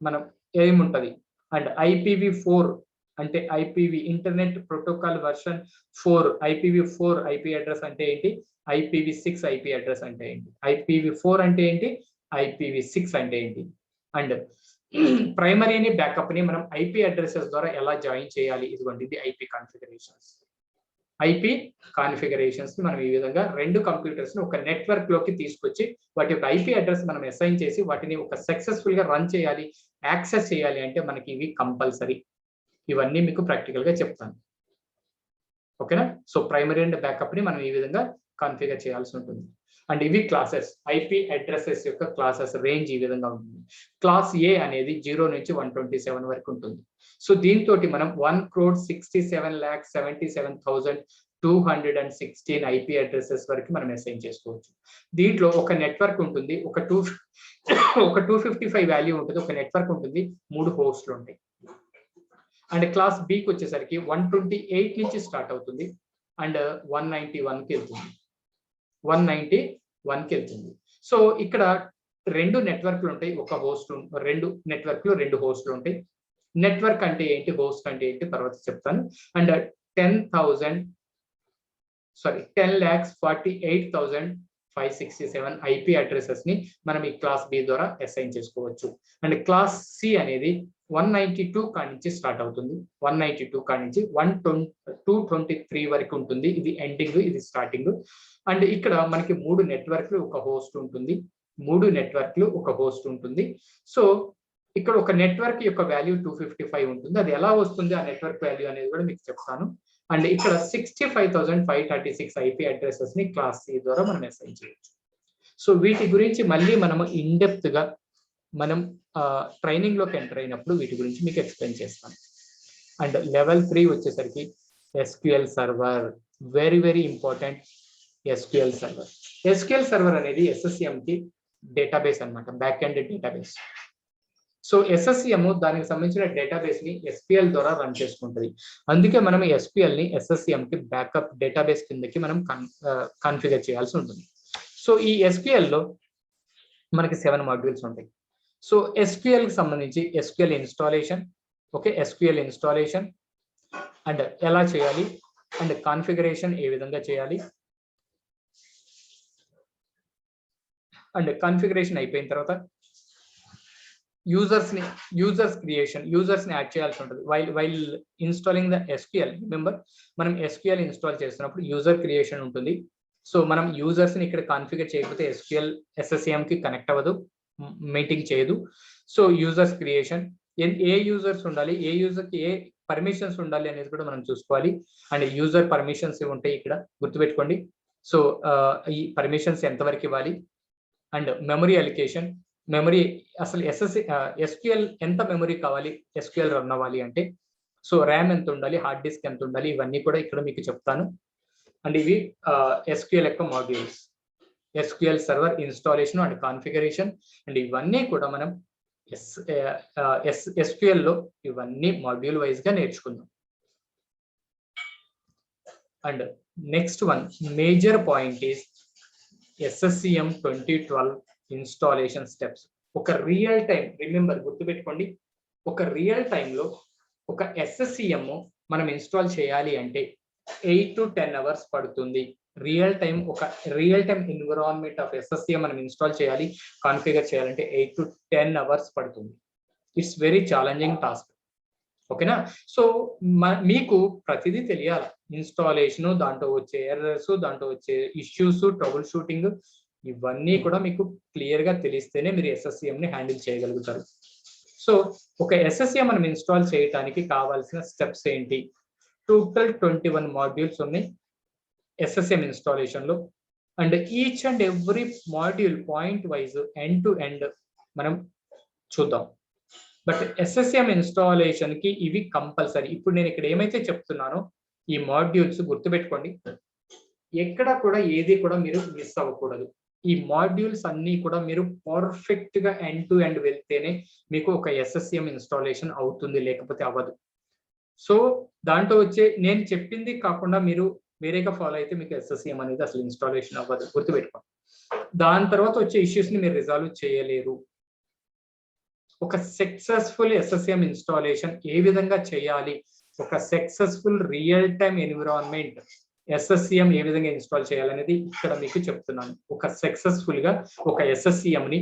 మనం ఏముంటది అండ్ IPv4 అంటే IPv internet protocol version 4, IPv4 IP address అంటే ఏంటి, IPv6 ఐపీ అడ్రస్ అంటే ఏంటి, IPv4 అంటే ఏంటి, IPv6 అంటే ఏంటి. అండ్ ప్రైమరీని బ్యాకప్ ని మనం ఐపీ అడ్రసెస్ ద్వారా ఎలా జాయిన్ చేయాలి, ఇదిగోండి ఇది ఐపీ కాన్ఫిగరేషన్స్. ఐపీ కాన్ఫిగరేషన్స్ మనం ఈ విధంగా 2 కంప్యూటర్స్ ని ఒక నెట్వర్క్ లోకి తీసుకొచ్చి వాటి యొక్క ఐపీ అడ్రస్ మనం అసైన్ చేసి వాటిని ఒక సక్సెస్ఫుల్ గా రన్ చేయాలి, యాక్సెస్ చేయాలి అంటే మనకి ఇవి కంపల్సరీ. ఇవన్నీ మీకు ప్రాక్టికల్ గా చెప్తాను. ఓకేనా. సో ప్రైమరీ అండ్ బ్యాకప్ ని మనం ఈ విధంగా కాన్ఫిగర్ చేయాల్సి ఉంటుంది. అండ్ ఇవి క్లాసెస్, ఐపీ అడ్రసెస్ యొక్క క్లాసెస్ రేంజ్ ఈ విధంగా ఉంటుంది. క్లాస్ ఏ అనేది 0 నుంచి 127 వరకు ఉంటుంది. సో దీంతో మనం 1,67,77,216 ఐపీ అడ్రసెస్ వరకు మనం అసైన్ చేసుకోవచ్చు. దీంట్లో ఒక నెట్వర్క్ ఉంటుంది, ఒక 255 వాల్యూ ఉంటుంది, ఒక నెట్వర్క్ ఉంటుంది, 3 హోస్ట్లు ఉంటాయి. అండ్ క్లాస్ బికి వచ్చేసరికి 128 నుంచి స్టార్ట్ అవుతుంది అండ్ 191కి వెళ్తుంది, 191కి వెళ్తుంది. సో ఇక్కడ 2 నెట్వర్క్లు ఉంటాయి, ఒక హోస్ట్, 2 నెట్వర్క్లు 2 హోస్ట్లు ఉంటాయి. నెట్వర్క్ అంటే ఏంటి, హోస్ట్ అంటే ఏంటి తర్వాత చెప్తాను. అండ్ 10,48,567 ఐపీ అడ్రసెస్ ని మనం ఈ క్లాస్ బి ద్వారా అసైన్ చేసుకోవచ్చు. అండ్ క్లాస్ సి అనేది 192 కాడి నుంచి స్టార్ట్ అవుతుంది, 192 కాడి నుంచి 223 వరకు ఉంటుంది. ఇది ఎండింగ్, ఇది స్టార్టింగ్. అండ్ ఇక్కడ మనకి 3 నెట్వర్క్లు ఒక హోస్ట్ ఉంటుంది, 3 నెట్వర్క్లు ఒక హోస్ట్ ఉంటుంది. సో ఇక్కడ ఒక నెట్వర్క్ యొక్క వాల్యూ 255 ఉంటుంది. అది ఎలా వస్తుంది ఆ నెట్వర్క్ వాల్యూ అనేది కూడా మీకు చెప్తాను. అండ్ ఇక్కడ 65,536 ఐపీ అడ్రసెస్ ని క్లాస్ సి ద్వారా మనం అసైన్ చేయొచ్చు. సో వీటి గురించి మళ్ళీ మనము ఇన్ డెప్త్ గా మనం ట్రైనింగ్ లోకి ఎంటర్ అయినప్పుడు వీటి గురించి మీకు ఎక్స్ప్లెయిన్ చేస్తాను. అండ్ లెవెల్ 3 వచ్చేసరికి SQL server, very very important. SQL server, SQL server అనేది SSCM కి డేటాబేస్ అన్నమాట, back end database. So SSCM దానికి సంబంధించిన డేటాబేస్ ని SQL ద్వారా రన్ చేసుకుంటుంది. అందుకే మనం SQL ని SSCM కి బ్యాకప్ డేటాబేస్ కిందకి మనం కాన్ఫిగర్ చేయాల్సి ఉంటుంది. సో ఈ SQL లో మనకి 7 మాడ్యూల్స్ ఉంటాయి. సో SQL కి సంబంధించి SQL installation, okay, SQL installation and ఎలా చేయాలి అండ్ కాన్ఫిగరేషన్ ఏ విధంగా చేయాలి అండ్ కాన్ఫిగరేషన్ అయిపోయిన తర్వాత యూజర్స్ క్రియేషన్, యూజర్స్ ని యాడ్ చేయాల్సి ఉంటుంది. While installing the SQL, remember మనం SQL ఇన్స్టాల్ చేస్తున్నప్పుడు యూజర్ క్రియేషన్ ఉంటుంది. సో మనం యూజర్స్ ని ఇక్కడ కాన్ఫిగర్ చేయకపోతే SQL SSCM కి కనెక్ట్ అవ్వదు, మీటింగ్ చేయదు. సో యూజర్స్ క్రియేషన్, ఏ యూజర్స్ ఉండాలి, ఏ యూజర్ కి ఏ పర్మిషన్స్ ఉండాలి అనేది కూడా మనం చూసుకోవాలి. అండ్ యూజర్ పర్మిషన్స్ ఉంటాయి ఇక్కడ, గుర్తుపెట్టుకోండి. సో ఈ పర్మిషన్స్ ఎంతవరకు ఇవ్వాలి అండ్ మెమరీ అలికేషన్, మెమరీ అసలు SQL ఎంత మెమరీ కావాలి SQL రన్ అవ్వాలి అంటే, సో ర్యామ్ ఎంత ఉండాలి, హార్డ్ డిస్క్ ఎంత ఉండాలి, ఇవన్నీ కూడా ఇక్కడ మీకు చెప్తాను. అండ్ ఇవి SQL యొక్క modules, SQL server installation and configuration. And ఇవన్నీ కూడా మనం SQL లో ఇవన్నీ మాడ్యూల్ వైజ్ గా నేర్చుకుందాం. And next one major point is SSCM 2012 installation steps. ఒక రియల్ టైం, రిమెంబర్ గుర్తుపెట్టుకోండి, ఒక రియల్ టైంలో ఒక SSCM మనం ఇన్స్టాల్ చేయాలి అంటే 8 to 10 అవర్స్ పడుతుంది. Real time environment of SSCM మనం ఇన్స్టాల్ చేయాలి, కాన్ఫిగర్ చేయాలంటే 8 to 10 అవర్స్ పడుతుంది. ఇట్స్ వెరీ ఛాలెంజింగ్ టాస్క్, ఓకేనా. సో మీకు ప్రతిదీ తెలియాలి, ఇన్స్టాలేషన్, దాంట్లో వచ్చే ఎర్రర్స్, దాంట్లో వచ్చే ఇష్యూస్, ట్రబుల్ షూటింగ్, ఇవన్నీ కూడా మీకు క్లియర్ గా తెలిస్తేనే మీరు SSCM ని హ్యాండిల్ చేయగలుగుతారు. సో ఒక SSCM మనం ఇన్స్టాల్ చేయడానికి కావాల్సిన స్టెప్స్ ఏంటి? టోటల్ 21 మాడ్యూల్స్ ఉన్నాయి SSCM ఇన్స్టాలేషన్ లో. And each and every module point wise end to end మనం చూద్దాం. బట్ SSCM ఇన్స్టాలేషన్ కి ఇవి కంపల్సరీ. ఇప్పుడు నేను ఇక్కడ ఏమైతే చెప్తున్నానో ఈ మాడ్యూల్స్ గుర్తుపెట్టుకోండి, ఎక్కడ కూడా ఏది కూడా మీరు మిస్ అవ్వకూడదు. ఈ మాడ్యూల్స్ అన్ని కూడా మీరు పర్ఫెక్ట్ గా ఎండ్ టు ఎండ్ వెళ్తేనే మీకు ఒక SSCM ఇన్స్టాలేషన్ అవుతుంది, లేకపోతే అవ్వదు. సో దాంట్లో వచ్చే నేను చెప్పింది కాకుండా మీరు వేరేగా ఫాలో అయితే మీకు SSCM అనేది అసలు ఇన్స్టాలేషన్ అవ్వదు, గుర్తుపెట్టుకోండి. దాని తర్వాత వచ్చే ఇష్యూస్ ని మీరు రిజాల్వ్ చేయలేరు. ఒక సక్సెస్ఫుల్ SSCM ఇన్స్టాలేషన్ ఏ విధంగా చేయాలి, ఒక successful real time environment SSCM ఏ విధంగా ఇన్స్టాల్ చేయాలనేది ఇక్కడ మీకు చెప్తున్నాను. ఒక సక్సెస్ఫుల్ గా ఒక SSCM ని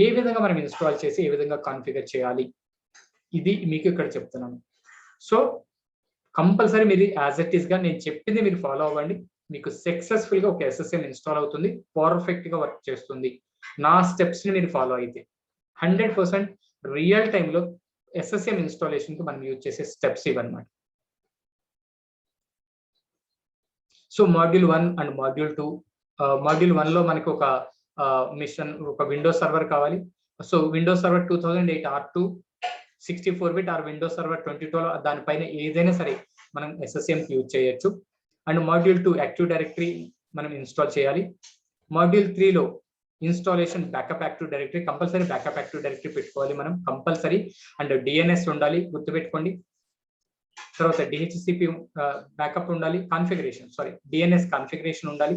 ఏ విధంగా మనం ఇన్స్టాల్ చేసి ఏ విధంగా కాన్ఫిగర్ చేయాలి, ఇది మీకు ఇక్కడ చెప్తున్నాను. సో కంపల్సరీ మీరు యాజ్ ఇట్ ఈస్ గా నేను చెప్పింది మీరు ఫాలో అవ్వండి, మీకు సక్సెస్ఫుల్ గా ఒక SSCM ఇన్స్టాల్ అవుతుంది, పర్ఫెక్ట్ గా వర్క్ చేస్తుంది. నా స్టెప్స్ ని మీరు ఫాలో అయితే 100% రియల్ టైంలో SSCM ఇన్స్టాలేషన్ కి మనం యూజ్ చేసే స్టెప్స్ ఇవన్నమాట. So module 1 and module 2, module 1 లో మనకి ఒక మిషన్, ఒక విండోస్ సర్వర్ కావాలి. So Windows server 2008 R2 64-bit or Windows server 2012 దానిపైన ఏదైనా సరే మనం SSCM కి యూజ్ చేయొచ్చు. అండ్ మాడ్యూల్ 2 యాక్టివ్ డైరెక్టరీ మనం ఇన్స్టాల్ చేయాలి. మాడ్యూల్ 3 లో installation backup active directory, compulsory backup active directory పెట్టుకోవాలి మనం కంపల్సరీ. అండ్ DNS ఉండాలి, గుర్తుపెట్టుకోండి. తర్వాత DHCP బ్యాకప్ ఉండాలి, DNS కాన్ఫిగరేషన్ ఉండాలి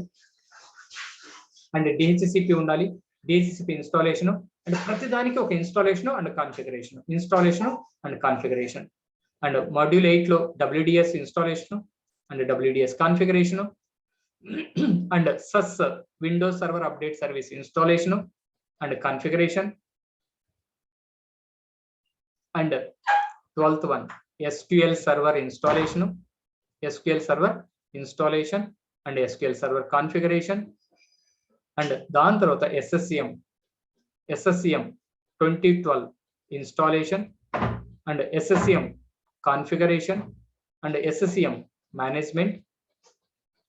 అండ్ DHCP ఉండాలి, DHCP ఇన్స్టాలేషన్. అండ్ ప్రతి దానికి ఒక installation and configuration. And module 8 లో WDS installation and WDS configuration and SUS Windows server update service installation and configuration. And 12th one SQL server installation, SQL server installation and SQL server configuration. And దాని తర్వాత SSCM 2012 installation and SSCM configuration and SSCM management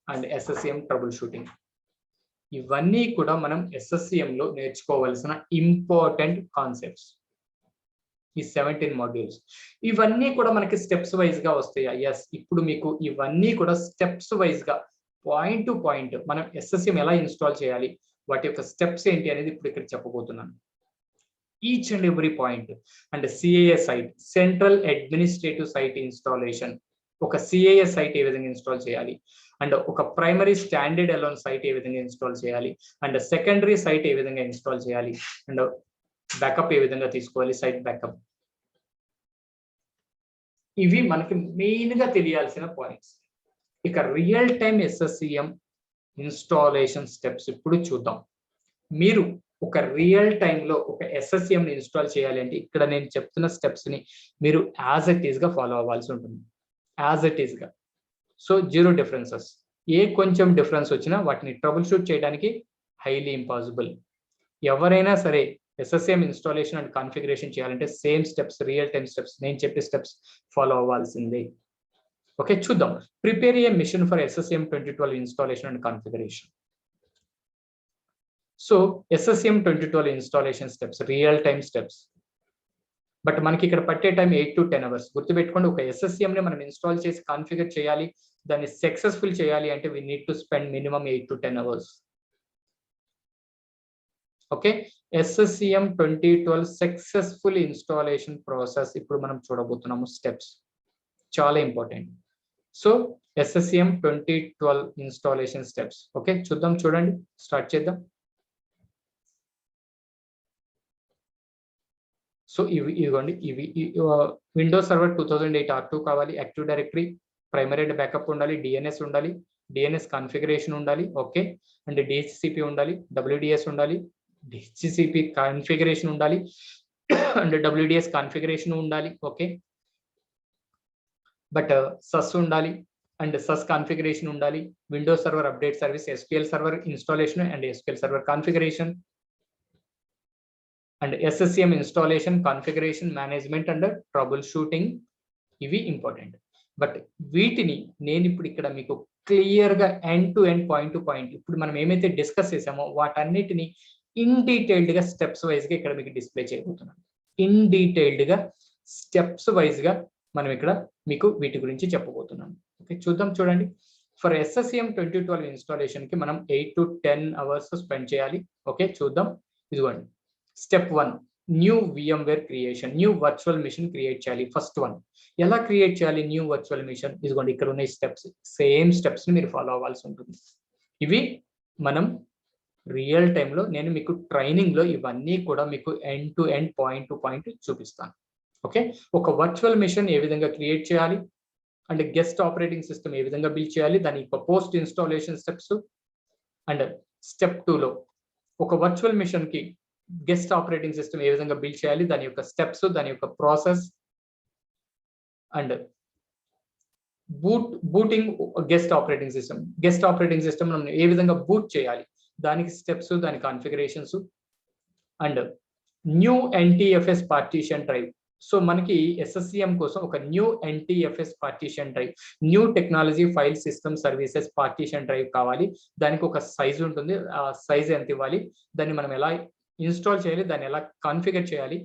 and SSCM trouble shooting. ఇవన్నీ కూడా మనం SSCM లో నేర్చుకోవాల్సిన ఇంపార్టెంట్ కాన్సెప్ట్స్, ఈ 17 మాడ్యూల్స్. ఇవన్నీ కూడా మనకి స్టెప్స్ వైజ్ గా వస్తాయి. ఎస్, ఇప్పుడు మీకు ఇవన్నీ కూడా స్టెప్స్ వైజ్ గా పాయింట్ టు పాయింట్ మనం SSCM ఎలా ఇన్స్టాల్ చేయాలి, వాటి యొక్క స్టెప్స్ ఏంటి అనేది ఇప్పుడు ఇక్కడ చెప్పబోతున్నాను. Each and every point. And CAS site, central administrative site installation, ఒక సిఏఎస్ సైట్ ఏ విధంగా ఇన్స్టాల్ చేయాలి, అండ్ ఒక ప్రైమరీ స్టాండర్డ్ అలోన్ సైట్ ఏ విధంగా ఇన్స్టాల్ చేయాలి, అండ్ సెకండరీ సైట్ ఏ విధంగా ఇన్స్టాల్ చేయాలి, అండ్ బ్యాకప్ ఏ విధంగా తీసుకోవాలి, సైట్ బ్యాకప్. ఇవి మనకి మెయిన్ గా తెలియాల్సిన పాయింట్స్. ఇక real time SSCM installation steps ఇప్పుడు చూద్దాం. మీరు ఒక రియల్ టైంలో ఒక SSCM ని ఇన్స్టాల్ చేయాలి అంటే ఇక్కడ నేను చెప్తున్న స్టెప్స్ ని మీరు యాజ్ ఇట్ ఈస్ గా ఫాలో అవ్వాల్సి ఉంటుంది. యాజ్ ఇట్ ఈస్ గా. So 0 differences. ఏ కొంచెం డిఫరెన్స్ వచ్చినా వాటిని ట్రబుల్ షూట్ చేయడానికి హైలీ ఇంపాసిబుల్. ఎవరైనా సరే SSCM ఇన్స్టాలేషన్ అండ్ కాన్ఫిగరేషన్ చేయాలంటే same steps, real time steps, నేను చెప్పే స్టెప్స్ ఫాలో అవ్వాల్సిందే. ఓకే, చూద్దాం. Prepare a machine for SSCM 2012 installation and configuration. So SSCM 2012 installation steps, real time steps. But మనకి ఇక్కడ పట్టే టైం 8 to 10 అవర్స్. గుర్తుపెట్టుకోండి, ఒక SSCM ని మనం ఇన్స్టాల్ చేసి కాన్ఫిగర్ చేయాలి, దాన్ని సక్సెస్ఫుల్ చేయాలి అంటే we need to spend minimum 8 to 10 hours. Okay, SSCM 2012 successful installation process ఇప్పుడు మనం చూడబోతున్నాము. స్టెప్స్ చాలా important. So SSCM 2012 installation steps. Okay, చూద్దాం, చూడండి, స్టార్ట్ చేద్దాం. సో ఇదిగోండి, ఇవి విండోస్ సర్వర్ 2008 R2 కావాలి, active directory, primary and backup ఉండాలి, DNS ఉండాలి, DNS కాన్ఫిగరేషన్ ఉండాలి, ఓకే, అండ్ DHCP ఉండాలి, WDS ఉండాలి, DHCP కాన్ఫిగరేషన్ ఉండాలి, అండ్ WDS కాన్ఫిగరేషన్ ఉండాలి, ఓకే, బట్ సస్ ఉండాలి, అండ్ సస్ కాన్ఫిగరేషన్ ఉండాలి, Windows server update service, SQL server installation and SQL server configuration, and SSCM installation, configuration, management and trouble shooting. ఇవి ఇంపార్టెంట్. బట్ వీటిని నేను ఇప్పుడు ఇక్కడ మీకు క్లియర్ గా end to end, point to point, ఇప్పుడు మనం ఏమైతే డిస్కస్ చేసామో వాటన్నిటిని ఇన్ డీటెయిల్డ్ గా స్టెప్స్ వైజ్ గా ఇక్కడ మీకు డిస్ప్లే చేయబోతున్నాను. ఇన్ డీటెయిల్డ్ గా స్టెప్స్ వైజ్ గా మనం ఇక్కడ మీకు వీటి గురించి చెప్పబోతున్నాను. ఓకే, చూద్దాం, చూడండి. ఫర్ SSCM 2012 ఇన్స్టాలేషన్ కి మనం 8 to 10 అవర్స్ స్పెండ్ చేయాలి. ఓకే, చూద్దాం. ఇదిగోండి, step 1, new VMware creation, new virtual machine create చేయాలి. ఫస్ట్ వన్, ఎలా క్రియేట్ చేయాలి న్యూ వర్చువల్ మిషన్? ఇదిగోండి, ఇక్కడ ఉన్న స్టెప్స్, సేమ్ స్టెప్స్ ని మీరు ఫాలో అవ్వాల్సి ఉంటుంది. ఇవి మనం రియల్ టైంలో నేను మీకు ట్రైనింగ్ లో ఇవన్నీ కూడా మీకు end to end, point to point చూపిస్తాను. ఓకే, ఒక వర్చువల్ మిషన్ ఏ విధంగా క్రియేట్ చేయాలి, అండ్ గెస్ట్ ఆపరేటింగ్ సిస్టమ్ ఏ విధంగా బిల్డ్ చేయాలి, దాని యొక్క post installation steps, and step 2లో ఒక వర్చువల్ మిషన్ కి గెస్ట్ ఆపరేటింగ్ సిస్టమ్ ఏ విధంగా బిల్డ్ చేయాలి, దాని యొక్క స్టెప్స్, దాని యొక్క process, and booting guest operating system మనం ఏ విధంగా బూట్ చేయాలి, దానికి స్టెప్స్, దాని configurations, and new NTFS partition drive. So మనకి SSCM కోసం ఒక new NTFS partition drive, new technology file system services partition drive కావాలి. దానికి ఒక సైజ్ ఉంటుంది, ఆ సైజ్ ఎంత ఇవ్వాలి, దాన్ని మనం ఎలా ఇన్స్టాల్ చేయాలి, దాన్ని ఎలా కాన్ఫిగర్ చేయాలి,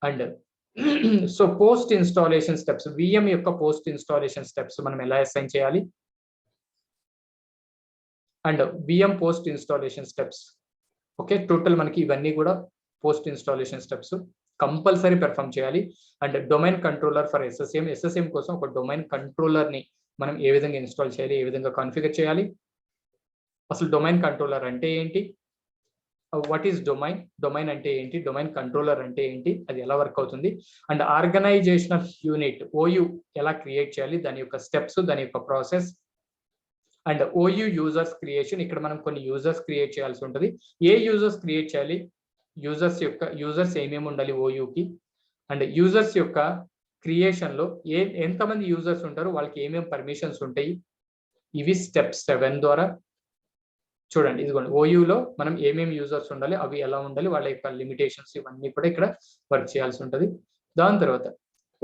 and so post installation steps, VM యొక్క పోస్ట్ ఇన్స్టాలేషన్ స్టెప్స్ మనం ఎలా అసైన్ చేయాలి, and VM post installation steps. Okay, total మనకి ఇవన్నీ కూడా post installation steps compulsory perform చేయాలి. And domain controller for SSCM కోసం ఒక డొమైన్ కంట్రోలర్ ని మనం ఏ విధంగా ఇన్స్టాల్ చేయాలి, ఏ విధంగా కాన్ఫిగర్ చేయాలి, అసలు డొమైన్ కంట్రోలర్ అంటే ఏంటి, వాట్ ఈస్ డొమైన్ అంటే ఏంటి, డొమైన్ కంట్రోలర్ అంటే ఏంటి, అది ఎలా వర్క్ అవుతుంది, అండ్ ఆర్గనైజేషనల్ యూనిట్ OU ఎలా క్రియేట్ చేయాలి, దాని యొక్క స్టెప్స్, దాని యొక్క process, and OU users creation. ఇక్కడ మనం కొన్ని యూజర్స్ క్రియేట్ చేయాల్సి ఉంటుంది. ఏ యూజర్స్ క్రియేట్ చేయాలి, యూజర్స్ ఏమేమి ఉండాలి OUకి, అండ్ యూజర్స్ యొక్క క్రియేషన్ లో ఎంతమంది యూజర్స్ ఉంటారు, వాళ్ళకి ఏమేమి పర్మిషన్స్ ఉంటాయి. ఇవి స్టెప్ 7 ద్వారా. చూడండి, ఇదిగోండి, OUలో మనం ఏమేమి యూజర్స్ ఉండాలి, అవి ఎలా ఉండాలి, వాళ్ళ యొక్క లిమిటేషన్స్, ఇవన్నీ కూడా ఇక్కడ వర్క్ చేయాల్సి ఉంటుంది. దాని తర్వాత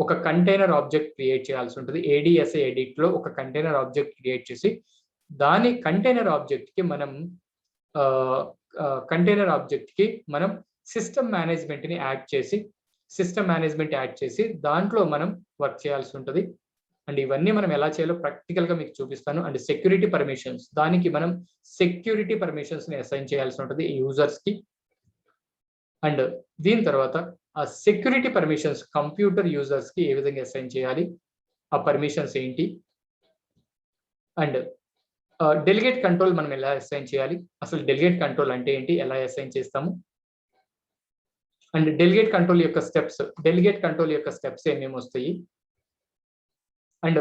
ఒక కంటైనర్ ఆబ్జెక్ట్ క్రియేట్ చేయాల్సి ఉంటుంది. ADSA ఎడిట్ లో ఒక కంటైనర్ ఆబ్జెక్ట్ క్రియేట్ చేసి దాని కంటైనర్ ఆబ్జెక్ట్ కి మనం సిస్టమ్ మేనేజ్మెంట్ ని యాడ్ చేసి దాంట్లో మనం వర్క్ చేయాల్సి ఉంటుంది. అండ్ ఇవన్నీ మనం ఎలా చేయాలో ప్రాక్టికల్ గా మీకు చూపిస్తాను. అండ్ సెక్యూరిటీ పర్మిషన్స్, దానికి మనం సెక్యూరిటీ పర్మిషన్స్ ని అసైన్ చేయాల్సి ఉంటుంది యూజర్స్ కి. అండ్ దీని తర్వాత ఆ సెక్యూరిటీ పర్మిషన్స్ కంప్యూటర్ యూజర్స్ కి ఏ విధంగా అసైన్ చేయాలి, ఆ పర్మిషన్స్ ఏంటి, అండ్ డెలిగేట్ కంట్రోల్ మనం ఎలా అసైన్ చేయాలి, అసలు డెలిగేట్ కంట్రోల్ అంటే ఏంటి, ఎలా అసైన్ చేస్తాము, అండ్ డెలిగేట్ కంట్రోల్ యొక్క స్టెప్స్ ఏమేమి వస్తాయి, and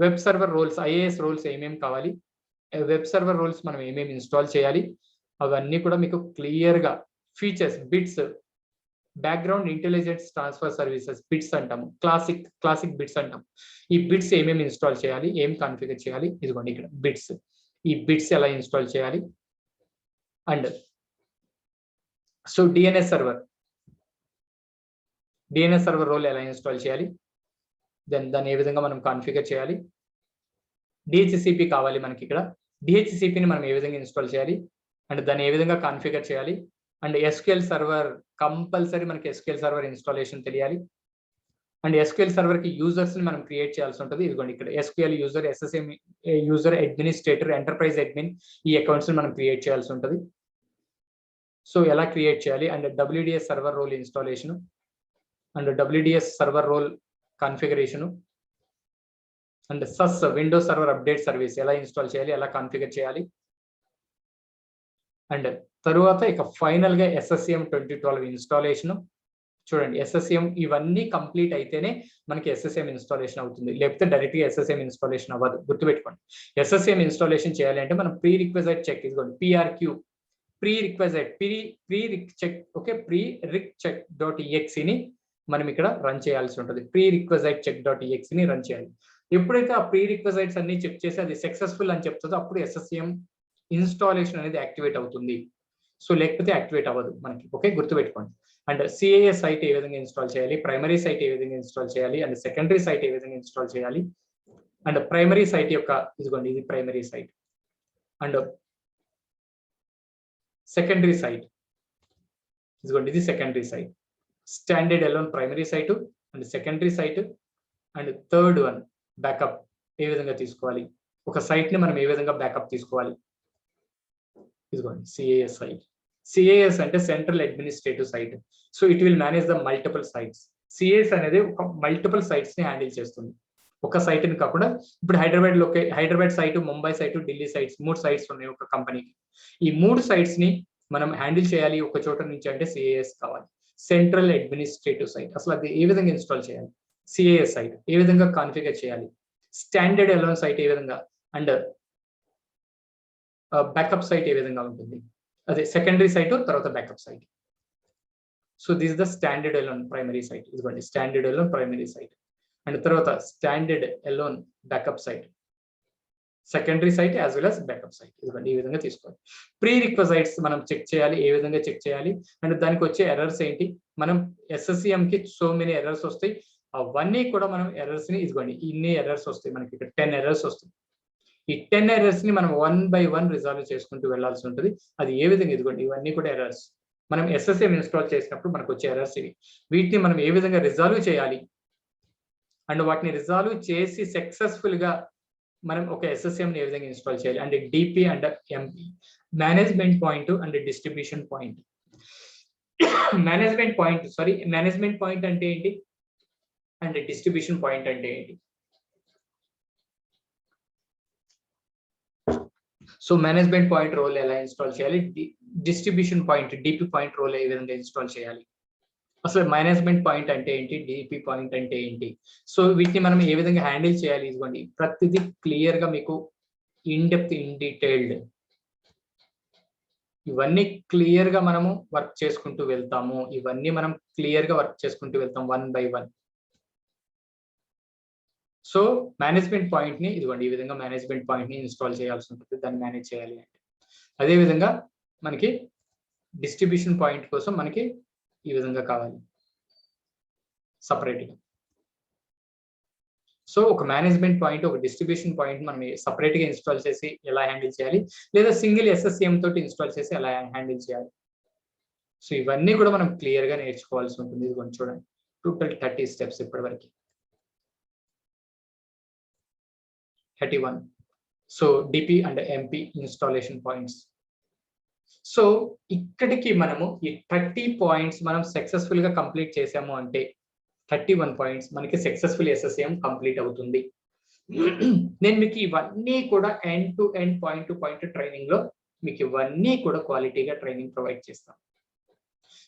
web server roles IAS roles ఏమేమి కావాలి, వెబ్ సర్వర్ రోల్స్ మనం ఏమేమి ఇన్స్టాల్ చేయాలి, అవన్నీ కూడా మీకు క్లియర్ గా features bits, background intelligence transfer services bits అంటాము, క్లాసిక్ బిట్స్ అంటాం. ఈ బిట్స్ ఏమేమి ఇన్స్టాల్ చేయాలి, ఏం కాన్ఫిగర్ చేయాలి, ఇదిగోండి ఇక్కడ బిట్స్, ఈ బిట్స్ ఎలా ఇన్స్టాల్ చేయాలి, and so DNS server role ఎలా ఇన్స్టాల్ చేయాలి, దాన్ని ఏ విధంగా మనం కాన్ఫిగర్ చేయాలి, డిహెచ్సిపి కావాలి మనకి ఇక్కడ, డిహెచ్సిపిని మనం ఏ విధంగా ఇన్స్టాల్ చేయాలి అండ్ దాన్ని ఏ విధంగా కాన్ఫిగర్ చేయాలి, అండ్ ఎస్క్యూఎల్ సర్వర్ కంపల్సరీ మనకి ఎస్క్యూఎల్ సర్వర్ ఇన్స్టాలేషన్ తెలియాలి, అండ్ ఎస్క్యూఎల్ సర్వర్ కి యూజర్స్ ని మనం క్రియేట్ చేయాల్సి ఉంటుంది. ఇదిగోండి ఇక్కడ SQL user, SSM user, administrator, enterprise admin, ఈ అకౌంట్స్ ని మనం క్రియేట్ చేయాల్సి ఉంటుంది. సో ఎలా క్రియేట్ చేయాలి, and WDS server role installation and WDS server role configuration, and సస్ విండోస్ సర్వర్ అప్డేట్ సర్వీస్ ఎలా ఇన్స్టాల్ చేయాలి, ఎలా కాన్ఫిగర్ చేయాలి, అండ్ తరువాత ఇక ఫైనల్ గా SSCM 2012 ఇన్స్టాలేషన్. చూడండి SSCM ఇవన్నీ కంప్లీట్ అయితేనే మనకి SSCM ఇన్స్టాలేషన్ అవుతుంది, లేకపోతే డైరెక్ట్ గా SSCM ఇన్స్టాలేషన్ అవ్వదు, గుర్తుపెట్టుకోండి. SSCM ఇన్స్టాలేషన్ చేయాలి అంటే మనం ప్రీ రిక్వెజైట్ చెక్, ఇదిగోండి PRQ, ప్రీ రిక్ చెక్ .exe ని మనం ఇక్కడ రన్ చేయాల్సి ఉంటుంది. ప్రీ రిక్వెజైట్ చెక్ .exe ని రన్ చేయాలి. ఎప్పుడైతే ఆ ప్రీ రిక్వెజైట్స్ అన్ని చెక్ చేసి అది సక్సెస్ఫుల్ అని చెప్తుందో అప్పుడు SSCM ఇన్స్టాలేషన్ అనేది యాక్టివేట్ అవుతుంది. సో లేకపోతే యాక్టివేట్ అవ్వదు మనకి, ఓకే, గుర్తుపెట్టుకోండి. అండ్ సిఏఏ సైట్ ఏ విధంగా ఇన్స్టాల్ చేయాలి, ప్రైమరీ సైట్ ఏ విధంగా ఇన్స్టాల్ చేయాలి, అండ్ సెకండరీ సైట్ ఏ విధంగా ఇన్స్టాల్ చేయాలి, అండ్ ప్రైమరీ సైట్ యొక్క ఇదిగోండి ఇది primary site, and secondary site ఇదిగోండి ఇది secondary site, standard alone primary site and secondary site, and third one backup ఏ విధంగా తీసుకోవాలి, ఒక సైట్ ని మనం ఏ విధంగా బ్యాకప్ తీసుకోవాలి, ఇదిగోండి సిఏఎస్ సైట్. సిఏఎస్ అంటే central administrative site. So it will manage the multiple sites. CAS అనేది ఒక మల్టిపుల్ సైట్స్ ని హ్యాండిల్ చేస్తుంది, ఒక సైట్ ని కాకుండా. ఇప్పుడు Hyderabad site, Mumbai site, Delhi sites, 3 sites ఉన్నాయి ఒక కంపెనీకి. ఈ 3 సైట్స్ ని మనం హ్యాండిల్ చేయాలి ఒక చోట నుంచి అంటే సిఏఎస్ కావాలి, సెంట్రల్ అడ్మినిస్ట్రేటివ్ సైట్. అసలు అది ఏ విధంగా ఇన్స్టాల్ చేయాలి, సిఏఎస్ సైట్ ఏ విధంగా కాన్ఫిగర్ చేయాలి, స్టాండర్డ్ అలోన్ సైట్ ఏ విధంగా, అండ్ బ్యాకప్ సైట్ ఏ విధంగా ఉంటుంది, అదే సెకండరీ సైట్ తర్వాత backup site. So this the standard alone primary site, ఇదిగోండి standard alone primary site, and తర్వాత standard alone backup site, secondary site as well as backup site. ఇదిగోండి ఈ విధంగా తీసుకోవాలి. ప్రీ రిక్వెజైట్స్ మనం చెక్ చేయాలి, ఏ విధంగా చెక్ చేయాలి, అండ్ దానికి వచ్చే ఎర్రర్స్ ఏంటి. మనం SSCM కి సో మెనీ ఎర్రర్స్ వస్తాయి, అవన్నీ కూడా మనం ఎర్రర్స్ ని ఇదిగోండి ఇన్ని ఎర్రర్స్ వస్తాయి మనకి ఇక్కడ 10 ఎర్రర్స్ వస్తాయి. ఈ 10 ఎర్రర్స్ ని మనం 1 by 1 రిజాల్వ్ చేసుకుంటూ వెళ్లాల్సి ఉంటుంది. అది ఏ విధంగా, ఇదిగోండి ఇవన్నీ కూడా ఎర్రర్స్. మనం SSCM ఇన్స్టాల్ చేసినప్పుడు మనకు వచ్చే ఎర్రర్స్ ఇవి. వీటిని మనం ఏ విధంగా రిజాల్వ్ చేయాలి అండ్ వాటిని రిజాల్వ్ చేసి సక్సెస్ఫుల్ గా మనం ఒక SSCM ని ఏ విధంగా ఇన్స్టాల్ చేయాలి, అంటే DP and MP, management point and distribution point. Management point అంటే ఏంటి అండ్ డిస్ట్రిబ్యూషన్ పాయింట్ అంటే ఏంటి. సో మేనేజ్మెంట్ పాయింట్ రోల్ ఎలా ఇన్స్టాల్ చేయాలి, distribution point DP point role ఏ విధంగా ఇన్స్టాల్ చేయాలి, అసలు మేనేజ్మెంట్ పాయింట్ అంటే ఏంటి, DP పాయింట్ అంటే ఏంటి. సో వీటిని మనం ఏ విధంగా హ్యాండిల్ చేయాలి, ఇదిగోండి ప్రతిదీ క్లియర్ గా మీకు ఇన్ డెప్త్ ఇన్ డీటెయిల్డ్ ఇవన్నీ క్లియర్ గా మనము వర్క్ చేసుకుంటూ వెళ్తాము. One by one. So management point ని ఇదిగోండి ఈ విధంగా మేనేజ్మెంట్ పాయింట్ ని ఇన్స్టాల్ చేయాల్సి ఉంటుంది, దాన్ని మేనేజ్ చేయాలి అంటే. అదే విధంగా మనకి డిస్ట్రిబ్యూషన్ పాయింట్ కోసం మనకి ఈ విధంగా కావాలి సపరేట్ గా. సో ఒక మేనేజ్మెంట్ పాయింట్, ఒక డిస్ట్రిబ్యూషన్ పాయింట్ మనం సపరేట్ గా ఇన్స్టాల్ చేసి ఎలా హ్యాండిల్ చేయాలి, లేదా సింగిల్ SSCM తోటి ఇన్స్టాల్ చేసి ఎలా హ్యాండిల్ చేయాలి. సో ఇవన్నీ కూడా మనం క్లియర్ గా నేర్చుకోవాల్సి ఉంటుంది. ఇది కొంచెం చూడండి, టోటల్ 30 స్టెప్స్ ఇప్పటివరకు. 31. So DP and MP installation points. So ఇక్కడికి మనము ఈ 30 పాయింట్స్ మనం సక్సెస్ఫుల్ గా కంప్లీట్ చేసాము అంటే 31 పాయింట్స్ మనకి సక్సెస్ఫుల్ SSCM కంప్లీట్ అవుతుంది. నేను మీకు ఇవన్నీ కూడా end to end point to point training లో మీకు ఇవన్నీ కూడా క్వాలిటీగా ట్రైనింగ్ ప్రొవైడ్ చేస్తాం.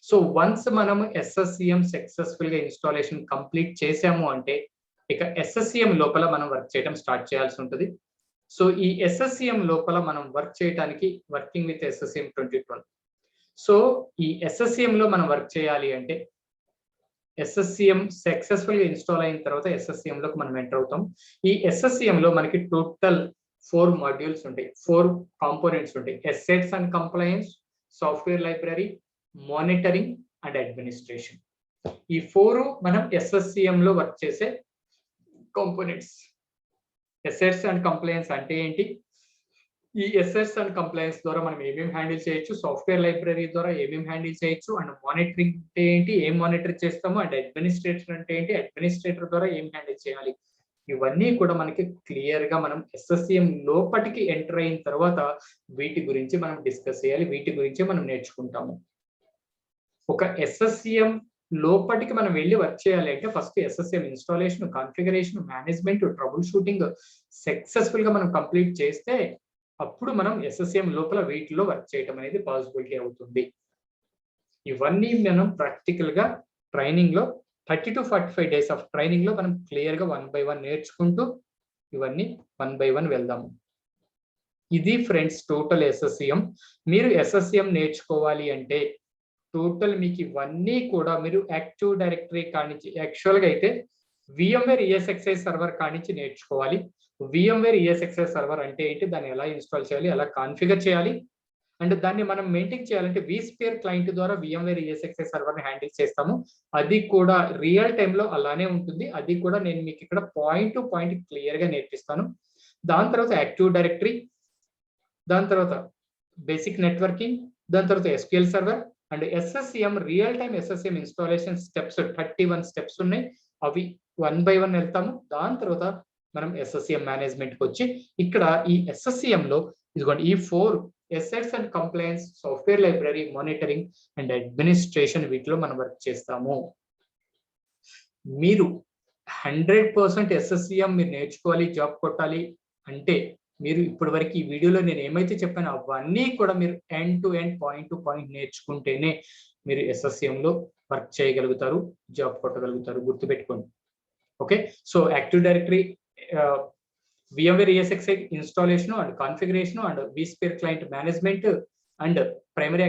సో వన్స్ మనము SSCM సక్సెస్ఫుల్ గా ఇన్స్టాలేషన్ కంప్లీట్ చేసాము అంటే ఇక SSCM లోపల మనం వర్క్ చేయడం స్టార్ట్ చేయాల్సి ఉంటుంది. సో ఈ SSCM లోపల మనం వర్క్ చేయడానికి వర్కింగ్ విత్ SSCM 2012. సో ఈ SSCM లో మనం వర్క్ చేయాలి అంటే SSCM సక్సెస్ఫుల్ గా ఇన్స్టాల్ అయిన తర్వాత SSCM లోకి మనం ఎంటర్ అవుతాం. ఈ SSCM లో మనకి టోటల్ 4 మాడ్యూల్స్ ఉంటాయి, 4 కాంపోనెంట్స్ ఉంటాయి. Assets and complains, software library, monitoring and administration. ఈ 4 మనం SSCM లో వర్క్ చేసే కాంపోనెంట్స్. అసెట్స్ అండ్ కంప్లైన్స్ అంటే ఏంటి? ఈ అసెట్స్ అండ్ కంప్లైన్స్ ద్వారా మనం ఏమేమి హ్యాండిల్ చేయొచ్చు, సాఫ్ట్వేర్ లైబ్రరీ ద్వారా ఏమేమి హ్యాండిల్ చేయొచ్చు, అండ్ మానిటరింగ్ అంటే ఏంటి, ఏం మానిటర్ చేస్తాము, అండ్ అడ్మినిస్ట్రేటర్ అంటే ఏంటి, అడ్మినిస్ట్రేటర్ ద్వారా ఏం హ్యాండిల్ చేయాలి, ఇవన్నీ కూడా మనకి క్లియర్ గా మనం SSCM లోపటికి ఎంటర్ అయిన తర్వాత వీటి గురించి మనం డిస్కస్ చేయాలి, వీటి గురించి మనం నేర్చుకుంటాము. ఒక SSCM లోపటికి మనం వెళ్ళి వర్క్ చేయాలి అంటే first SSCM installation, configuration, management, trouble shooting successful గా మనం కంప్లీట్ చేస్తే అప్పుడు మనం SSCM లోపల వీటిలో వర్క్ చేయడం అనేది పాసిబిలిటీ అవుతుంది. ఇవన్నీ మనం ప్రాక్టికల్ గా ట్రైనింగ్ లో 30 to 45 days ఆఫ్ ట్రైనింగ్ లో మనం క్లియర్ గా 1 by 1 నేర్చుకుంటూ ఇవన్నీ 1 by 1 వెళ్దాము. ఇది ఫ్రెండ్స్ టోటల్ SSCM. మీరు SSCM నేర్చుకోవాలి అంటే టోటల్ మీకు ఇవన్నీ కూడా మీరు యాక్టివ్ డైరెక్టరీ కానించి, యాక్చువల్ గా అయితే VMware ESXi సర్వర్ కానించి నేర్చుకోవాలి. VMware ESXi సర్వర్ అంటే ఏంటి, దాన్ని ఎలా ఇన్స్టాల్ చేయాలి, ఎలా కాన్ఫిగర్ చేయాలి, అండ్ దాన్ని మనం మెయింటైన్ చేయాలంటే vSphere క్లయింట్ ద్వారా VMware ESXi సర్వర్ ని హ్యాండిల్ చేస్తాము. అది కూడా రియల్ టైమ్ లో అలానే ఉంటుంది. అది కూడా నేను మీకు ఇక్కడ పాయింట్ టు పాయింట్ క్లియర్ గా నేర్పిస్తాను. దాని తర్వాత యాక్టివ్ డైరెక్టరీ, దాని తర్వాత బేసిక్ నెట్వర్కింగ్, దాని తర్వాత SQL server and SSCM real time SSCM installation steps 31 steps ఉన్నాయి. అవి 1 by 1 వెళ్తాము. దాని తర్వాత మనం SSCM మేనేజ్మెంట్ కి వచ్చి ఇక్కడ ఈ SSCM లో ఇదిగోండి ఈ 4 assets and complains, software library, monitoring and administration వీటిలో మనం వర్క్ చేస్తాము. మీరు 100% SSCM మీరు నేర్చుకోవాలి, జాబ్ కొట్టాలి అంటే మీరు ఇప్పటి వరకు ఈ వీడియోలో నేను ఏమైతే చెప్పానో అవన్నీ కూడా మీరు end to end point to point నేర్చుకుంటేనే మీరు SSCM లో వర్క్ చేయగలుగుతారు, జాబ్ కొట్టగలుగుతారు. గుర్తుపెట్టుకోండి. Okay, so active directory, VMware ESXi installation and configuration and vSphere client management and primary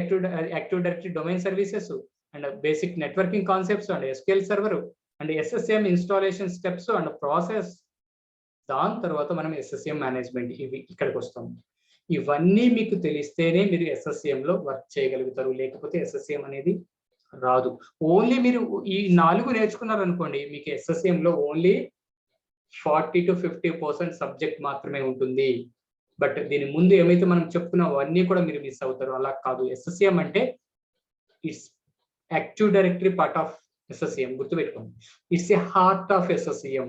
active directory domain services and basic networking concepts and SQL server and SSCM installation steps and process. దాని తర్వాత మనం SSCM మేనేజ్మెంట్ ఇవి ఇక్కడికి వస్తాము. ఇవన్నీ మీకు తెలిస్తేనే మీరు SSCM లో వర్క్ చేయగలుగుతారు, లేకపోతే SSCM అనేది రాదు. ఓన్లీ మీరు ఈ 4 నేర్చుకున్నారు అనుకోండి, మీకు SSCM లో ఓన్లీ 40 to 50% సబ్జెక్ట్ మాత్రమే ఉంటుంది. బట్ దీని ముందు ఏమైతే మనం చెప్పుకున్నామో అవన్నీ కూడా మీరు మిస్ అవుతారు. అలా కాదు. SSCM అంటే it's active directory part of SSCM. గుర్తుపెట్టుకోండి, it's A heart of SSCM,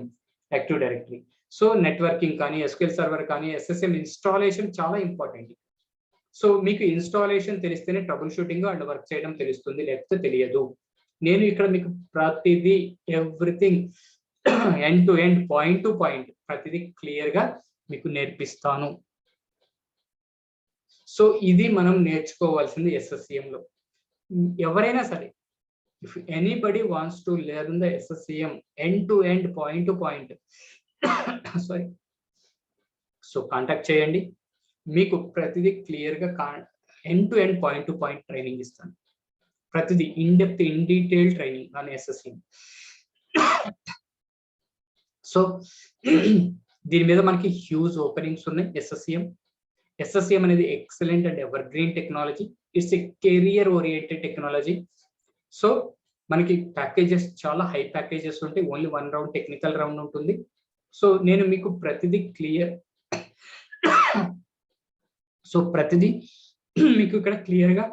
active directory. So networking కానీ, SQL సర్వర్ కానీ, SSCM ఇన్స్టాలేషన్ చాలా ఇంపార్టెంట్. సో మీకు ఇన్స్టాలేషన్ తెలిస్తేనే ట్రబుల్ షూటింగ్ అండ్ వర్క్ చేయడం తెలుస్తుంది, లేకపోతే తెలియదు. నేను ఇక్కడ మీకు ప్రతిదీ everything end to end point to point ప్రతిదీ క్లియర్ గా మీకు నేర్పిస్తాను. సో ఇది మనం నేర్చుకోవాల్సింది SSCM లో. ఎవరైనా సరే, if anybody wants to learn the SSCM end to end point to point, sorry, so contact చేయండి. మీకు ప్రతిదీ క్లియర్ గా end to end point to point training ఇస్తాను. ప్రతిదీ in depth, in detail training on SSCM. So దీని మీద మనకి హ్యూజ్ ఓపెనింగ్స్ ఉన్నాయి. SSCM అనేది excellent and ever green technology. It's a career oriented technology. So మనకి ప్యాకేజెస్ చాలా హై ప్యాకేజెస్ ఉంటాయి. ఓన్లీ 1 రౌండ్ టెక్నికల్ రౌండ్ ఉంటుంది. సో నేను మీకు ప్రతిదీ క్లియర్, సో ప్రతిదీ మీకు ఇక్కడ క్లియర్ గా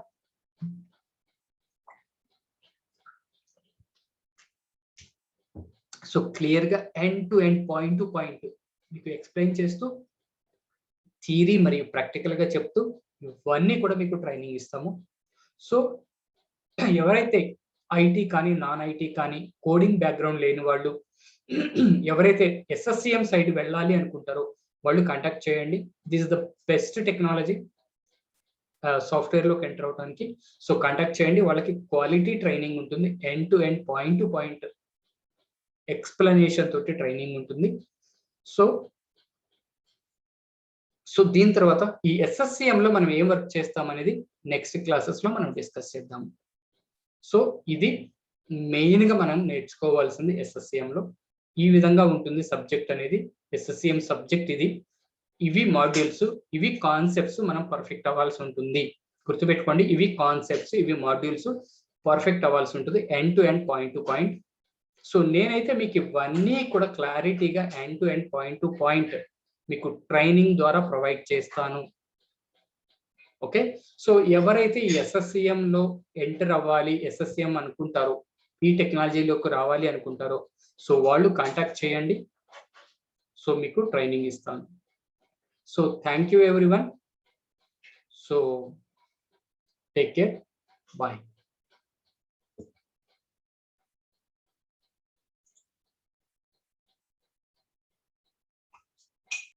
end to end point to point మీకు ఎక్స్ప్లెయిన్ చేస్తూ థియరీ మరియు ప్రాక్టికల్ గా చెప్తూ ఇవన్నీ కూడా మీకు ట్రైనింగ్ ఇస్తాము. సో ఎవరైతే ఐటీ కానీ నాన్ ఐటీ కానీ కోడింగ్ బ్యాక్గ్రౌండ్ లేని వాళ్ళు ఎవరైతే SSCM సైడ్ వెళ్ళాలి అనుకుంటారో వాళ్ళు కాంటాక్ట్ చేయండి. This is the best technology software లోకి ఎంటర్ అవడానికి. సో కాంటాక్ట్ చేయండి. వాళ్ళకి క్వాలిటీ ట్రైనింగ్ ఉంటుంది, end to end point to point explanation తోటి ట్రైనింగ్ ఉంటుంది. సో దీని తర్వాత ఈ SSCM లో మనం ఏం వర్క్ చేస్తాం అనేది నెక్స్ట్ క్లాసెస్ లో మనం డిస్కస్ చేద్దాం. సో ఇది మెయిన్ గా మనం నేర్చుకోవాల్సింది SSCM లో. ఈ విధంగా ఉంటుంది సబ్జెక్ట్ అనేది. SSCM సబ్జెక్ట్ ఇది. ఇవి మాడ్యూల్స్, ఇవి కాన్సెప్ట్స్ మనం పర్ఫెక్ట్ అవ్వాల్సి ఉంటుంది. గుర్తుపెట్టుకోండి, ఇవి కాన్సెప్ట్స్, ఇవి మాడ్యూల్స్ పర్ఫెక్ట్ అవ్వాల్సి ఉంటుంది, end to end point to point. So నేనైతే మీకు ఇవన్నీ కూడా క్లారిటీగా end to end point to point మీకు ట్రైనింగ్ ద్వారా ప్రొవైడ్ చేస్తాను. ఓకే, సో ఎవరైతే ఈ SSCM లో ఎంటర్ అవ్వాలి, SSCM అనుకుంటారో, ఈ టెక్నాలజీలోకి రావాలి అనుకుంటారో, సో వాళ్ళు కాంటాక్ట్ చేయండి. సో మీకు ట్రైనింగ్ ఇస్తాను. So thank you everyone. So take care. Bye.